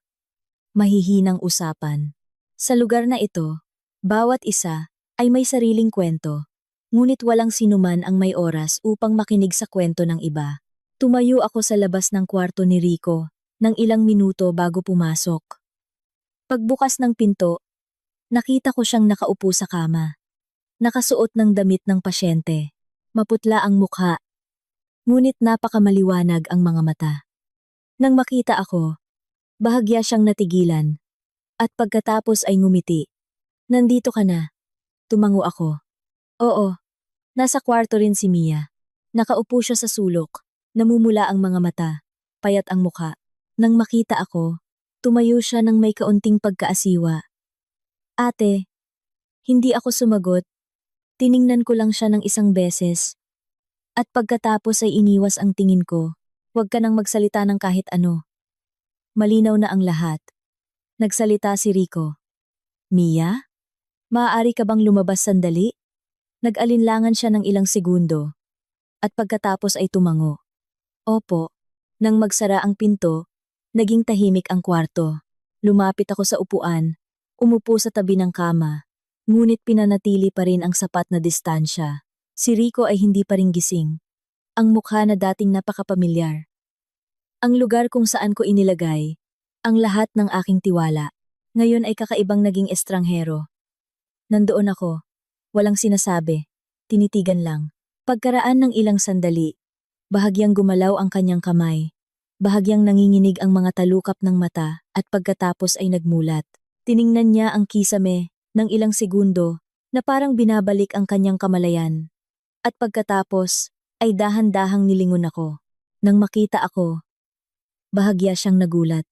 mahihinang usapan. Sa lugar na ito, bawat isa ay may sariling kwento, ngunit walang sinuman ang may oras upang makinig sa kwento ng iba. Tumayo ako sa labas ng kwarto ni Rico ng ilang minuto bago pumasok. Pagbukas ng pinto, nakita ko siyang nakaupo sa kama. Nakasuot ng damit ng pasyente. Maputla ang mukha, ngunit napakamaliwanag ang mga mata. Nang makita ako, bahagya siyang natigilan. At pagkatapos ay ngumiti. Nandito ka na. Tumango ako. Oo, nasa kwarto rin si Mia. Nakaupo siya sa sulok. Namumula ang mga mata. Payat ang mukha. Nang makita ako, tumayo siya ng may kaunting pagkaasiwa. Ate, hindi ako sumagot. Tiningnan ko lang siya ng isang beses. At pagkatapos ay iniwas ang tingin ko. Huwag ka nang magsalita ng kahit ano. Malinaw na ang lahat. Nagsalita si Rico. Mia? Maaari ka bang lumabas sandali? Nag-alinlangan siya ng ilang segundo. At pagkatapos ay tumango. Opo, Nang magsara ang pinto, naging tahimik ang kwarto. Lumapit ako sa upuan, umupo sa tabi ng kama, ngunit pinanatili pa rin ang sapat na distansya. Si Rico ay hindi pa rin gising. Ang mukha na dating napakapamilyar. Ang lugar kung saan ko inilagay, ang lahat ng aking tiwala, ngayon ay kakaibang naging estranghero. Nandoon ako, walang sinasabi, tinitigan lang. Pagkaraan ng ilang sandali, bahagyang gumalaw ang kanyang kamay, bahagyang nanginginig ang mga talukap ng mata at pagkatapos ay nagmulat. Tiningnan niya ang kisame ng ilang segundo na parang binabalik ang kanyang kamalayan. At pagkatapos ay dahan-dahang nilingon ako. Nang makita ako, bahagya siyang nagulat.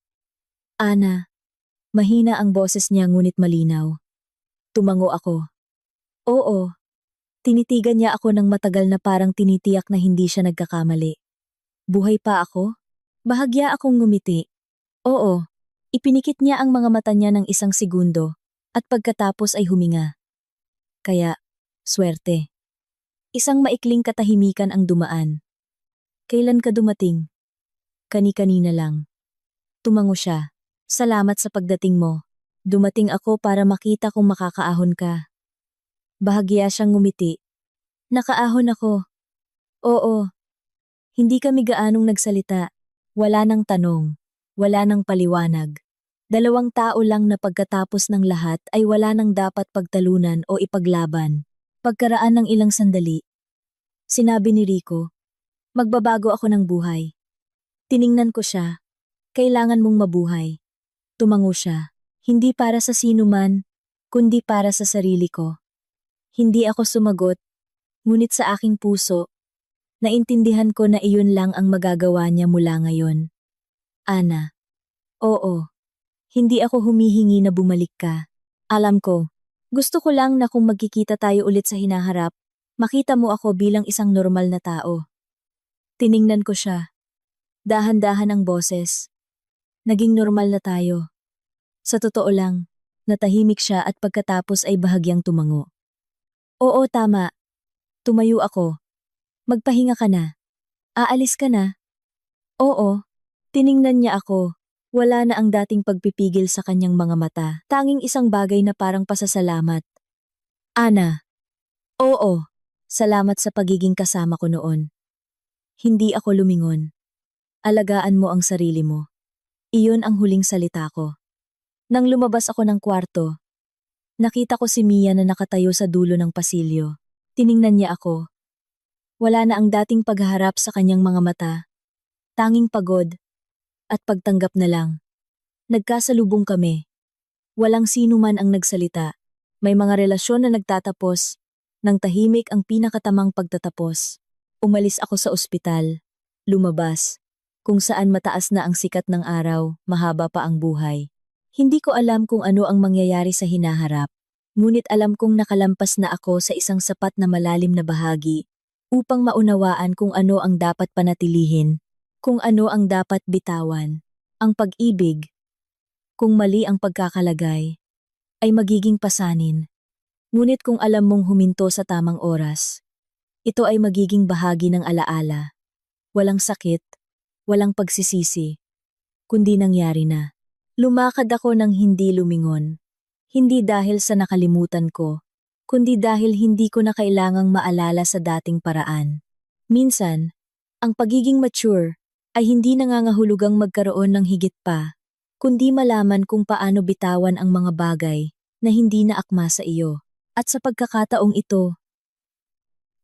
Ana, mahina ang boses niya ngunit malinaw. Tumango ako. Oo. Tinitigan niya ako ng matagal na parang tinitiyak na hindi siya nagkakamali. Buhay pa ako? Bahagya akong ngumiti. Oo. Ipinikit niya ang mga mata niya ng isang segundo at pagkatapos ay huminga. Kaya, swerte. Isang maikling katahimikan ang dumaan. Kailan ka dumating? Kani-kanina lang. Tumango siya. Salamat sa pagdating mo. Dumating ako para makita kung makakaahon ka. Bahagya siyang ngumiti. Nakaahon ako. Oo. Hindi kami gaanong nagsalita. Wala nang tanong. Wala nang paliwanag. Dalawang tao lang na pagkatapos ng lahat ay wala nang dapat pagtalunan o ipaglaban. Pagkaraan ng ilang sandali, sinabi ni Rico, magbabago ako ng buhay. Tiningnan ko siya. Kailangan mong mabuhay. Tumango siya. Hindi para sa sino man, kundi para sa sarili ko. Hindi ako sumagot, ngunit sa aking puso, naintindihan ko na iyon lang ang magagawa niya mula ngayon. Ana. Oo. Hindi ako humihingi na bumalik ka. Alam ko. Gusto ko lang na kung magkikita tayo ulit sa hinaharap, makita mo ako bilang isang normal na tao. Tiningnan ko siya. Dahan-dahan ang boses. Naging normal na tayo. Sa totoo lang, natahimik siya at pagkatapos ay bahagyang tumango. Oo, tama. Tumayo ako. Magpahinga ka na. Aalis ka na? Oo. Tiningnan niya ako. Wala na ang dating pagpipigil sa kanyang mga mata. Tanging isang bagay na parang pasasalamat. Ana. Oo. Salamat sa pagiging kasama ko noon. Hindi ako lumingon. Alagaan mo ang sarili mo. Iyon ang huling salita ko. Nang lumabas ako ng kwarto, nakita ko si Mia na nakatayo sa dulo ng pasilyo. Tiningnan niya ako. Wala na ang dating pagharap sa kanyang mga mata. Tanging pagod at pagtanggap na lang. Nagkasalubong kami. Walang sino man ang nagsalita. May mga relasyon na nagtatapos, nang tahimik ang pinakatamang pagtatapos. Umalis ako sa ospital. Lumabas. Kung saan mataas na ang sikat ng araw, mahaba pa ang buhay. Hindi ko alam kung ano ang mangyayari sa hinaharap, ngunit alam kong nakalampas na ako sa isang sapat na malalim na bahagi upang maunawaan kung ano ang dapat panatilihin, kung ano ang dapat bitawan. Ang pag-ibig, kung mali ang pagkakalagay, ay magiging pasanin. Ngunit kung alam mong huminto sa tamang oras, ito ay magiging bahagi ng alaala. Walang sakit, walang pagsisisi, kundi nangyari na. Lumakad ako ng hindi lumingon. Hindi dahil sa nakalimutan ko, kundi dahil hindi ko na kailangang maalala sa dating paraan. Minsan, ang pagiging mature ay hindi nangangahulugang magkaroon ng higit pa, kundi malaman kung paano bitawan ang mga bagay na hindi na akma sa iyo. At sa pagkakataong ito,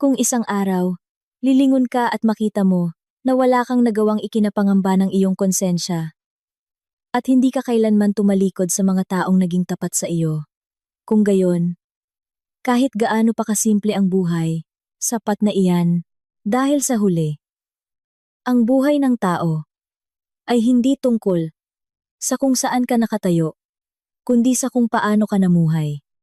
kung isang araw, lilingon ka at makita mo na wala kang nagawang ikinapangamba ng iyong konsensya, at hindi ka kailanman tumalikod sa mga taong naging tapat sa iyo. Kung gayon, kahit gaano pa kasimple ang buhay, sapat na iyan, dahil sa huli. Ang buhay ng tao ay hindi tungkol sa kung saan ka nakatayo, kundi sa kung paano ka namuhay.